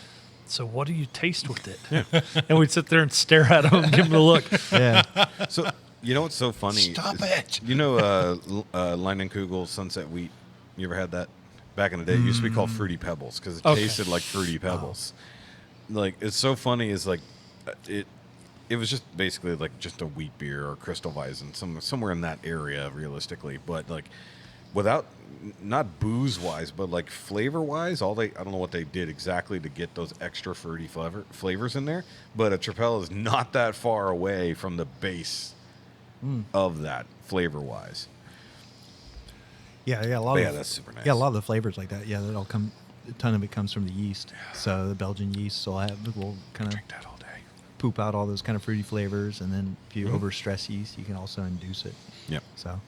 So what do you taste with it? And we'd sit there and stare at them and give them a look. Yeah. So, you know what's so funny? Stop it. You know Leinenkugel Sunset Wheat? You ever had that? Back in the day, it used to be called Fruity Pebbles because it Okay. tasted like Fruity Pebbles. Like, it's so funny is like, it was just basically like just a wheat beer or Crystal Weizen, somewhere in that area, realistically. But like, without, not booze wise, but like flavor wise, I don't know what they did exactly to get those extra fruity flavors in there. But a Tripel is not that far away from the base of that flavor wise. Yeah, yeah, a lot But yeah, of that's super nice. Yeah, a lot of the flavors like that. Yeah, that all come. A ton of it comes from the yeast. So the Belgian yeast will kind of Drink that all day. poop out all those kind of fruity flavors, and then if you overstress yeast, you can also induce it. Yep. So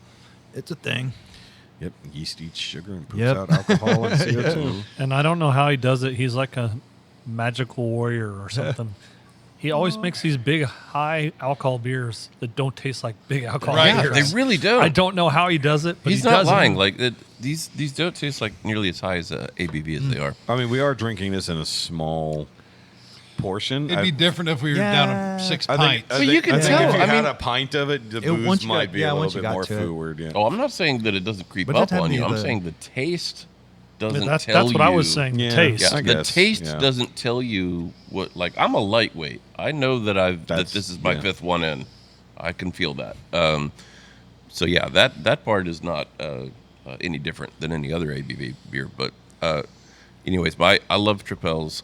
it's a thing. Yep. Yeast eats sugar and poops Yep. out alcohol and CO2. And I don't know how he does it. He's like a magical warrior or something. He always makes these big, high alcohol beers that don't taste like big alcohol Right. Yeah, beers. they really do. I don't know how he does it, but He's he not does lying. It. Like these don't taste like nearly as high as ABV as they are. I mean, we are drinking this in a small portion. It'd be different if we were down Yeah. to 6 I pints. But you can I think tell, if you I had mean- a pint of it, the once booze you might got- be yeah, a once little you bit got more to it. forward. Yeah. Oh, I'm not saying that it doesn't creep But up that had on me you. I'm the- saying the taste doesn't That's tell you. what I was saying. Yeah. Taste. Yeah, I the guess, taste yeah. doesn't tell you what. Like, I'm a lightweight. I know that That's- this is my yeah. fifth one in. I can feel that. So yeah, that part is not any different than any other ABV beer. But anyways, I love Tripels.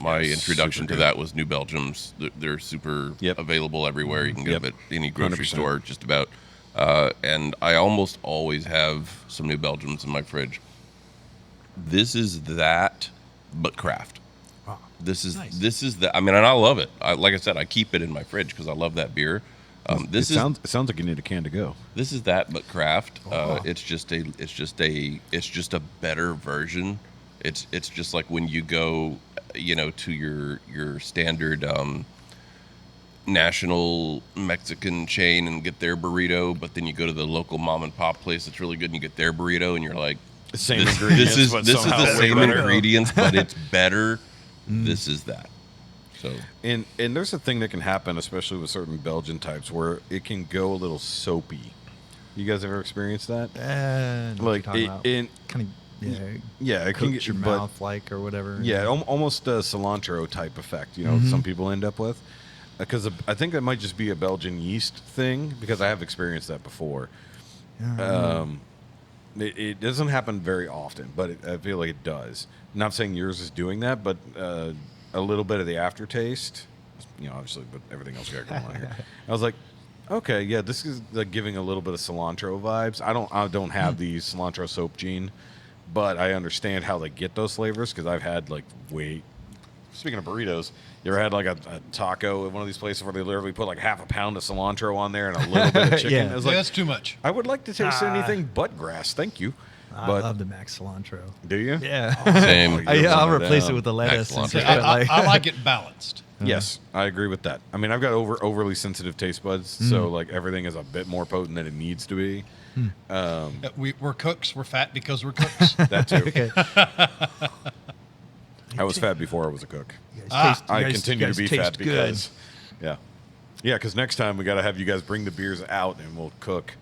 My Yeah, introduction super to good. that was New Belgiums. They're super Yep. available everywhere. You can get Yep. them at any grocery 100%. store, just about. and I almost always have some New Belgiums in my fridge. This is that, but craft. Wow. This is the. I mean, and I love it. Like I said, I keep it in my fridge because I love that beer. It sounds like you need a can to go. This is that, but craft. It's just a better version. It's just like when you go, to your standard national Mexican chain and get their burrito, but then you go to the local mom and pop place that's really good and you get their burrito and you're like, same ingredients. This is the same better. ingredients, but it's better. This is that. So and there's a thing that can happen, especially with certain Belgian types, where it can go a little soapy. You guys ever experienced that? Like kind of it can get your mouth like or whatever. Yeah, almost a cilantro type effect. Some people end up with, because I think that might just be a Belgian yeast thing. Because I have experienced that before. It doesn't happen very often, but I feel like it does. I'm not saying yours is doing that, but a little bit of the aftertaste, obviously, but everything else we got going on here. I was like, okay, yeah, this is like giving a little bit of cilantro vibes. I don't have the cilantro soap gene, but I understand how they get those flavors because I've had speaking of burritos, you ever had like a taco at one of these places where they literally put like half a pound of cilantro on there and a little bit of chicken? Yeah. It was like, That's too much. I would like to taste anything but grass. Thank you. I But love the max cilantro. do you? Yeah. Same. I'll replace it with the lettuce. Max And cilantro. stuff, I like it balanced. Yes, I agree with that. I mean, I've got overly sensitive taste buds, so like everything is a bit more potent than it needs to be. We're cooks. We're fat because we're cooks. That too. Okay. I was fat before I was a cook. You guys continue to be taste fat because, because next time we got to have you guys bring the beers out and we'll cook.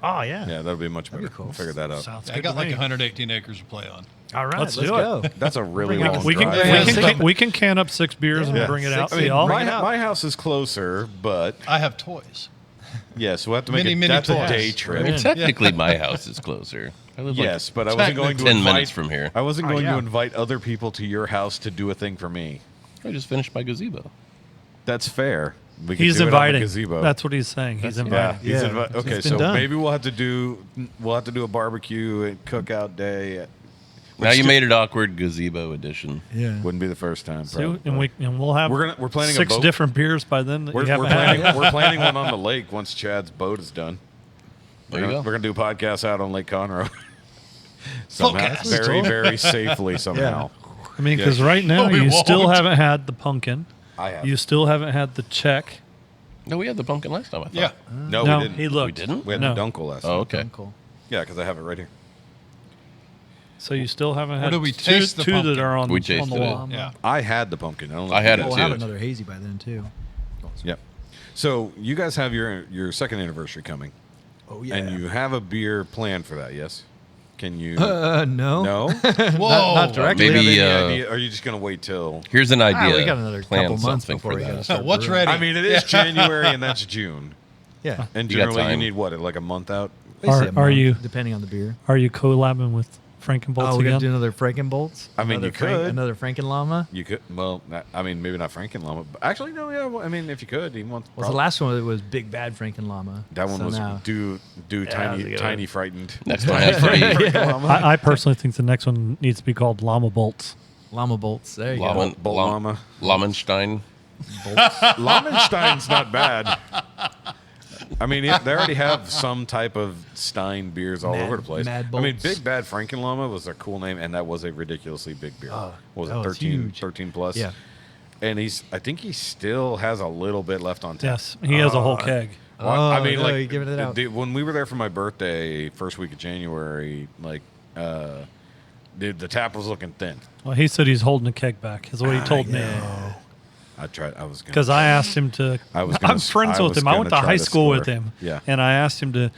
Oh yeah. Yeah, that'll be much better. That'd be cool. We'll figure that out. Sounds I good got to like me. 118 acres to play on. All right, Let's let's do go. That's a really Bring it long on. We can, drive. we can can up 6 beers and bring it out Six to y'all. Bring it out. My house is closer, but I have toys. yes, we'll have to make Mini that's toys. a day I trip. mean, technically, my house is closer. I live Yes, but I wasn't going to 10 invite, minutes from here. I wasn't going yeah. to invite other people to your house to do a thing for me. I just finished my gazebo. That's fair. We could He's do it on the inviting. gazebo. That's what he's saying. He's Yeah, inviting. he's Yeah, invi- okay. it's been So done. maybe we'll have to do a barbecue and cookout day. Now you made it awkward, gazebo edition. Yeah. Wouldn't be the first time. So, Probably. and we'll have We're planning a 6 boat. different beers by then that We're, you we're haven't planning. had. We're planning one on the lake once Chad's boat is done. There you go. We're gonna do podcasts out on Lake Conroe. Somehow, Fullcast. very, very safely somehow. I mean, because right now we you still won't. haven't had the pumpkin. I have. You still haven't had the check. No, we had the pumpkin last time, I thought. Yeah. No, no, we didn't. he looked. We didn't? We had No. the Dunkel last. Oh, time. okay. Cool. Yeah, because I have it right here. So you still haven't Or had do we two, taste the two that pumpkin? are on, We on the tasted it. wall. Yeah. I had the pumpkin. I don't know. I if you had it guys We'll too. have another hazy by then too. Yep. So you guys have your second anniversary coming, Oh yeah. and you have a beer planned for that. Yes. Can you? no. No. Whoa. Not directly. Maybe, Any uh, idea? Or are you just gonna wait till? Here's an idea. we got another Plan couple months something before for we gotta that. start. What's brewing. ready? I mean, it is January and that's June, Yeah. and You got generally you time. need what, like a month out? Basically a Are month, you- depending on the beer? Are you collabing with Frankenbolts Oh, we gotta again? do another Frankenbolts. I mean, Another you could. another Frankenllama. You could. Well, I mean, maybe not Frankenllama. But actually, no. Yeah. Well, I mean, if you could, even once. Well, the last one was Big Bad Frankenllama. That one So was now- do that was a tiny good tiny frightened. Next one has to be I personally think the next one needs to be called Llama Bolts. Llama bolts. There you Llama, Bolt Llama. Lamenstein. Lamenstein's not bad. I mean, they already have some type of Stein beers all over the place. Mad I mean, Bolts. Big Bad Frankenllama was a cool name, and that was a ridiculously big beer. Oh, what was that it, was 13, huge. 13 plus? Yeah. And I think he still has a little bit left on tap. Yes, he has a whole keg. Well, I Oh, mean, no, like, you're giving it out. when we were there for my birthday, first week of January, like, the tap was looking thin. Well, he said he's holding a keg back. Is what he told me. I tried. I was gonna. Because I asked him to. I was gonna I'm s- friends I with was him. I gonna went to try high to school with score. him. Yeah. And I asked him to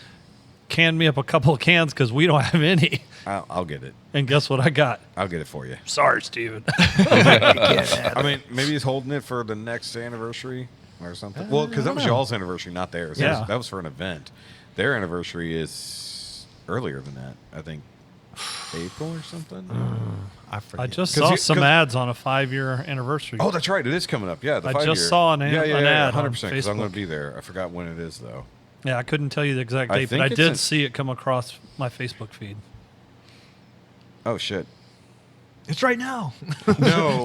can me up a couple of cans because we don't have any. I'll get it. And guess what I got? I'll get it for you. Sorry, Steven. I mean, maybe he's holding it for the next anniversary or something. Well, because that was y'all's anniversary, not theirs. Yeah. That was for an event. Their anniversary is earlier than that. I think April or something. I forget. I just 'Cause saw you- some 'cause- ads on a 5-year anniversary. Oh, that's right. It is coming up. Yeah, the I 5-year. just saw an ad- yeah, an ad on 100%. Because I'm going Facebook. to be there. I forgot when it is though. Yeah, I couldn't tell you the exact I date, but think I it's did in- see it come across my Facebook feed. Oh shit. It's right now. No,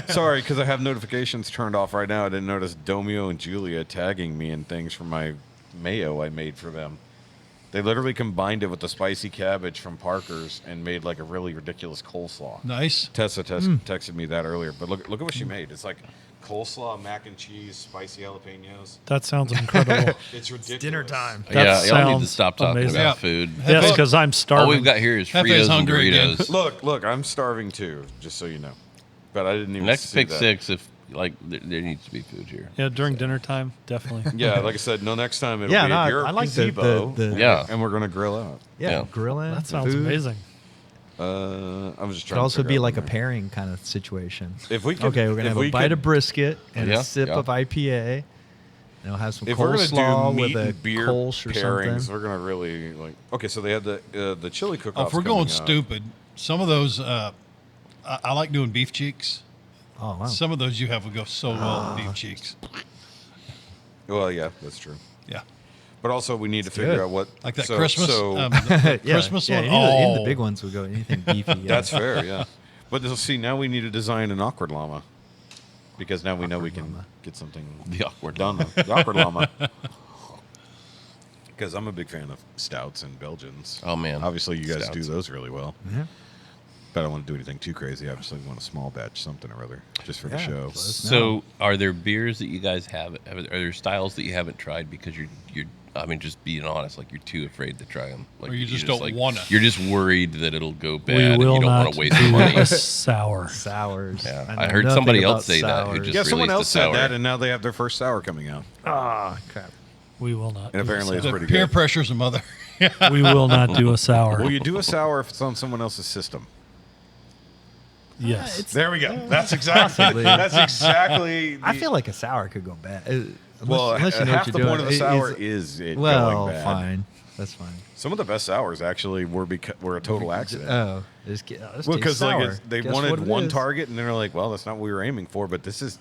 sorry, because I have notifications turned off right now. I didn't notice Domio and Julia tagging me in things for my mayo I made for them. They literally combined it with the spicy cabbage from Parker's and made like a really ridiculous coleslaw. Nice. Tessa texted me that earlier, but look at what she made. It's like coleslaw, mac and cheese, spicy jalapenos. That sounds incredible. It's ridiculous. Dinner time. Yeah, y'all need to sounds stop talking amazing. about Yeah. food. Yes, because I'm starving. All we've got here is Hefe's Fritos and hungry again. Doritos. Look, I'm starving too, just so you know. But I didn't even Next see pick that. 6, if like there needs to be food here. Yeah, during dinner time, definitely. Yeah, like I said, no, next time it'll Yeah, be no, at your I like gazebo, the Yeah. and we're gonna grill out. yeah, Yeah. grilling. That sounds food. amazing. I was just Could trying. also to figure be out like a when- pairing kind of situation. If we could, Okay, we're gonna if have we a bite could- of brisket and Yeah, a sip yeah. of IPA. And we'll have some If we're coleslaw gonna do meat with a and beer Kolsch or pairings, something. we're gonna really like. Okay, so they had the chili cook-off. If we're going stupid, some of those, I like doing beef cheeks. Oh wow! Some of those you have would go so well with beef cheeks. Well, yeah, that's true. Yeah. But also, we need to good. figure out what Like that so, Christmas. So The Yeah, Christmas yeah, one. any of the Oh. big ones would go anything beefy. Yeah. that's fair, yeah. But see, now we need to design an awkward llama, because now we know we can llama. get something The awkward done. The awkward llama. Because I'm a big fan of stouts and Belgians. Oh, man. Obviously, you guys do Stouts. those really well. Yeah. But I don't want to do anything too crazy. Obviously, we want a small batch, something or other, just for the Yeah, show. let us know. So, are there beers that you guys have? Are there styles that you haven't tried because you're? I mean, just being honest, like you're too afraid to try them. Like Or you just don't wanna. You're just worried that it'll go bad, We and will you don't not want to waste the do money. a sour. Sours. Yeah, know I heard nothing somebody about else say that who sours. just Yeah, someone released a else said sour. that, and now they have their first sour coming out. Ah, crap. We will not. And do a apparently it's sour. pretty Peer good. pressure's a mother. We will not do a sour. Will you do a sour if it's on someone else's system? Yes. There we go. That's exactly. Possibly. That's exactly. I feel like a sour could go bad. Well, unless you know half what the you're point of the doing. sour is it well, going bad. fine. That's fine. Some of the best sours actually were a total accident. Oh, this Well, because like sour. they Guess wanted what it one is. target, and they're like, "Well, that's not what we were aiming for, but this is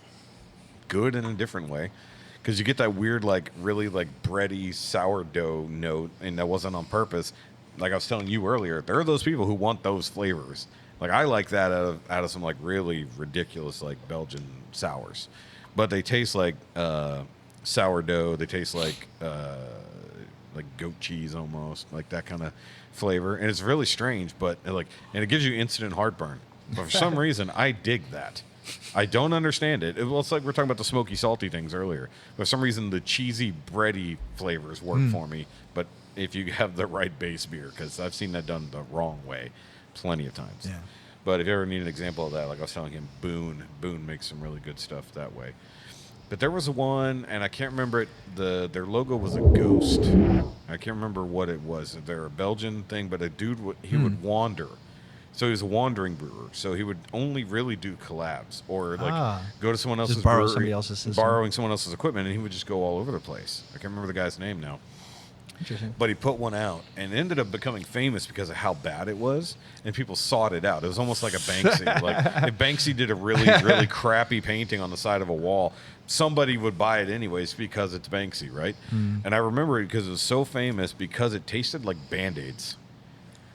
good in a different way." Because you get that weird, like really like bready sourdough note, and that wasn't on purpose. Like I was telling you earlier, there are those people who want those flavors. Like I like that out of some like really ridiculous like Belgian sours, but they taste like sourdough. They taste like goat cheese almost, like that kind of flavor, and it's really strange. But and it gives you instant heartburn. But for some reason, I dig that. I don't understand it. Well, it's like we're talking about the smoky, salty things earlier. For some reason, the cheesy, bready flavors work for me. But if you have the right base beer, because I've seen that done the wrong way plenty of times. Yeah. But if you ever need an example of that, like I was telling him, Boone makes some really good stuff that way. But there was one, and I can't remember it. Their logo was a ghost. I can't remember what it was. They're a Belgian thing, but a dude would wander. So he was a wandering brewer. So he would only really do collabs or go to someone else's borrow brewery, somebody else's system. borrowing someone else's equipment, and he would just go all over the place. I can't remember the guy's name now. Interesting. But he put one out and ended up becoming famous because of how bad it was, and people sought it out. It was almost like a Banksy. Like if Banksy did a really, really crappy painting on the side of a wall, somebody would buy it anyways because it's Banksy, right? And I remember it because it was so famous because it tasted like Band-Aids.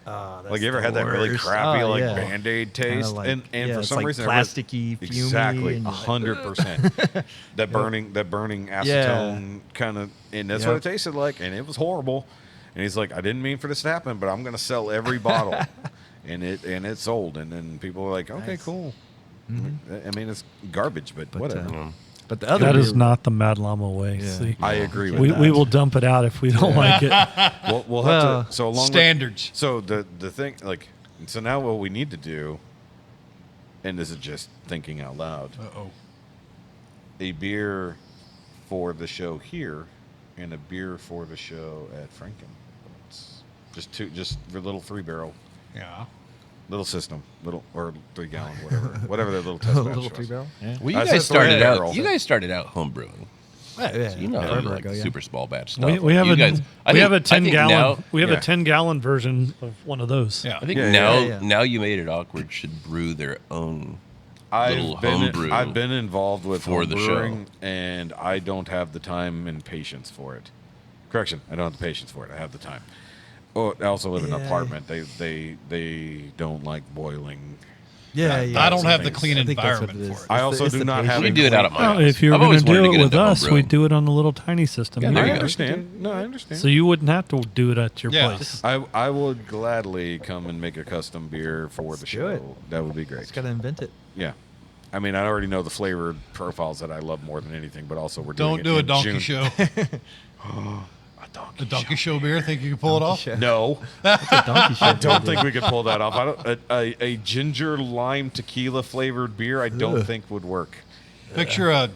Like you ever had that really crappy Band-Aid taste, like, and for it's some like reason plasticky, fumy, exactly and you're like, 100%. that burning acetone kind of, and that's what it tasted like, and it was horrible. And he's like, I didn't mean for this to happen, but I'm going to sell every bottle, and it sold, and then people were like, okay, cool. I mean, it's garbage, but whatever. But the other That is beer- not the Mad Llama way. See, I agree with we, that. we will dump it out if we don't like it. We'll have to. So along Standards. So the thing, like, so now what we need to do, and this is just thinking out loud, a beer for the show here, and a beer for the show at Franken. Just a little 3-barrel, Yeah. little system, or 3-gallon, whatever their little test batch little was. 3-barrel. Yeah. Well, you I guys said started out. barrel. You guys started out home brewing. Yeah, So you know how to forever do, like ago, yeah. super small batch stuff. We have you a guys, I we think- have a I 10 think gallon now- we have yeah. a 10-gallon version of one of those. Yeah. I think Yeah, now you made it awkward should brew their own little home brew. I've been involved with for home the brewing, show. and I don't have the time and patience for it. Correction, I don't have the patience for it. I have the time. Oh, I also live in an apartment. They don't like boiling. Yeah, I don't have the things. clean I think that's environment what it for is. it. I also do not have. We do it out at my house. If you were I've going always to do wanted it get with into us, homebrewing. we'd do it on the little tiny system. Yeah, here. there I you go. understand. No, I understand. So you wouldn't have to do it at your Yeah. place. I would gladly come and make a custom beer for the show. it. That would be great. Just got to invent it. Yeah. I mean, I already know the flavored profiles that I love more than anything, but also we're Don't doing it do a in donkey June. show. A A donkey show beer. Think you can pull it off? Show. No, Donkey I shit, don't dude. think we could pull that off. I don't, a ginger lime tequila flavored beer, I don't Ugh. think would work. Picture a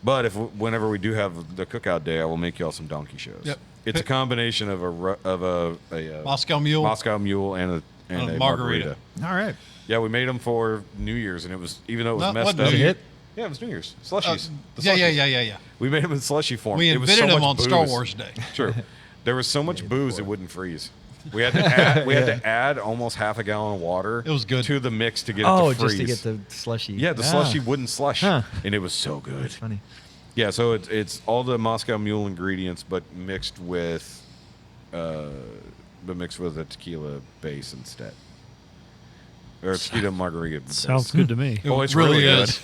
But whenever we do have the cookout day, I will make y'all some donkey shows. Yep. It's a combination of a Moscow Mule. Moscow Mule and a margarita. All right. Yeah, we made them for New Year's, and it was even though it was No, messed wasn't up. New Year. Yeah, it was New Year's slushies. The yeah, slushies. yeah. We made them in slushy form. We It was invented so them much on booze. Star Wars Day. True. There was so much booze it wouldn't freeze. We had to add, to add almost half a gallon of water. It was good. To the mix to get Oh, it to freeze. just to get the slushy. Yeah, the slushy wouldn't slush, Huh. and it was so good. That's funny. Yeah, so it's all the Moscow Mule ingredients, but mixed with a tequila base instead, or a tequila margarita. base. Sounds good to me. Oh, it's It really really is. good.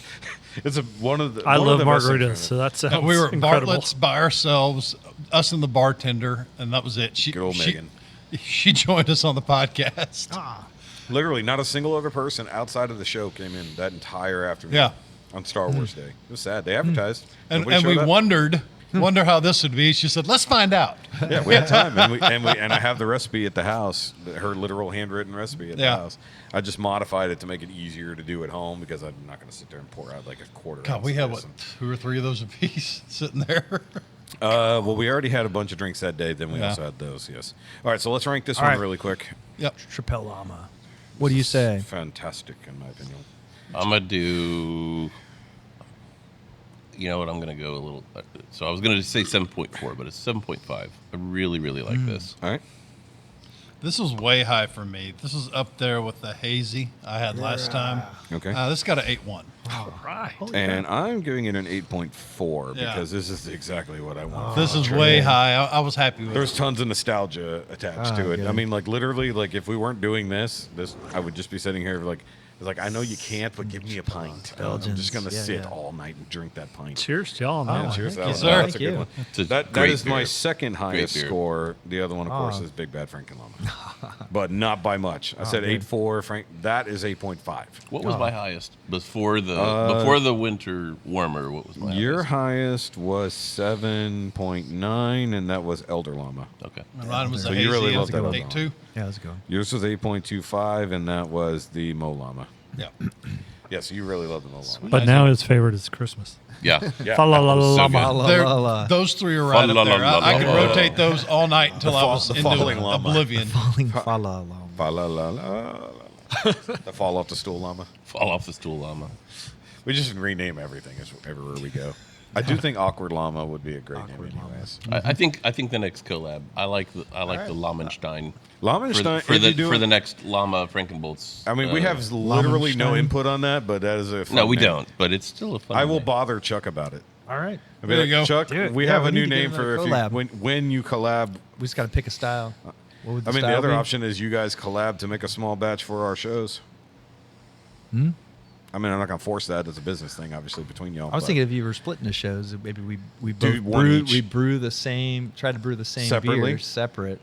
It's one of the. I one love of the best margaritas, things so that sounds We were at incredible. Bartlett's by ourselves, us and the bartender, and that was it. Good old Megan. She joined us on the podcast. Literally, not a single other person outside of the show came in that entire afternoon. Yeah. On Star Wars Day, it was sad. They advertised, And Nobody we showed up. wonder how this would be. She said, "Let's find out." Yeah, we had time, and I have the recipe at the house, her literal handwritten recipe at the Yeah. house. I just modified it to make it easier to do at home because I'm not going to sit there and pour out like a quarter. God, ounce we of had this. 2 or 3 of those apiece sitting there. Well, we already had a bunch of drinks that day. Then we Yeah. also had those. Yes. All right, so let's rank this All one right. really quick. Yep. Falalallama. What do you say? Fantastic, in my opinion. I'm gonna do. You know what? I'm gonna go a little. So I was gonna say 7.4, but it's 7.5. I really, really like this. All right. This was way high for me. This is up there with the hazy I had last time. Okay. This got an 8.1. All right. And I'm giving it an 8.4 Yeah. because this is exactly what I want. This is way high. I was happy with There's it. tons of nostalgia attached to it. good. I mean, like literally, like if we weren't doing this, I would just be sitting here like I know you can't, but give me a pint. I'm Belgians, just gonna yeah, sit yeah. all night and drink that pint. Cheers to y'all on Yeah, that one. cheers. thank you, That sir. that's a Thank good you. one. It's a That great is my beer. second highest beer. score. The other one, of course, Oh. is Big Bad Frankenlama, but not by much. I said good. 8.4. Frank, that is 8.5. What was my highest before the winter warmer? What was my Your highest? highest was 7.9, and that was Elder Llama. Okay. Mine was So a you hazy. really It love was that an one. 8.2. Yeah, let's go. Yours was 8.25, and that was the Mo Llama. Yeah. Yeah, so you really love the Mo Llama. But now his favorite is Christmas. Yeah. Yeah. Falalallama. They're- those 3 are right up there. I could Fa-la-la-la-la. rotate those all night until I was the into falling llama. oblivion. Falling Falalallama. The fall off the stool llama. Fall off the stool, llama. We just rename everything everywhere we go. I do think Awkward Llama would be a great name anyways. I think the next collab. I like the Llamenstein. Llamenstein, for if you do for it- the next Llama Frankenbolts. I mean, we have literally no Llamenstein. input on that, but that is a fun No, we name. don't. But it's still a fun. I will name. bother Chuck about it. All right. I'll be There you like, go. Chuck, Do it. we Yeah, have we a need new to get name for another if you, collab. when you collab. We just got to pick a style. What would the I mean, the style other be? option is you guys collab to make a small batch for our shows. I mean, I'm not gonna force that. It's a business thing, obviously, between y'all. I was but- thinking if you were splitting the shows, maybe we Do both one brew. each. We brew the same. Try to brew the same Separately? beer separate.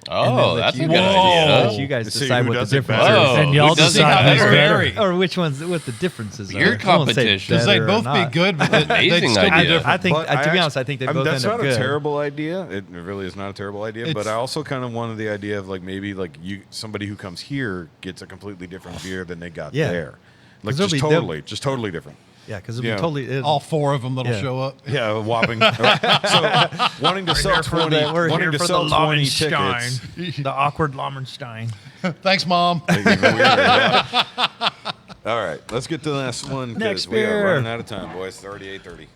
Oh, that's a good guys, idea. let you guys See decide who what the does it difference better. is. Oh, And y'all who does it decide who's better? better. Or which ones? What the differences Beer are. I won't say competition. Because they'd better or both be not. good, but they'd Amazing still be idea. different. I think, But to be actually- honest, I think they I mean, both that's end up not good. a terrible idea. It really is not a terrible idea. But It's- I also kind of wanted the idea of like maybe like somebody who comes here gets a completely different beer than they got Yeah. there. Like 'Cause just they'll be- totally different. Yeah, because it'll Yeah. be totally. All 4 of them that'll Yeah. show up. Yeah, a whopping. So wanting to sell 20, we're wanting here to for sell the 20 Llamenstein. tickets. The awkward Llamenstein. Thanks, Mom. Yeah. All right, let's get to the last one Next because we are beer. running out of time, boys. 38:30.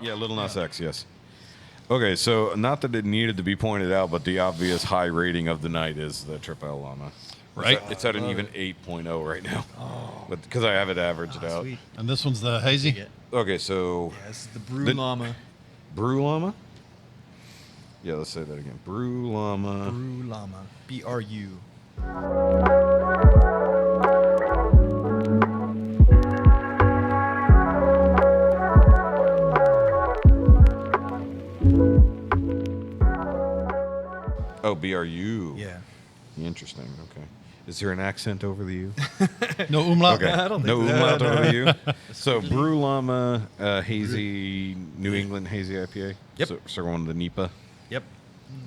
Yeah, Little Nas X, yes. Okay, so not that it needed to be pointed out, but the obvious high rating of the night is the Triple Llama. Right. It's at an even 8.0 right now. Because I have it averaged out. Sweet. And this one's the hazy. Okay, so Yeah, this is the Brew Llama. Brew Llama? Yeah, let's say that again. Brew Llama. Brew Llama. BRU. Oh, BRU. Yeah. Interesting. Okay. Is there an accent over the U? No umlaut. Okay. I don't think No so. umlaut No. over the U. So Brew Llama, hazy New England hazy IPA. Yep. So we're on the N.Y.A. Yep.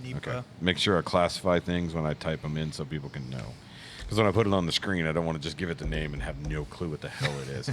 N.Y.A. Okay. Make sure I classify things when I type them in so people can know. Because when I put it on the screen, I don't want to just give it the name and have no clue what the hell it is.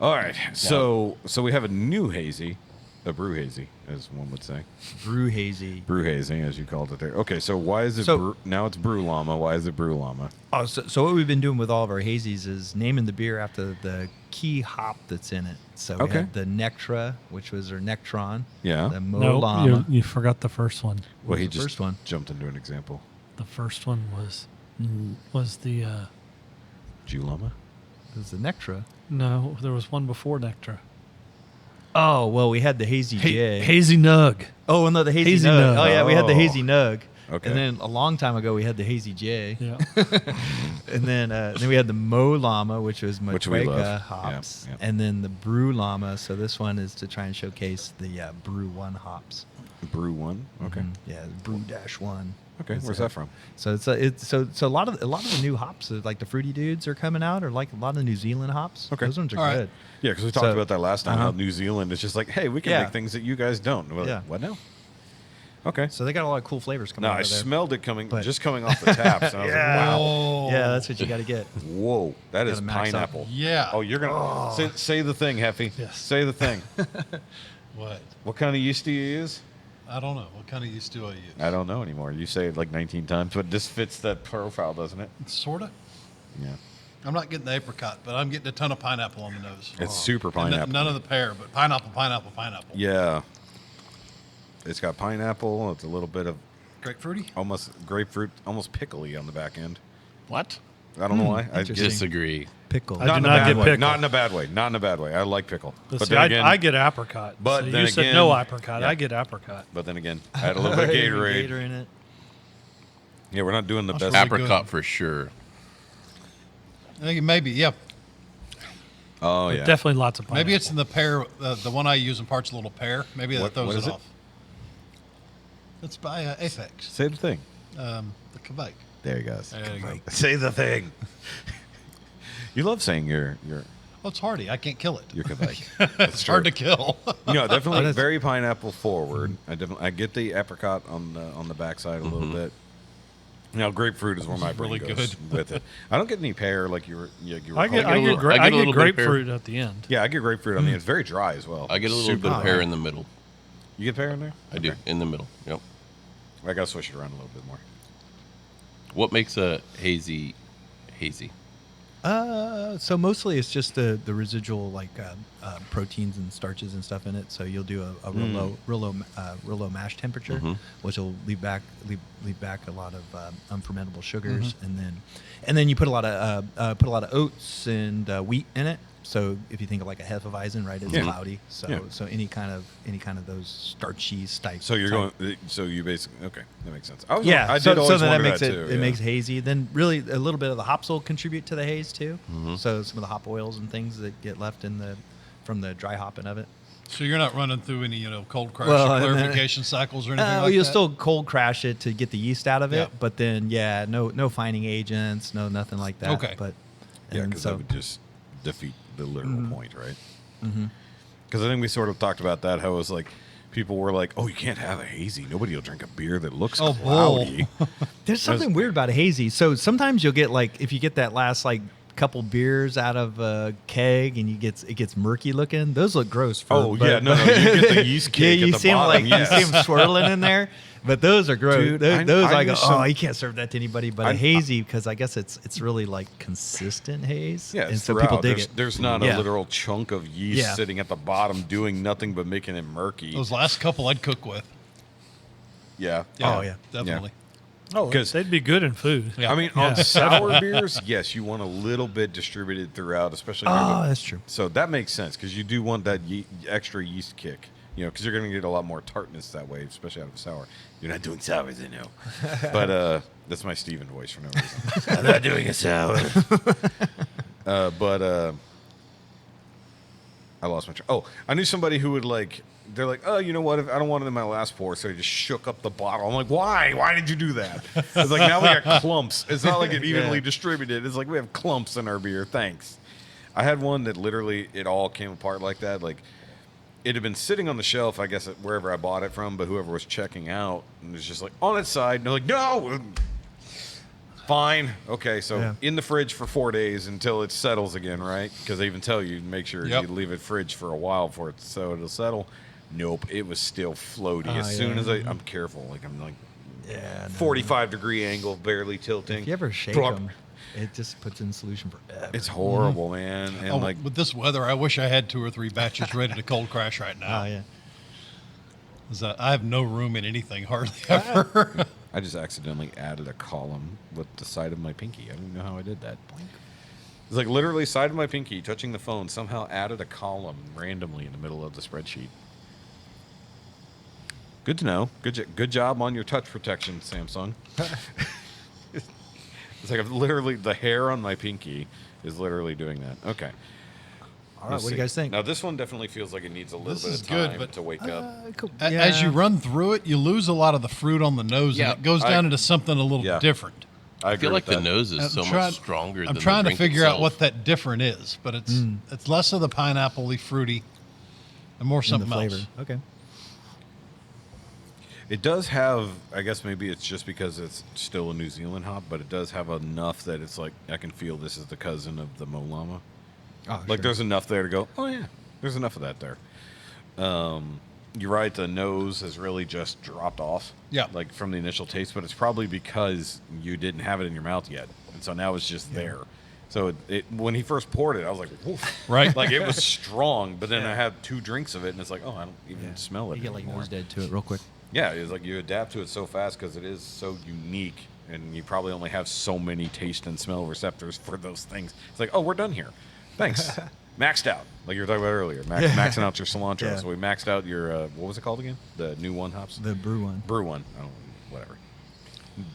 All right. So we have a new hazy, a brew hazy, as one would say. Brew hazy. Brew hazy, as you called it there. Okay. So why is it now it's Brew Llama? Why is it Brew Llama? Oh, so what we've been doing with all of our hazies is naming the beer after the key hop that's in it. So we had the Nectra, which was our Nectron. Yeah. The No, Llama. you forgot the first one. Well, he the just first one? jumped into an example. The first one was the Jew Llama? It was the Nectra. no. There was one before Nectar. Oh, well, we had the Hazy J. Hazy Nug. Oh, no, the Hazy, Hazy Nug. Nug. Oh, yeah, we had the Oh. Hazy Nug. Okay. And then a long time ago, we had the Hazy J. Yeah. And then we had the Mo Llama, which was Which we Machueca love. hops. Yeah, yeah. And then the Brew Llama. So this one is to try and showcase the Brew 1 hops. Brew One? Okay. Yeah, Brew Dash 1. Okay. It's Where's that from? So it's a lot of the new hops, like the fruity dudes, are coming out, or like a lot of the New Zealand hops. Okay. Those ones are All right. good. Yeah, because we talked So- about that last time, how Uh-huh. New Zealand is just like, hey, we can Yeah. make things that you guys don't. We're like, Yeah. what now? Okay. So they got a lot of cool flavors coming No, out I of there. smelled it coming But- off the taps. And I was like, wow. Oh. Yeah, that's what you got to get. Whoa, that is Gotta max out. pineapple. Yeah. Oh, you're gonna say the thing, Heffy. Yes. Say the thing. What? What kind of yeast do you use? I don't know. What kind of yeast do I use? I don't know anymore. You say it like 19 times, but this fits that profile, doesn't it? Sort of. Yeah. I'm not getting the apricot, but I'm getting a ton of pineapple on the nose. It's super And pineapple. none of the pear, but pineapple. Yeah. It's got pineapple. It's a little bit of Grapefruity? almost grapefruit, almost pickly on the back end. What? I don't know why. I interesting. Disagree. Pickle. I not do in a not bad get way. pickle. Not in a bad way. Not in a bad way. I like pickle. But But see, then again, I get apricot. but So then you said again- no apricot. Yeah. I get apricot. But then again, I had a little bit of Gatorade. Gator in it. Yeah, we're not doing the That's best. really Apricot good. for sure. I think maybe, yeah. Oh But yeah. definitely lots of pineapple. Maybe it's in the pear. The one I use in parts a little pear. Maybe that What- throws what is it it? off. It's by Apex, Say the thing. the Quebec. There you go. There you go. Say the thing. You love saying your Well, it's hardy. I can't kill it. Quebec. It's hard to kill. No, definitely that's- very pineapple forward. I get the apricot on the backside a little bit. Now grapefruit is where my brain really goes good. with it. I don't get any pear like you were. I get calling it. I get a little bit of pear. grapefruit at the end. Yeah, I get grapefruit on the end. It's very dry as well. I get a little Super bit of dry. pear in the middle. You get pear in there? I do, in the middle. Yep. I gotta switch it around a little bit more. What makes a hazy hazy? So mostly it's just the residual proteins and starches and stuff in it. So you'll do a real low mash temperature, which will leave back a lot of unfermentable sugars, and then you put a lot of oats and wheat in it. So if you think of like a Hefeweizen, right, it's Yeah. cloudy. So Yeah. so any kind of those starchy type. So you're type- going. So you basically okay. That makes sense. I was. Yeah, I so, did always so then that wonder makes that it too. it makes hazy. Then really a little bit of the hops will contribute to the haze too. Mm-hmm. So some of the hop oils and things that get left from the dry hopping of it. So you're not running through any, cold crash Well, or and then- clarification cycles or anything like You'll that? still cold crash it to get the yeast out of it, Yeah. but then no fining agents, nothing like that. Okay. But Yeah, and because so that would just defeat the literal point, right? Because I think we sort of talked about that. How it was like people were like, "Oh, you can't have a hazy. Nobody will drink a beer that looks bull. cloudy." there's something weird about a hazy. So sometimes you'll get like if you get that last like couple beers out of a keg and it gets murky looking. Those look gross. You get the yeast cake you at the see bottom. them you see them swirling in there. But those are gross. Dude, those I go, some- you can't serve that to anybody. But a hazy, because I guess it's really like consistent haze. Yeah, and so people dig there's, it. There's not a literal chunk of yeast Yeah. sitting at the bottom doing nothing but making it murky. Those last couple I'd cook with. Yeah. Oh, yeah. Definitely. Oh, because they'd be good in food. Yeah. I mean, on sour beers, yes, you want a little bit distributed throughout, especially. That's true. So that makes sense because you do want that extra yeast kick, because you're going to get a lot more tartness that way, especially out of sour. You're not doing sours, I know. But that's my Steven voice for no reason. I'm not doing a sour. But I lost my track. Oh, I knew somebody who would they're like, oh, you know what? I don't want it in my last pour, so I just shook up the bottle. I'm like, why? Why did you do that? It's like, now we got clumps. It's not like it evenly distributed. It's like we have clumps in our beer. Thanks. I had one that literally it all came apart like that. Like, it had been sitting on the shelf, I guess, wherever I bought it from, but whoever was checking out, and it was just like, on its side. And they're like, no! Fine. Okay, so in the fridge for 4 days until it settles again, right? Because they even tell you, make sure you leave it fridge for a while for it so it'll settle. Nope, it was still floaty. As soon as I'm careful, I'm like 45-degree angle, barely tilting. If you ever shake them, it just puts in solution forever. It's horrible, man. And with this weather, I wish I had 2 or 3 batches ready to cold crash right now. Oh, yeah. 'Cause I have no room in anything hardly ever. I just accidentally added a column with the side of my pinky. I don't even know how I did that. It's like literally side of my pinky touching the phone somehow added a column randomly in the middle of the spreadsheet. Good to know. Good job on your touch protection, Samsung. It's like literally the hair on my pinky is literally doing that. Okay. All right, what do you guys think? Now this one definitely feels like it needs a little This bit is of good, time but, to wake up. Cool. As you run through it, you lose a lot of the fruit on the nose, and it goes down into something a little different. I feel like the nose is so much stronger than the drink I'm trying to figure itself. out what that different is, but it's less of the pineapple-y, fruity, and more something else. Okay. It does have, I guess maybe it's just because it's still a New Zealand hop, but it does have enough that it's like, I can feel this is the cousin of the Llama. Oh, like there's enough there to go, oh yeah, there's enough of that there. You're right, the nose has really just dropped off. Yeah. Like from the initial taste, but it's probably because you didn't have it in your mouth yet. And so now it's just there. So it when he first poured it, I was like, woof. Right. Like it was strong, but then I had 2 drinks of it and it's like, oh, I don't even smell it You get like anymore. nose dead to it real quick. Yeah, it's like you adapt to it so fast because it is so unique, and you probably only have so many taste and smell receptors for those things. It's like, oh, we're done here. Thanks. Maxed out, like you were talking about earlier. Maxing out your cilantro. Yeah. So we maxed out your, what was it called again? The new one hops? The brew one. Brew one. Oh, whatever.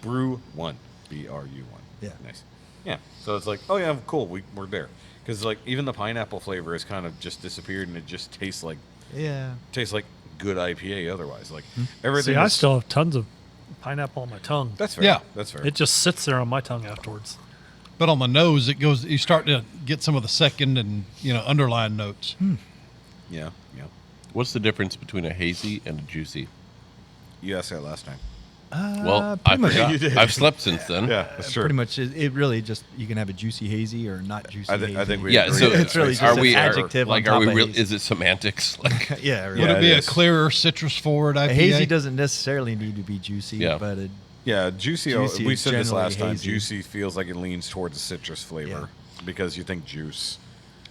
Brew one. BRU1. Yeah. Nice. Yeah. So it's like, oh, yeah, cool. We're there. Because, like, even the pineapple flavor has kind of just disappeared, and it just tastes like good IPA otherwise. Like everything. See, I still have tons of pineapple on my tongue. That's fair. Yeah. That's fair. It just sits there on my tongue afterwards. But on the nose, it goes. You start to get some of the second and underlying notes. Yeah. Yeah. What's the difference between a hazy and a juicy? You asked that last time. Well, I forgot. You did. I've slept since then. Yeah, that's true. Pretty much, it really just you can have a juicy hazy or not juicy. I think we Yeah, agree so that it's really just are an we adjective like on are we top of real? hazy. Is it semantics? Like Yeah, really. Would Yeah, it be it a is. clearer citrus forward IPA? A hazy doesn't necessarily need to be juicy, Yeah. but Yeah, juicy. Juicy We is said this generally last time. hazy. Juicy feels like it leans towards a citrus flavor because you think juice,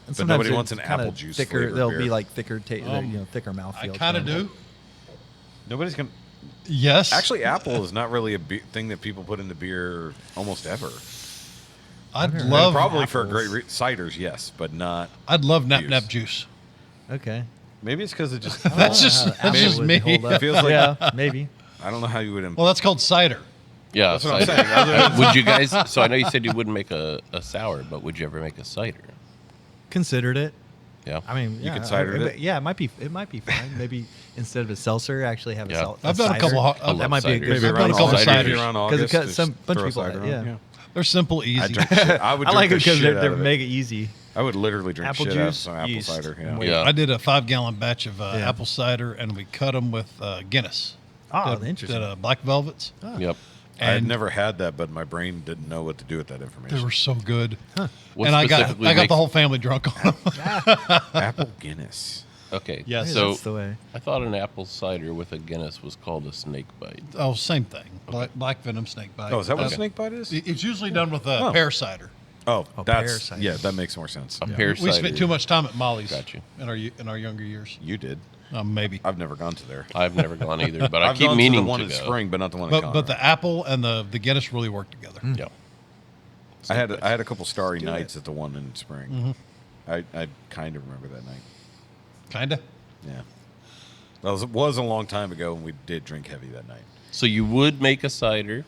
and but sometimes nobody it's wants an kinda apple juice thicker. flavored They'll beer. be like thicker, thicker mouthfeel. I kind of do. Nobody's gonna. Yes. Actually, apple is not really a thing that people put into beer almost ever. I'd And love probably for great ciders, yes, but not. I'd love nap juice. nap juice. Okay. Maybe it's because it just. That's just me. It feels like Yeah, maybe. I don't know how you would. Well, that's called cider. yeah, That's what I'm cider. saying. Would you guys? So I know you said you wouldn't make a sour, but would you ever make a cider? Considered it. Yeah. I mean, You could cider it? Yeah, it might be fine. Maybe instead of a seltzer, actually have Yeah. a I've done a cider. couple. I That love might be a ciders. good. Maybe I've around done a couple August, ciders. maybe around Because August, just some bunch of throw a people, cider on. yeah. They're simple, I easy. drink shit. I would. I like it drink the because shit they're out of it. mega easy. I would literally drink Apple shit out of juice, some apple yeast, cider. and Yeah. Yeah. I did a 5-gallon batch of Yeah. apple cider, and we cut them with Guinness. Oh, Did interesting. black velvets. Yep. I had never had that, but my brain didn't know what to do with that information. They were so good. What And I got specifically the whole family drunk on them. Apple Guinness. Okay. Yes. Hey, So that's the way. I thought an apple cider with a Guinness was called a snake bite. Oh, same thing. Black venom snake bite. Oh, is that what Okay. snake bite is? It's usually done with a pear cider. Oh, pear that's cider. yeah, that makes more sense. A pear cider. We spent too much time at Molly's. Got you. in our younger years. You did. Maybe. I've never gone to there. I've never gone either, but I I've keep gone meaning to the one to in go. spring, but not the one in But Colorado. the apple and the Guinness really work together. Yeah. I had a couple starry nights at the one in spring. Mm-hmm. I kind of remember that night. Kinda. Yeah. It was a long time ago, and we did drink heavy that night. So you would make a cider,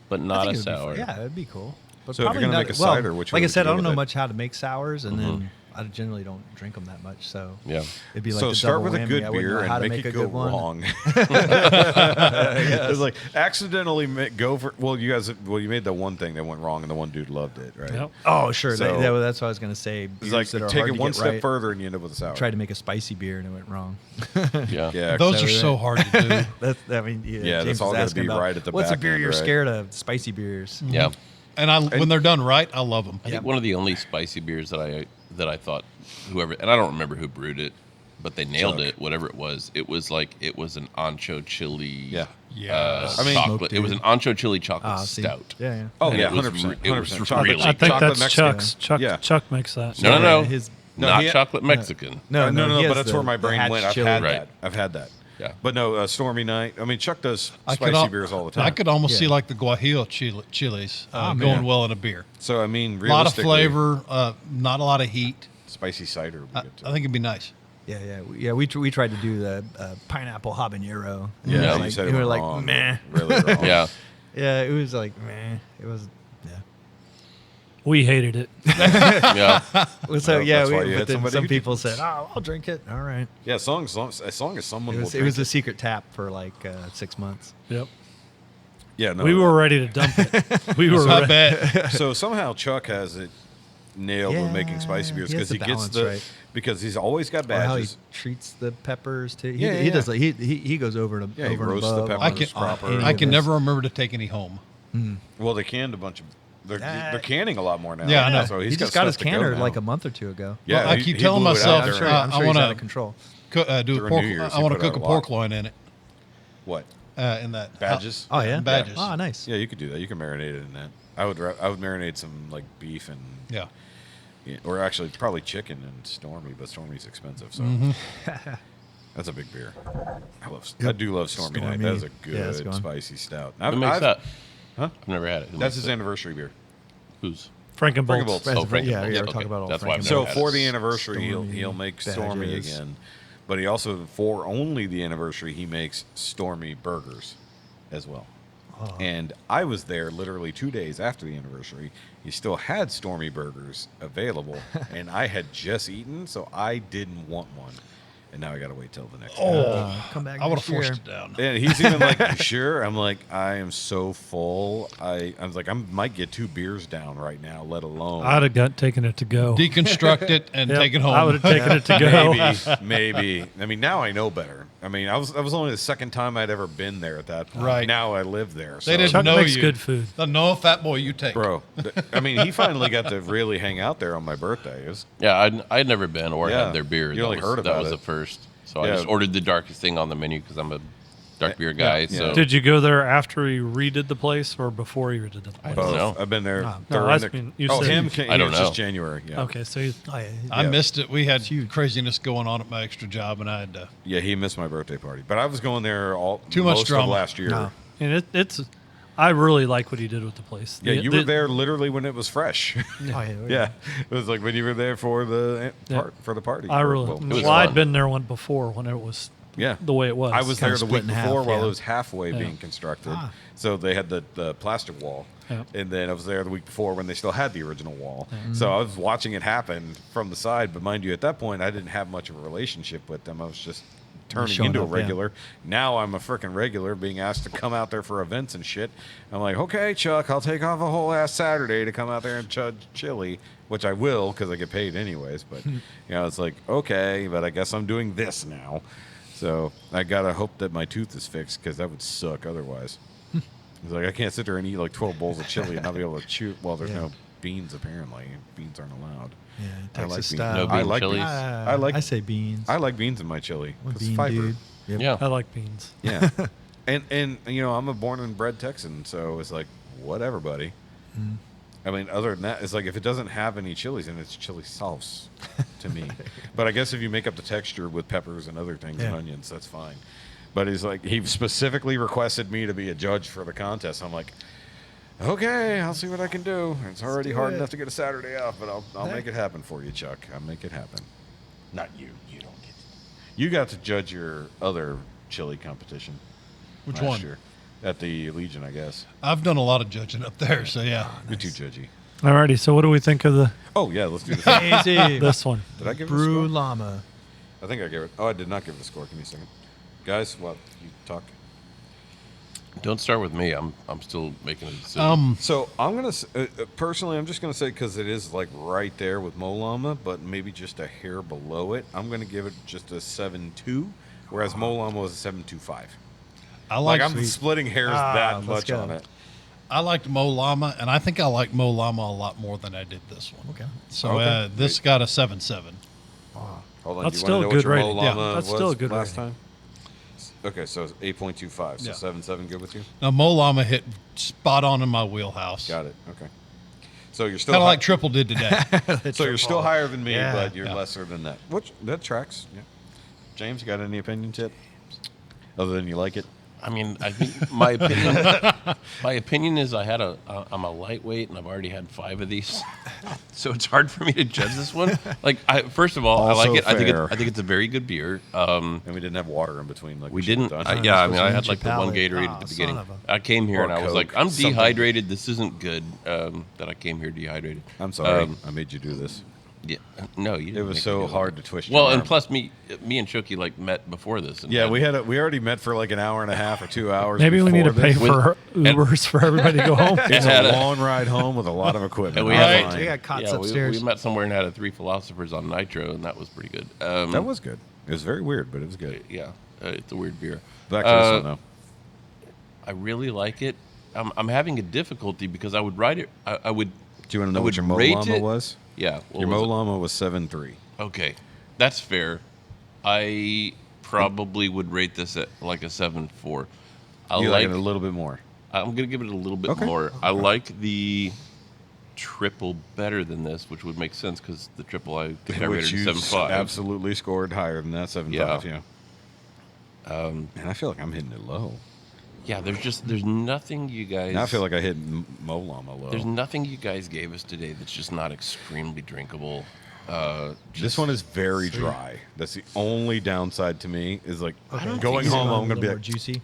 but I not think a it'd be sour. yeah, it'd be cool. But So if you're probably gonna not- make a well, cider, which way like I would said, you I go don't know with it? much how to make sours, and then I generally don't drink them that much. So Yeah. it'd be like So the start double with a whammy. good I wouldn't beer know how to and make make a it go good one. wrong. It's like accidentally go for. Well, you made the one thing that went wrong, and the one dude loved it, right? Yep. Oh, sure. So- that's what I was gonna say. It's Beers like that are take hard it to one get step right. further, and you end up with a sour. Tried to make a spicy beer and it went wrong. Yeah. Yeah, Those are So, so hard to do. That's, I mean, yeah, Yeah, that's James all was gotta asking be about, right at the what's a back beer end, you're right? scared of? Spicy beers. Yeah. And when they're done right, I love them. I think one of the only spicy beers that I thought whoever, and I don't remember who brewed it, but they nailed Chuck. it. Whatever it was was an ancho chili. Yeah. I mean- chocolate. It was an ancho chili chocolate See. stout. Yeah, yeah. Oh And yeah, it was 100%. it was 100%. Chocolate, really I think chocolate that's Mexican. Chuck's. Chuck, Yeah. Chuck makes that. No. His No, not he- chocolate Mexican. No, he but has that's the- where my the brain hatch went. I've chili. had Right. that. I've had that. Yeah. But no, Stormy Night. I mean, Chuck does I could spicy al- beers all the time. I could almost see Yeah. like the Guajillo chilies man. going well in a beer. So I mean, A lot of realistically, flavor, not a lot of heat. Spicy cider would be I good too. think it'd be nice. Yeah. We tried to do the pineapple habanero. Yeah, It was you like, said we it were went like, wrong. meh. Really wrong. Yeah. Yeah, it was like, meh. It was, yeah. We hated it. Yeah. Well, so Well, yeah, that's why you but had then somebody some who people said, "Oh, I'll drink it." All right. Yeah, as long as someone will It drink was a secret tap for like 6 months. Yep. Yeah, no. We were ready to dump it. We were I ready. bet. So somehow Chuck has it nailed with making spicy beers he has because he the gets balance right. because he's always got Or how he badges. treats the peppers too. Yeah, He yeah. does. Like, he goes over and Yeah, he over and roasts the above. peppers I can proper. any I of can this. never remember to take any home. Well, they canned a bunch of. They're canning a lot more now. Yeah, I know. So He he's just got his stuff to go canner now. like a month or two ago. Yeah, Well, I he- keep he telling blew it out myself, there. I'm sure, I I'm sure he's wanna- out of control. Do a During pork. New Year's, I he want to put out cook a a pork lot. loin in it. What? In that Badges? Oh yeah, badges. Oh nice. Yeah, you could do that. You can marinate it in that. I would marinate some like beef and Yeah. or actually probably chicken and Stormy, but Stormy's expensive, so Mm-hmm. that's a big beer. I do love Stormy Night. Stormy. That is a Yeah, it's good good. spicy stout. Who makes that? Huh? I've never had it. Who That's makes his that? anniversary beer. Who's? Frankenbolts. Frankenbolts. Oh, Frankenbolts. Yeah, Yeah, we're talking okay. about all That's why I've Frankenbolts. So never had for it. the anniversary, Stormy he'll make Stormy badges. again, but he also for only the anniversary he makes Stormy burgers as well. Oh. And I was there literally 2 days after the anniversary. He still had Stormy burgers available, and I had just eaten, so I didn't want one. And now I got to wait till the next day. Come back. I would have next year. forced it down. And he's even like, "You sure?" I'm like, "I am so full. I was like, I might get 2 beers down right now, let alone." I'd have taken it to go. Deconstruct it and Yep, take it home. I would have taken it to go. Maybe. I mean, now I know better. I mean, that was only the second time I'd ever been there at that point. Right. Now I live there. So. They didn't Chuck know makes you. good food. No, fat boy, you take. Bro, I mean, he finally got to really hang out there on my birthday. It was, Yeah, I'd never been or Yeah. had their beer. You only heard that about was it. the first. So Yeah. I just ordered the darkest thing on the menu because I'm a dark beer guy. Yeah. So Did you go there after he redid the place or before he redid the place? I don't know. I've been there. No, during I the- mean, you oh, said- him? I don't It was just know. January. Yeah. Okay, so you, Oh, yeah. I Yeah. missed it. We had huge. craziness going on at my extra job, and I had to. Yeah, he missed my birthday party, but I was going there Too much most drama. of last year. No. and it's. I really like what he did with the place. Yeah, The- you the- were there literally when it was fresh. Oh, yeah. Yeah, it was like when you were there for the Yeah. for the party. I really. Well, was I'd fun. been there one before when it was yeah, the way it was. I was Kinda there the week split in half, before while yeah. it was halfway Yeah. being constructed. Ah. So they had the plastic wall, Yeah. and then I was there the week before when they still had the original wall. Mm-hmm. So I was watching it happen from the side. But mind you, at that point, I didn't have much of a relationship with them. I was just turning showing into a up, yeah. regular. Now I'm a freaking regular, being asked to come out there for events and shit. I'm like, okay, Chuck, I'll take off a whole ass Saturday to come out there and chug chili, which I will because I get paid anyways. But you know, it's like, okay, but I guess I'm doing this now. So I gotta hope that my tooth is fixed because that would suck otherwise. He's like, I can't sit there and eat like 12 bowls of chili and not be able to chew. Well, there's no beans apparently. Beans aren't allowed. Yeah, I like Texas beans. style. No I bean like chilies. beans. I say beans. I like beans in my chili. I'm a It's bean fiber. dude. Yep. Yeah. I like beans. Yeah. and you know, I'm a born and bred Texan, so it's like whatever, buddy. Mm. I mean, other than that, it's like if it doesn't have any chilies in it, it's chili sauce to me. But I guess if you make up the texture with peppers and other things and onions, that's fine. But he's like, he specifically requested me to be a judge for the contest. I'm like, okay, I'll see what I can do. It's already hard enough to get a Saturday off, but I'll make it happen for you, Chuck. I'll make it happen. Not you. You don't get to. You got to judge your other chili competition. Which last one? Year. At the Legion, I guess. I've done a lot of judging up there, so yeah. You're too judgy. Alrighty, so what do we think of Oh, yeah, let's do this. Easy. this one? Did I give it a Brew score? Llama. I think I gave it. Oh, I did not give it a score. Give me a second. Guys, what? You talk. Don't start with me. I'm still making a decision. So I'm gonna personally, I'm just gonna say because it is like right there with Llama, but maybe just a hair below it. I'm gonna give it just a 7.2, whereas Llama was a 7.25. I like I'm splitting hairs that let's much go. on it. I liked Llama, and I think I liked Llama a lot more than I did this one. Okay. So Okay. this got a 7.7. Hold on. That's do you still wanna a know good what your rating. Llama Yeah, that's was still a good last rating. time? Okay, so it's 8.25. So Yeah. 7.7 good with you? Now Llama hit spot on in my wheelhouse. Got it. Okay. So you're still Kind of hi- like Triple did today. So you're still higher than me, Yeah. but you're Yeah. lesser than that. Which that tracks. Yeah. James, you got any opinions yet? Other than you like it? I mean, I think my opinion is I'm a lightweight and I've already had 5 of these, so it's hard for me to judge this one. Like, first of all, I Also like it. fair. I think it's a very good beer. And we didn't have water in between. Like We should have didn't. done. Yeah, I mean, I supposed had to like the your one palate. Gatorade Oh, at the son beginning. of a- I came here Or and I was Coke, like, I'm something. dehydrated. This isn't good. That I came here dehydrated. I'm sorry. I made you do this. Yeah, no, you. It didn't was make me so do it. hard to twist. Well, your and arm. plus me and Chucky like met before this. And Yeah, had- we already met for like an hour and a half or 2 hours. Maybe we need to before pay this. for Ubers for everybody to go home. It's had a a- long ride home with a lot of equipment. And we I'm had fine. We got cots Yeah, upstairs. we met somewhere and had a 3 philosophers on Nitro, and that was pretty good. That was good. It was very weird, but it was good. Yeah, it's a weird beer. Back to this one though. I really like it. I'm having a difficulty because I would write it. I would. Do you want to know I what your would rate Llama it- was? Yeah, what Your was it? Llama was 7.3. Okay, that's fair. I probably would rate this at like a 7.4. You like it a little bit more. I'm gonna give it a little bit Okay. more. I like the triple better than this, which would make sense because the triple I think I Which rated you 7.5. absolutely scored higher than that 7.5. Yeah. Yeah. Man, I feel like I'm hitting it low. Yeah, there's nothing you guys. Now I feel like I hit Llama low. There's nothing you guys gave us today that's just not extremely drinkable. This one is very dry. That's the only downside to me. Is like going home, I'm gonna be more like, juicy.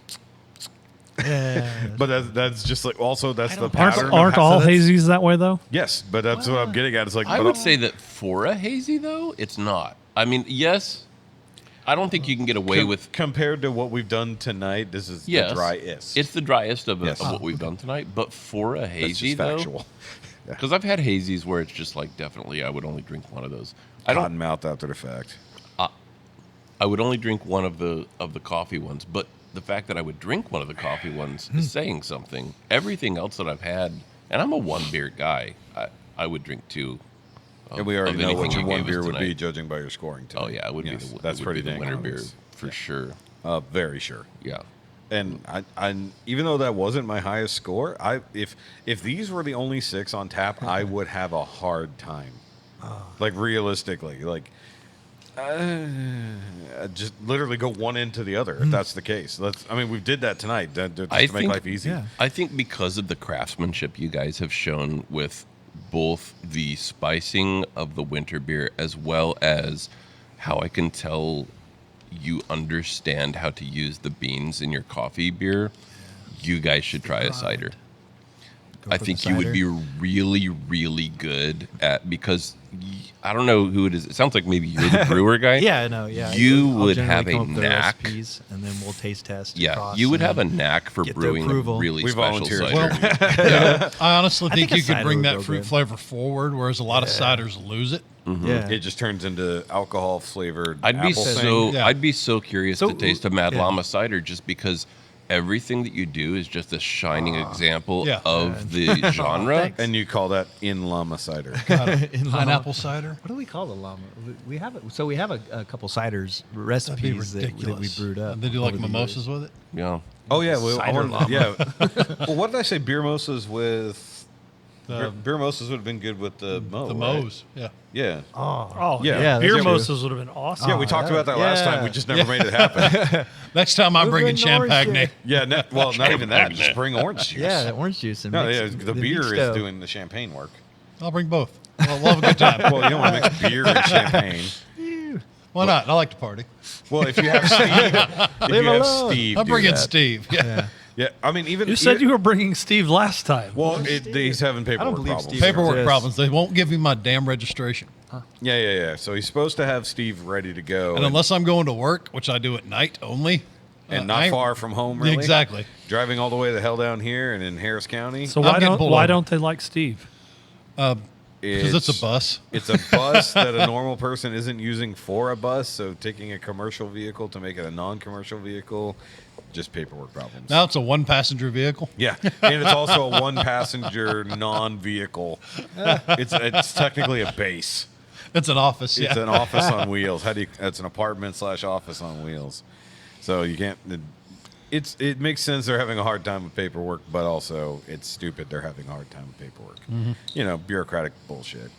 Yeah. but that's just like also that's the Aren't, pattern. aren't all that's- hazies that way though? Yes, but that's what I'm getting at. It's like I but would say that for a hazy though, it's not. I mean, yes, I don't think you can get away with. compared to what we've done tonight, this is Yes, the driest. It's the driest of, Yes. of what we've done tonight. But for a That's hazy just though, factual. because I've had hazies where it's just like definitely I would only drink one of those. I don't. Cotton mouth after the fact. I would only drink one of the coffee ones, but the fact that I would drink one of the coffee ones is saying something. Everything else that I've had, and I'm a 1 beer guy, I would drink 2. And we already of know anything what your you one gave us beer would be, tonight. judging by your scoring. Tonight. Oh yeah, it would Yes, be the, that's it would pretty be the dang winter beer obvious. for sure. Very sure. Yeah. And I even though that wasn't my highest score, if these were the only 6 on tap, I would have a hard time. Like realistically, like just literally go one into the other if that's the case. I mean, we did that tonight just to make life easy. yeah. I think because of the craftsmanship you guys have shown with both the spicing of the winter beer as well as how I can tell you understand how to use the beans in your coffee beer, you guys should try a cider. Go I for the think you would cider. be really, really good at, because I don't know who it is. It sounds like maybe you're the brewer guy. Yeah, no, yeah. You I'll would generally have a come up with the knack. recipes, and then we'll taste test. Yeah, across you would and have a then knack for get their brewing a approval. really We special volunteered. cider. I honestly I think think a you could cider bring would that go fruit good. flavor forward, whereas a lot of ciders lose it. Yeah. It just turns into alcohol flavored. I'd be apple so thing. Yeah. I'd be so curious So- to taste a Mad yeah. Llama cider just because everything that you do is just a shining example Yeah. of the genre. And you call that N.Y.M.I.A cider. Pineapple cider. What do we call the llama? We have it. So we have a couple ciders recipes that we brewed up. They do like over the mimosas years. with it. Yeah. Oh yeah, well, Cider llama. yeah. Well, what did I say? Beer mimosas with beer mimosas would have been good with the mo. The right? Mo's. Yeah. Yeah. Oh, Yeah. yeah. that's Beer true. mimosas would have been awesome. Yeah, we talked about that last time. We just never made it happen. Next time I'm bringing bring orange champagne. juice. Yeah, well, not even that. Just bring orange juice. Yeah, the orange juice and No, mix yeah, it- the beer mixed is dough. doing the champagne work. I'll bring both. We'll have a good time. Well, you don't want to mix beer and champagne. Why not? I like to party. Well, if you have Steve, I'm do bringing that. Steve. Yeah. Yeah, I mean, even You said you were bringing Steve last time. Well, he's having paperwork believe problems. Steve- Paperwork Yes. problems. They won't give him my damn registration. Yeah. So he's supposed to have Steve ready to go, And unless I'm going to work, which I do at night only. and I not ain't- far from home, really. Exactly. Driving all the way the hell down here and in Harris County. So I'm getting pulled over. don't they like Steve? Because it's a bus. It's a bus that a normal person isn't using for a bus. So taking a commercial vehicle to make it a non-commercial vehicle, just paperwork problems. Now it's a one-passenger vehicle. Yeah, and it's also a one-passenger non-vehicle. It's technically a base. It's an office. It's Yeah. an office on wheels. It's an apartment / office on wheels. So you can't. It makes sense they're having a hard time with paperwork, but also it's stupid they're having a hard time with paperwork. You know, bureaucratic bullshit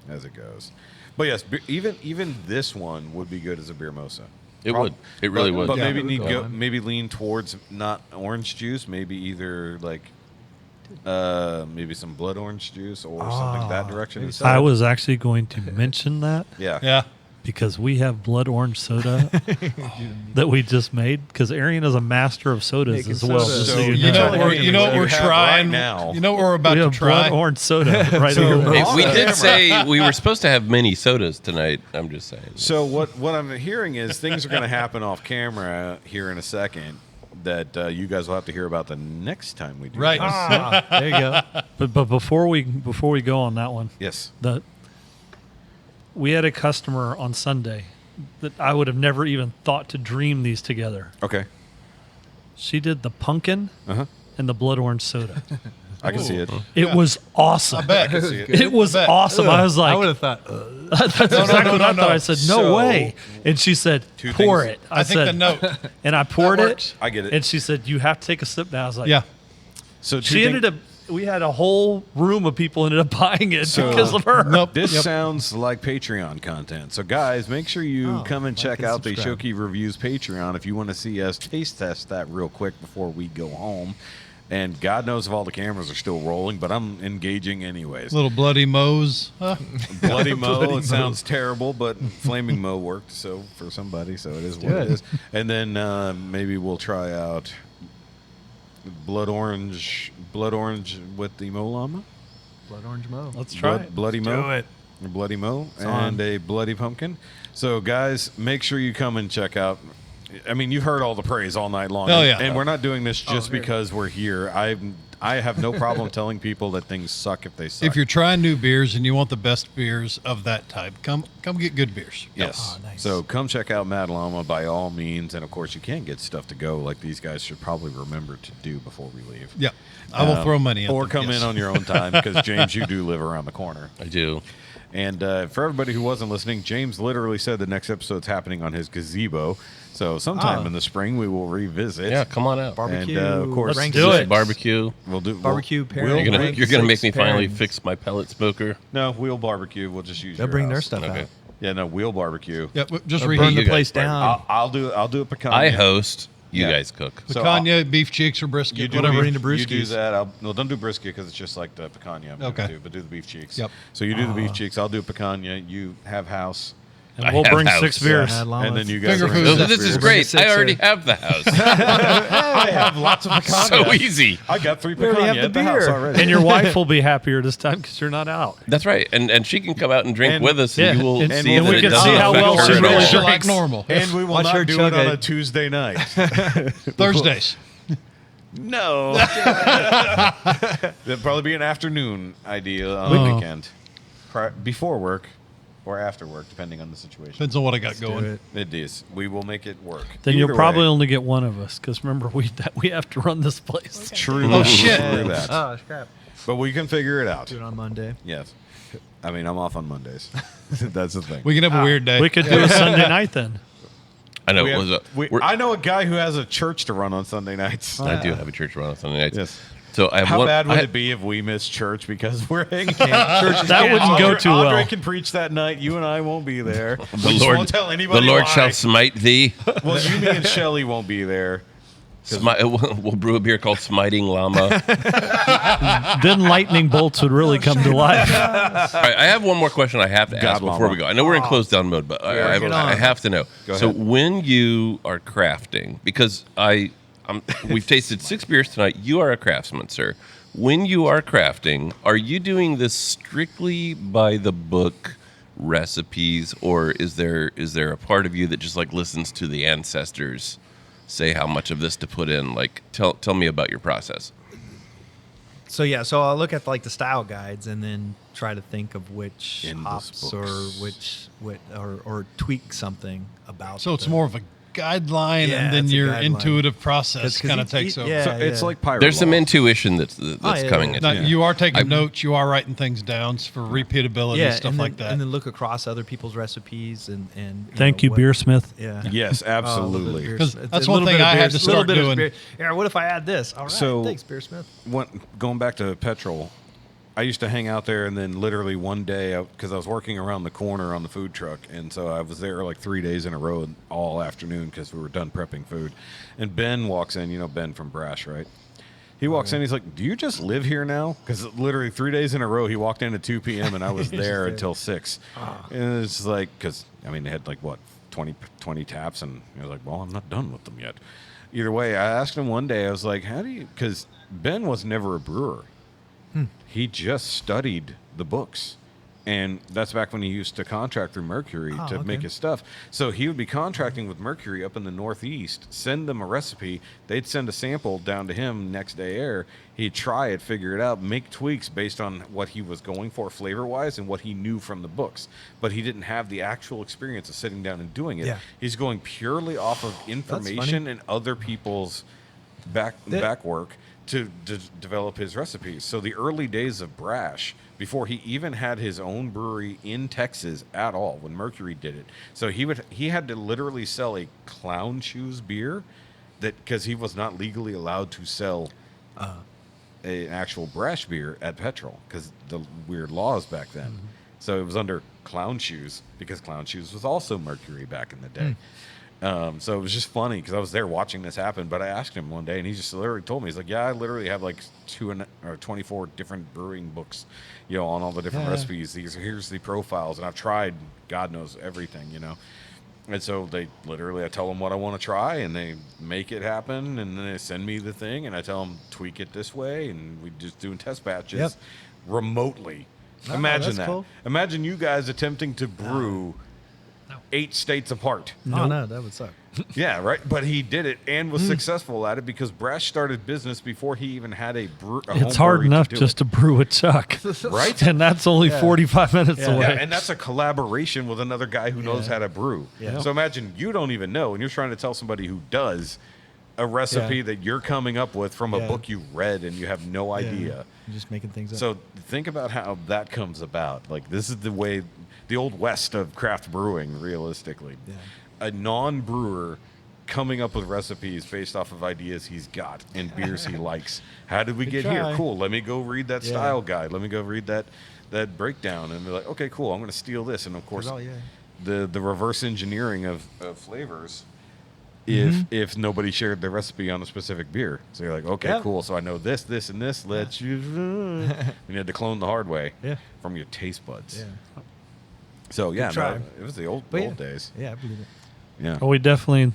as it goes. But yes, even this one would be good as a beer mosa. It would. It really would. But Yeah, maybe it would go on. maybe lean towards not orange juice. Maybe either like maybe some blood orange juice or something that direction. instead. I was actually going to mention that Yeah. Yeah. because we have blood orange soda that we just made. Because Aarian is a master of sodas Making as well. sodas. just So You know what we're, you know what You we're have trying right now. You know what we're about we to have try. blood orange soda right So- here. Hey, we Camera. did say we were supposed to have mini sodas tonight. I'm just saying. So what I'm hearing is things are going to happen off camera here in a second that you guys will have to hear about the next time we do. Right. this. There you go. But before we go on that one, Yes. we had a customer on Sunday that I would have never even thought to dream these together. Okay. She did the pumpkin Uh-huh. and the blood orange soda. I can see it. It was awesome. I bet. see it. It was bet. awesome. I was like, I would have thought. that's exactly what I thought. I said, no So, way. And she said, two pour things. it. I think said, the note. And I poured That it. works. I get it. And she said, you have to take a sip now. I was like, Yeah. So She ended up, we had a whole room of people ended up buying it because of her. Nope. This Yep. sounds like Patreon content. So, guys, make sure you come and check and out the subscribe. Shoki Reviews Patreon if you want to see us taste test that real quick before we go home. And God knows if all the cameras are still rolling, but I'm engaging anyways. Little bloody Moe's. Huh? Bloody Mo, it sounds terrible, but Flaming Mo worked so for somebody, so it is what it Good. is. And then maybe we'll try out blood orange with the Mo Llama. Blood orange mo. Let's try Blood, it. Bloody Mo. do it. A Bloody Mo on. and a Bloody Pumpkin. So, guys, make sure you come and check out. I mean, you've heard all the praise all night long. Oh, yeah. And we're not doing this just because we're here. I have no problem telling people that things suck if they suck. If you're trying new beers and you want the best beers of that type, come get good beers. Yes. Oh, nice. So come check out Mad Llama by all means. And, of course, you can get stuff to go like these guys should probably remember to do before we leave. Yeah. I will throw money at Or them, come yes. in on your own time because, James, you do live around the corner. I do. And for everybody who wasn't listening, James literally said the next episode's happening on his gazebo. So sometime in the spring we will revisit. Yeah, come on out. Barbecue. And of course, Let's do it. Barbecue. We'll do Barbecue pairing. We'll You're gonna make me Six finally pairings. fix my pellet smoker. No, we'll barbecue. We'll just use. They'll your bring their house. stuff Okay. out. Yeah, no, we'll barbecue. Yeah, just Or reheat burn the you guys place burn. down. I'll do a pecan. I host. You Yeah. guys cook. So Picanha, beef cheeks, or brisket, You do whatever. beef- into brewskis. You do that. No, don't do brisket because it's just like the picanha. I'm gonna Okay. do, but do the beef cheeks. Yep. So you do the beef cheeks. I'll do picanha. You have house, And I we'll have bring house. 6 beers. Mad Llamas. and then you guys Finger bring food. No, six this is beers. great. Six I already or- have the house. I have lots of picanha. So easy. I got 3 We already picanha have the at the house beer. already. And your wife will be happier this time because you're not out. That's right. And she can come out and drink And- with us, and Yeah, you will and- see and that we it can doesn't see how affect well her she at really all. drinks. like normal. And we will Watch her not do chug it on it. a Tuesday night. Thursdays. No. That'd probably be an afternoon idea on the weekend. Before work. or after work, depending on the situation. Depends on what I got going. It is. We will make it work. Then Either you'll probably way. only get one of us because remember we have to run this place. True. Oh, shit. True that. Oh crap! But we can figure it out. Do it on Monday. Yes. I mean, I'm off on Mondays. That's the thing. We can have a weird day. We could do a Sunday night then. I know. I know a guy who has a church to run on Sunday nights. I do have a church run on Sunday nights. Yes. So I have How one, bad would I- it be if we missed church because we're hanging That wouldn't go too Andre well. can preach that night. You and I won't be there. The We just Lord, won't tell anybody the Lord why. shall smite thee. Well, you, me, and Shelly won't be there. We'll brew a beer called Smiting Llama. Then lightning bolts would really come to life. All right, I have one more question I have to ask God, before Mama. we go. I know we're in closed down mode, but I have to know. Go So ahead. when you are crafting, because we've tasted 6 beers tonight. You are a craftsman, sir. When you are crafting, are you doing this strictly by the book recipes, or is there a part of you that just like listens to the ancestors say how much of this to put in? Like, tell me about your process. So I'll look at like the style guides and then try to think of which In hops those or books. or tweak something about. So it's more of a guideline, Yeah, and then it's a your guideline. intuitive process 'Cause kind of each- takes over. yeah. So it's like pirate There's some law. intuition that's yeah, coming yeah. in. Now, you are taking I- notes. You are writing things down for repeatability and stuff and then, like that. and then look across other people's recipes and Thank you, Beersmith. Yeah. Yes, absolutely. Because that's one thing I had to start doing. Yeah, what if I add this? All right, So- thanks, Beersmith. Going back to petrol, I used to hang out there, and then literally one day, because I was working around the corner on the food truck, and so I was there like 3 days in a row all afternoon because we were done prepping food. And Ben walks in, you know Ben from Brash, right? He walks in, he's like, "Do you just live here now?" Because literally 3 days in a row, he walked in at 2 p.m. and I was there until 6. And it's like, because, I mean, they had like, what, 20 taps, and I was like, well, I'm not done with them yet. Either way, I asked him one day, I was like, how do you, because Ben was never a brewer. He just studied the books. And that's back when he used to contract through Mercury to make his stuff. So he would be contracting with Mercury up in the Northeast, send them a recipe. They'd send a sample down to him next day air. He'd try it, figure it out, make tweaks based on what he was going for flavor-wise and what he knew from the books. But he didn't have the actual experience of sitting down and doing it. Yeah. He's going purely off of information and other people's back work to develop his recipes. So the early days of Brash, before he even had his own brewery in Texas at all, when Mercury did it, so he had to literally sell a Clown Shoes beer, that because he was not legally allowed to sell an actual Brash beer at Petrol because the weird laws back then. So it was under Clown Shoes because Clown Shoes was also Mercury back in the day. So it was just funny because I was there watching this happen. But I asked him one day, and he just literally told me, he's like, "Yeah, I literally have like 24 different brewing books, you know, on all the different recipes. Here's the profiles, and I've tried, God knows, everything, you know." And so I tell them what I want to try, and they make it happen, and then they send me the thing, and I tell them tweak it this way, and we just doing test batches remotely. Imagine that. Cool. Imagine you guys attempting to brew 8 states apart. No, that would suck. Yeah, right. But he did it and was successful at it because Brash started business before he even had a It's hard enough just to brew a chuck, right? And that's only 45 minutes away. Yeah, and that's a collaboration with another guy who knows how to brew. Yeah. So imagine you don't even know, and you're trying to tell somebody who does a recipe that you're coming up with from a book you read, and you have no idea. You're just making things up. So think about how that comes about. Like, this is the way, the old west of craft brewing, realistically. Yeah. A non-brewer coming up with recipes based off of ideas he's got and beers he likes. How did we get here? try. Cool. Let me go read that style guide. Let me go read that breakdown and be like, okay, cool. I'm going to steal this. And of course, the reverse engineering of flavors. If nobody shared their recipe on a specific beer, so you're like, okay, cool. So I know this, and this. Let's use. You had to clone the hard way from your taste buds. Yeah. So yeah, try. no, it was the old days. Yeah, I believe it. Yeah. Well, we definitely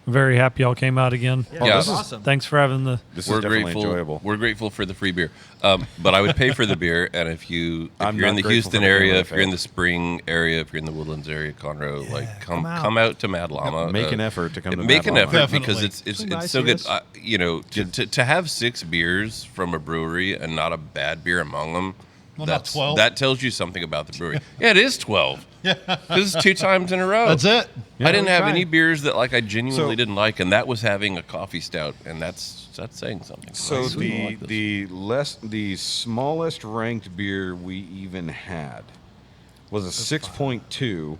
very happy y'all came out again. Yeah, this is awesome. Thanks for having the. This We're is definitely grateful. enjoyable. We're grateful for the free beer, but I would pay for the beer. And if you're I'm in not the grateful Houston for the area, beer if you're in I've the Spring area, if you're in the Woodlands area, Conroe, come out. come out to Mad Llama. Make an effort to come to Make Mad an Llama. effort because Definitely. it's so good. You know, to have 6 beers from a brewery and not a bad beer among them. Well, not 12. That tells you something about the brewery. Yeah, it is 12. This is 2 times in a row. That's it. I didn't have tried. any beers that like I genuinely So- didn't like, and that was having a coffee stout, and that's saying something. So I like this. the smallest ranked beer we even had was a 6.2,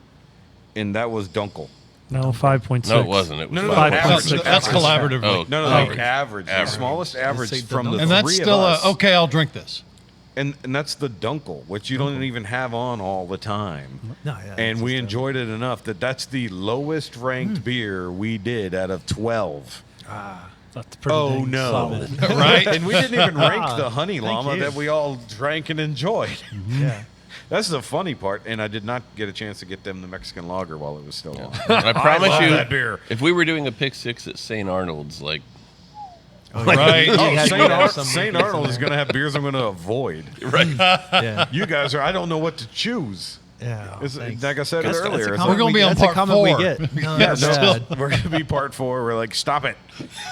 and that was Dunkel. No, 5.6. No, it wasn't. It was No, no, no, 5.6. average. That's collaboratively. Oh, No, average. The smallest average say from Dunkel. the And that's three still of us. okay, I'll drink this. And that's the Dunkel, which you don't even have on all the time. No, yeah, And it's we just, enjoyed it enough that that's the lowest ranked beer we did out of 12. That's pretty dang solid. Right? And we didn't even rank the Honey Llama you. that we all drank and enjoyed. Yeah. That's the funny part, and I did not get a chance to get them the Mexican lager while it was still on. And I promise love you, that beer. if we were doing a pick 6 at St. Arnold's, like, Right. You had- St. you had some St. beers in Arnold is there. going to have beers I'm going to avoid. Yeah. You guys are, I don't know what to choose. Yeah. It's, thanks. like I said That's- earlier, That's a it's We're comment gonna we be on get. That's a part comment 4. we get. No, yeah, that's no, bad. we're going to be part 4. We're like, stop it.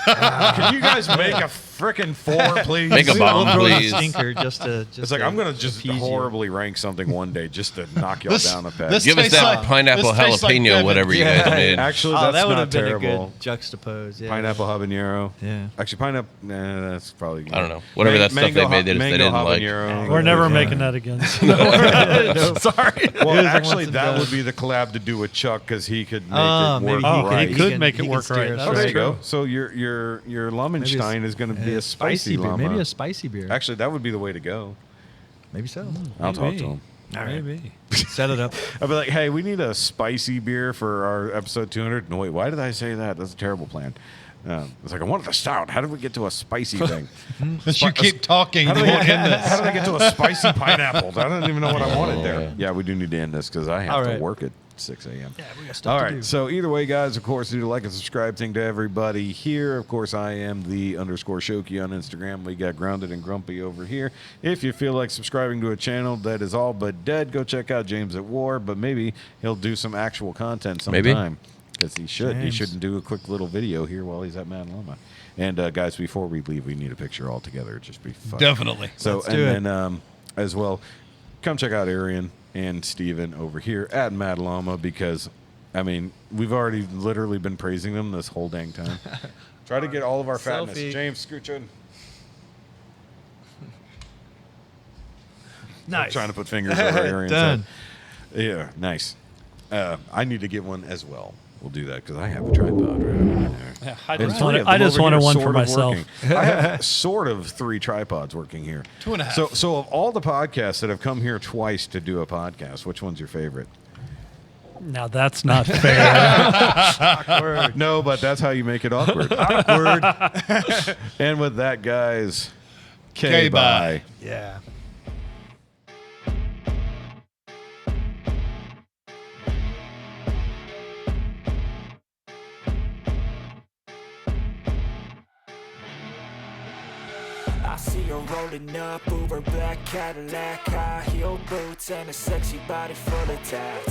Can you guys make a frickin' 4, please? Make a bomb, We'll throw in a please. stinker just to. It's like, I'm going to just appease you. horribly rank something one day just to knock y'all This- down a peg. this give us tastes that like- pineapple this tastes like jalapeno, Devin. whatever you guys made. Actually, Oh, that's that would not have been terrible. a good juxtapose. Yeah. Pineapple habanero. Yeah. Actually, pineapple. Nah, that's probably. I don't know. Whatever that stuff they made that they didn't like. We're never making that again. Sorry. Well, actually, once and that done. would be the collab to do with Chuck because he could make Oh, it maybe work he could- right. he could can- make it he can work steer right. us That's Oh, there you true. go. So your Llamenstein is going to be a spicy beer. llama. Maybe a spicy beer. Actually, that would be the way to go. Maybe so. I'll talk to him. All right. Maybe. Set it up. I'll be like, hey, we need a spicy beer for our episode 200. No, wait, why did I say that? That's a terrible plan. It's like, I wanted a stout. How did we get to a spicy thing? But you keep talking. How You did, won't end this. how did I get to a spicy pineapple? I don't even know what I wanted there. Yeah, we do need to end this because I have All to right. work at 6 a.m. Yeah, we got stuff All to right. do. So either way, guys, of course, do the like and subscribe thing to everybody here. Of course, I am the _Shoki on Instagram. We got Grounded and Grumpy over here. If you feel like subscribing to a channel that is all but dead, go check out James at War. But maybe he'll do some actual content Maybe. sometime. Because he should. He James. shouldn't do a quick little video here while he's at Mad Llama. And guys, before we leave, we need a picture all together. It'd just be fun. Definitely. So Let's do and then as well, come check out Aarian and Steven over here at Mad Llama because I mean we've already literally been praising them this whole dang time. Try to get all of our fatness. Selfie. James, scooch in. Nice. Trying to put fingers over Aarian's Done. head. Yeah, nice. I need to get one as well. We'll do that because I have a tripod right over there. I And just three wanted, of them I just over wanted here one sort for of myself. working. I have sort of 3 tripods working here. 2.5. So of all the podcasts that have come here twice to do a podcast, which one's your favorite? Now that's not fair. No, but that's how you make it awkward. Awkward. And with that, guys, K-bye. K-bye. Yeah. I see her rolling up, Uber black Cadillac, high heel boots, and a sexy body full of tats.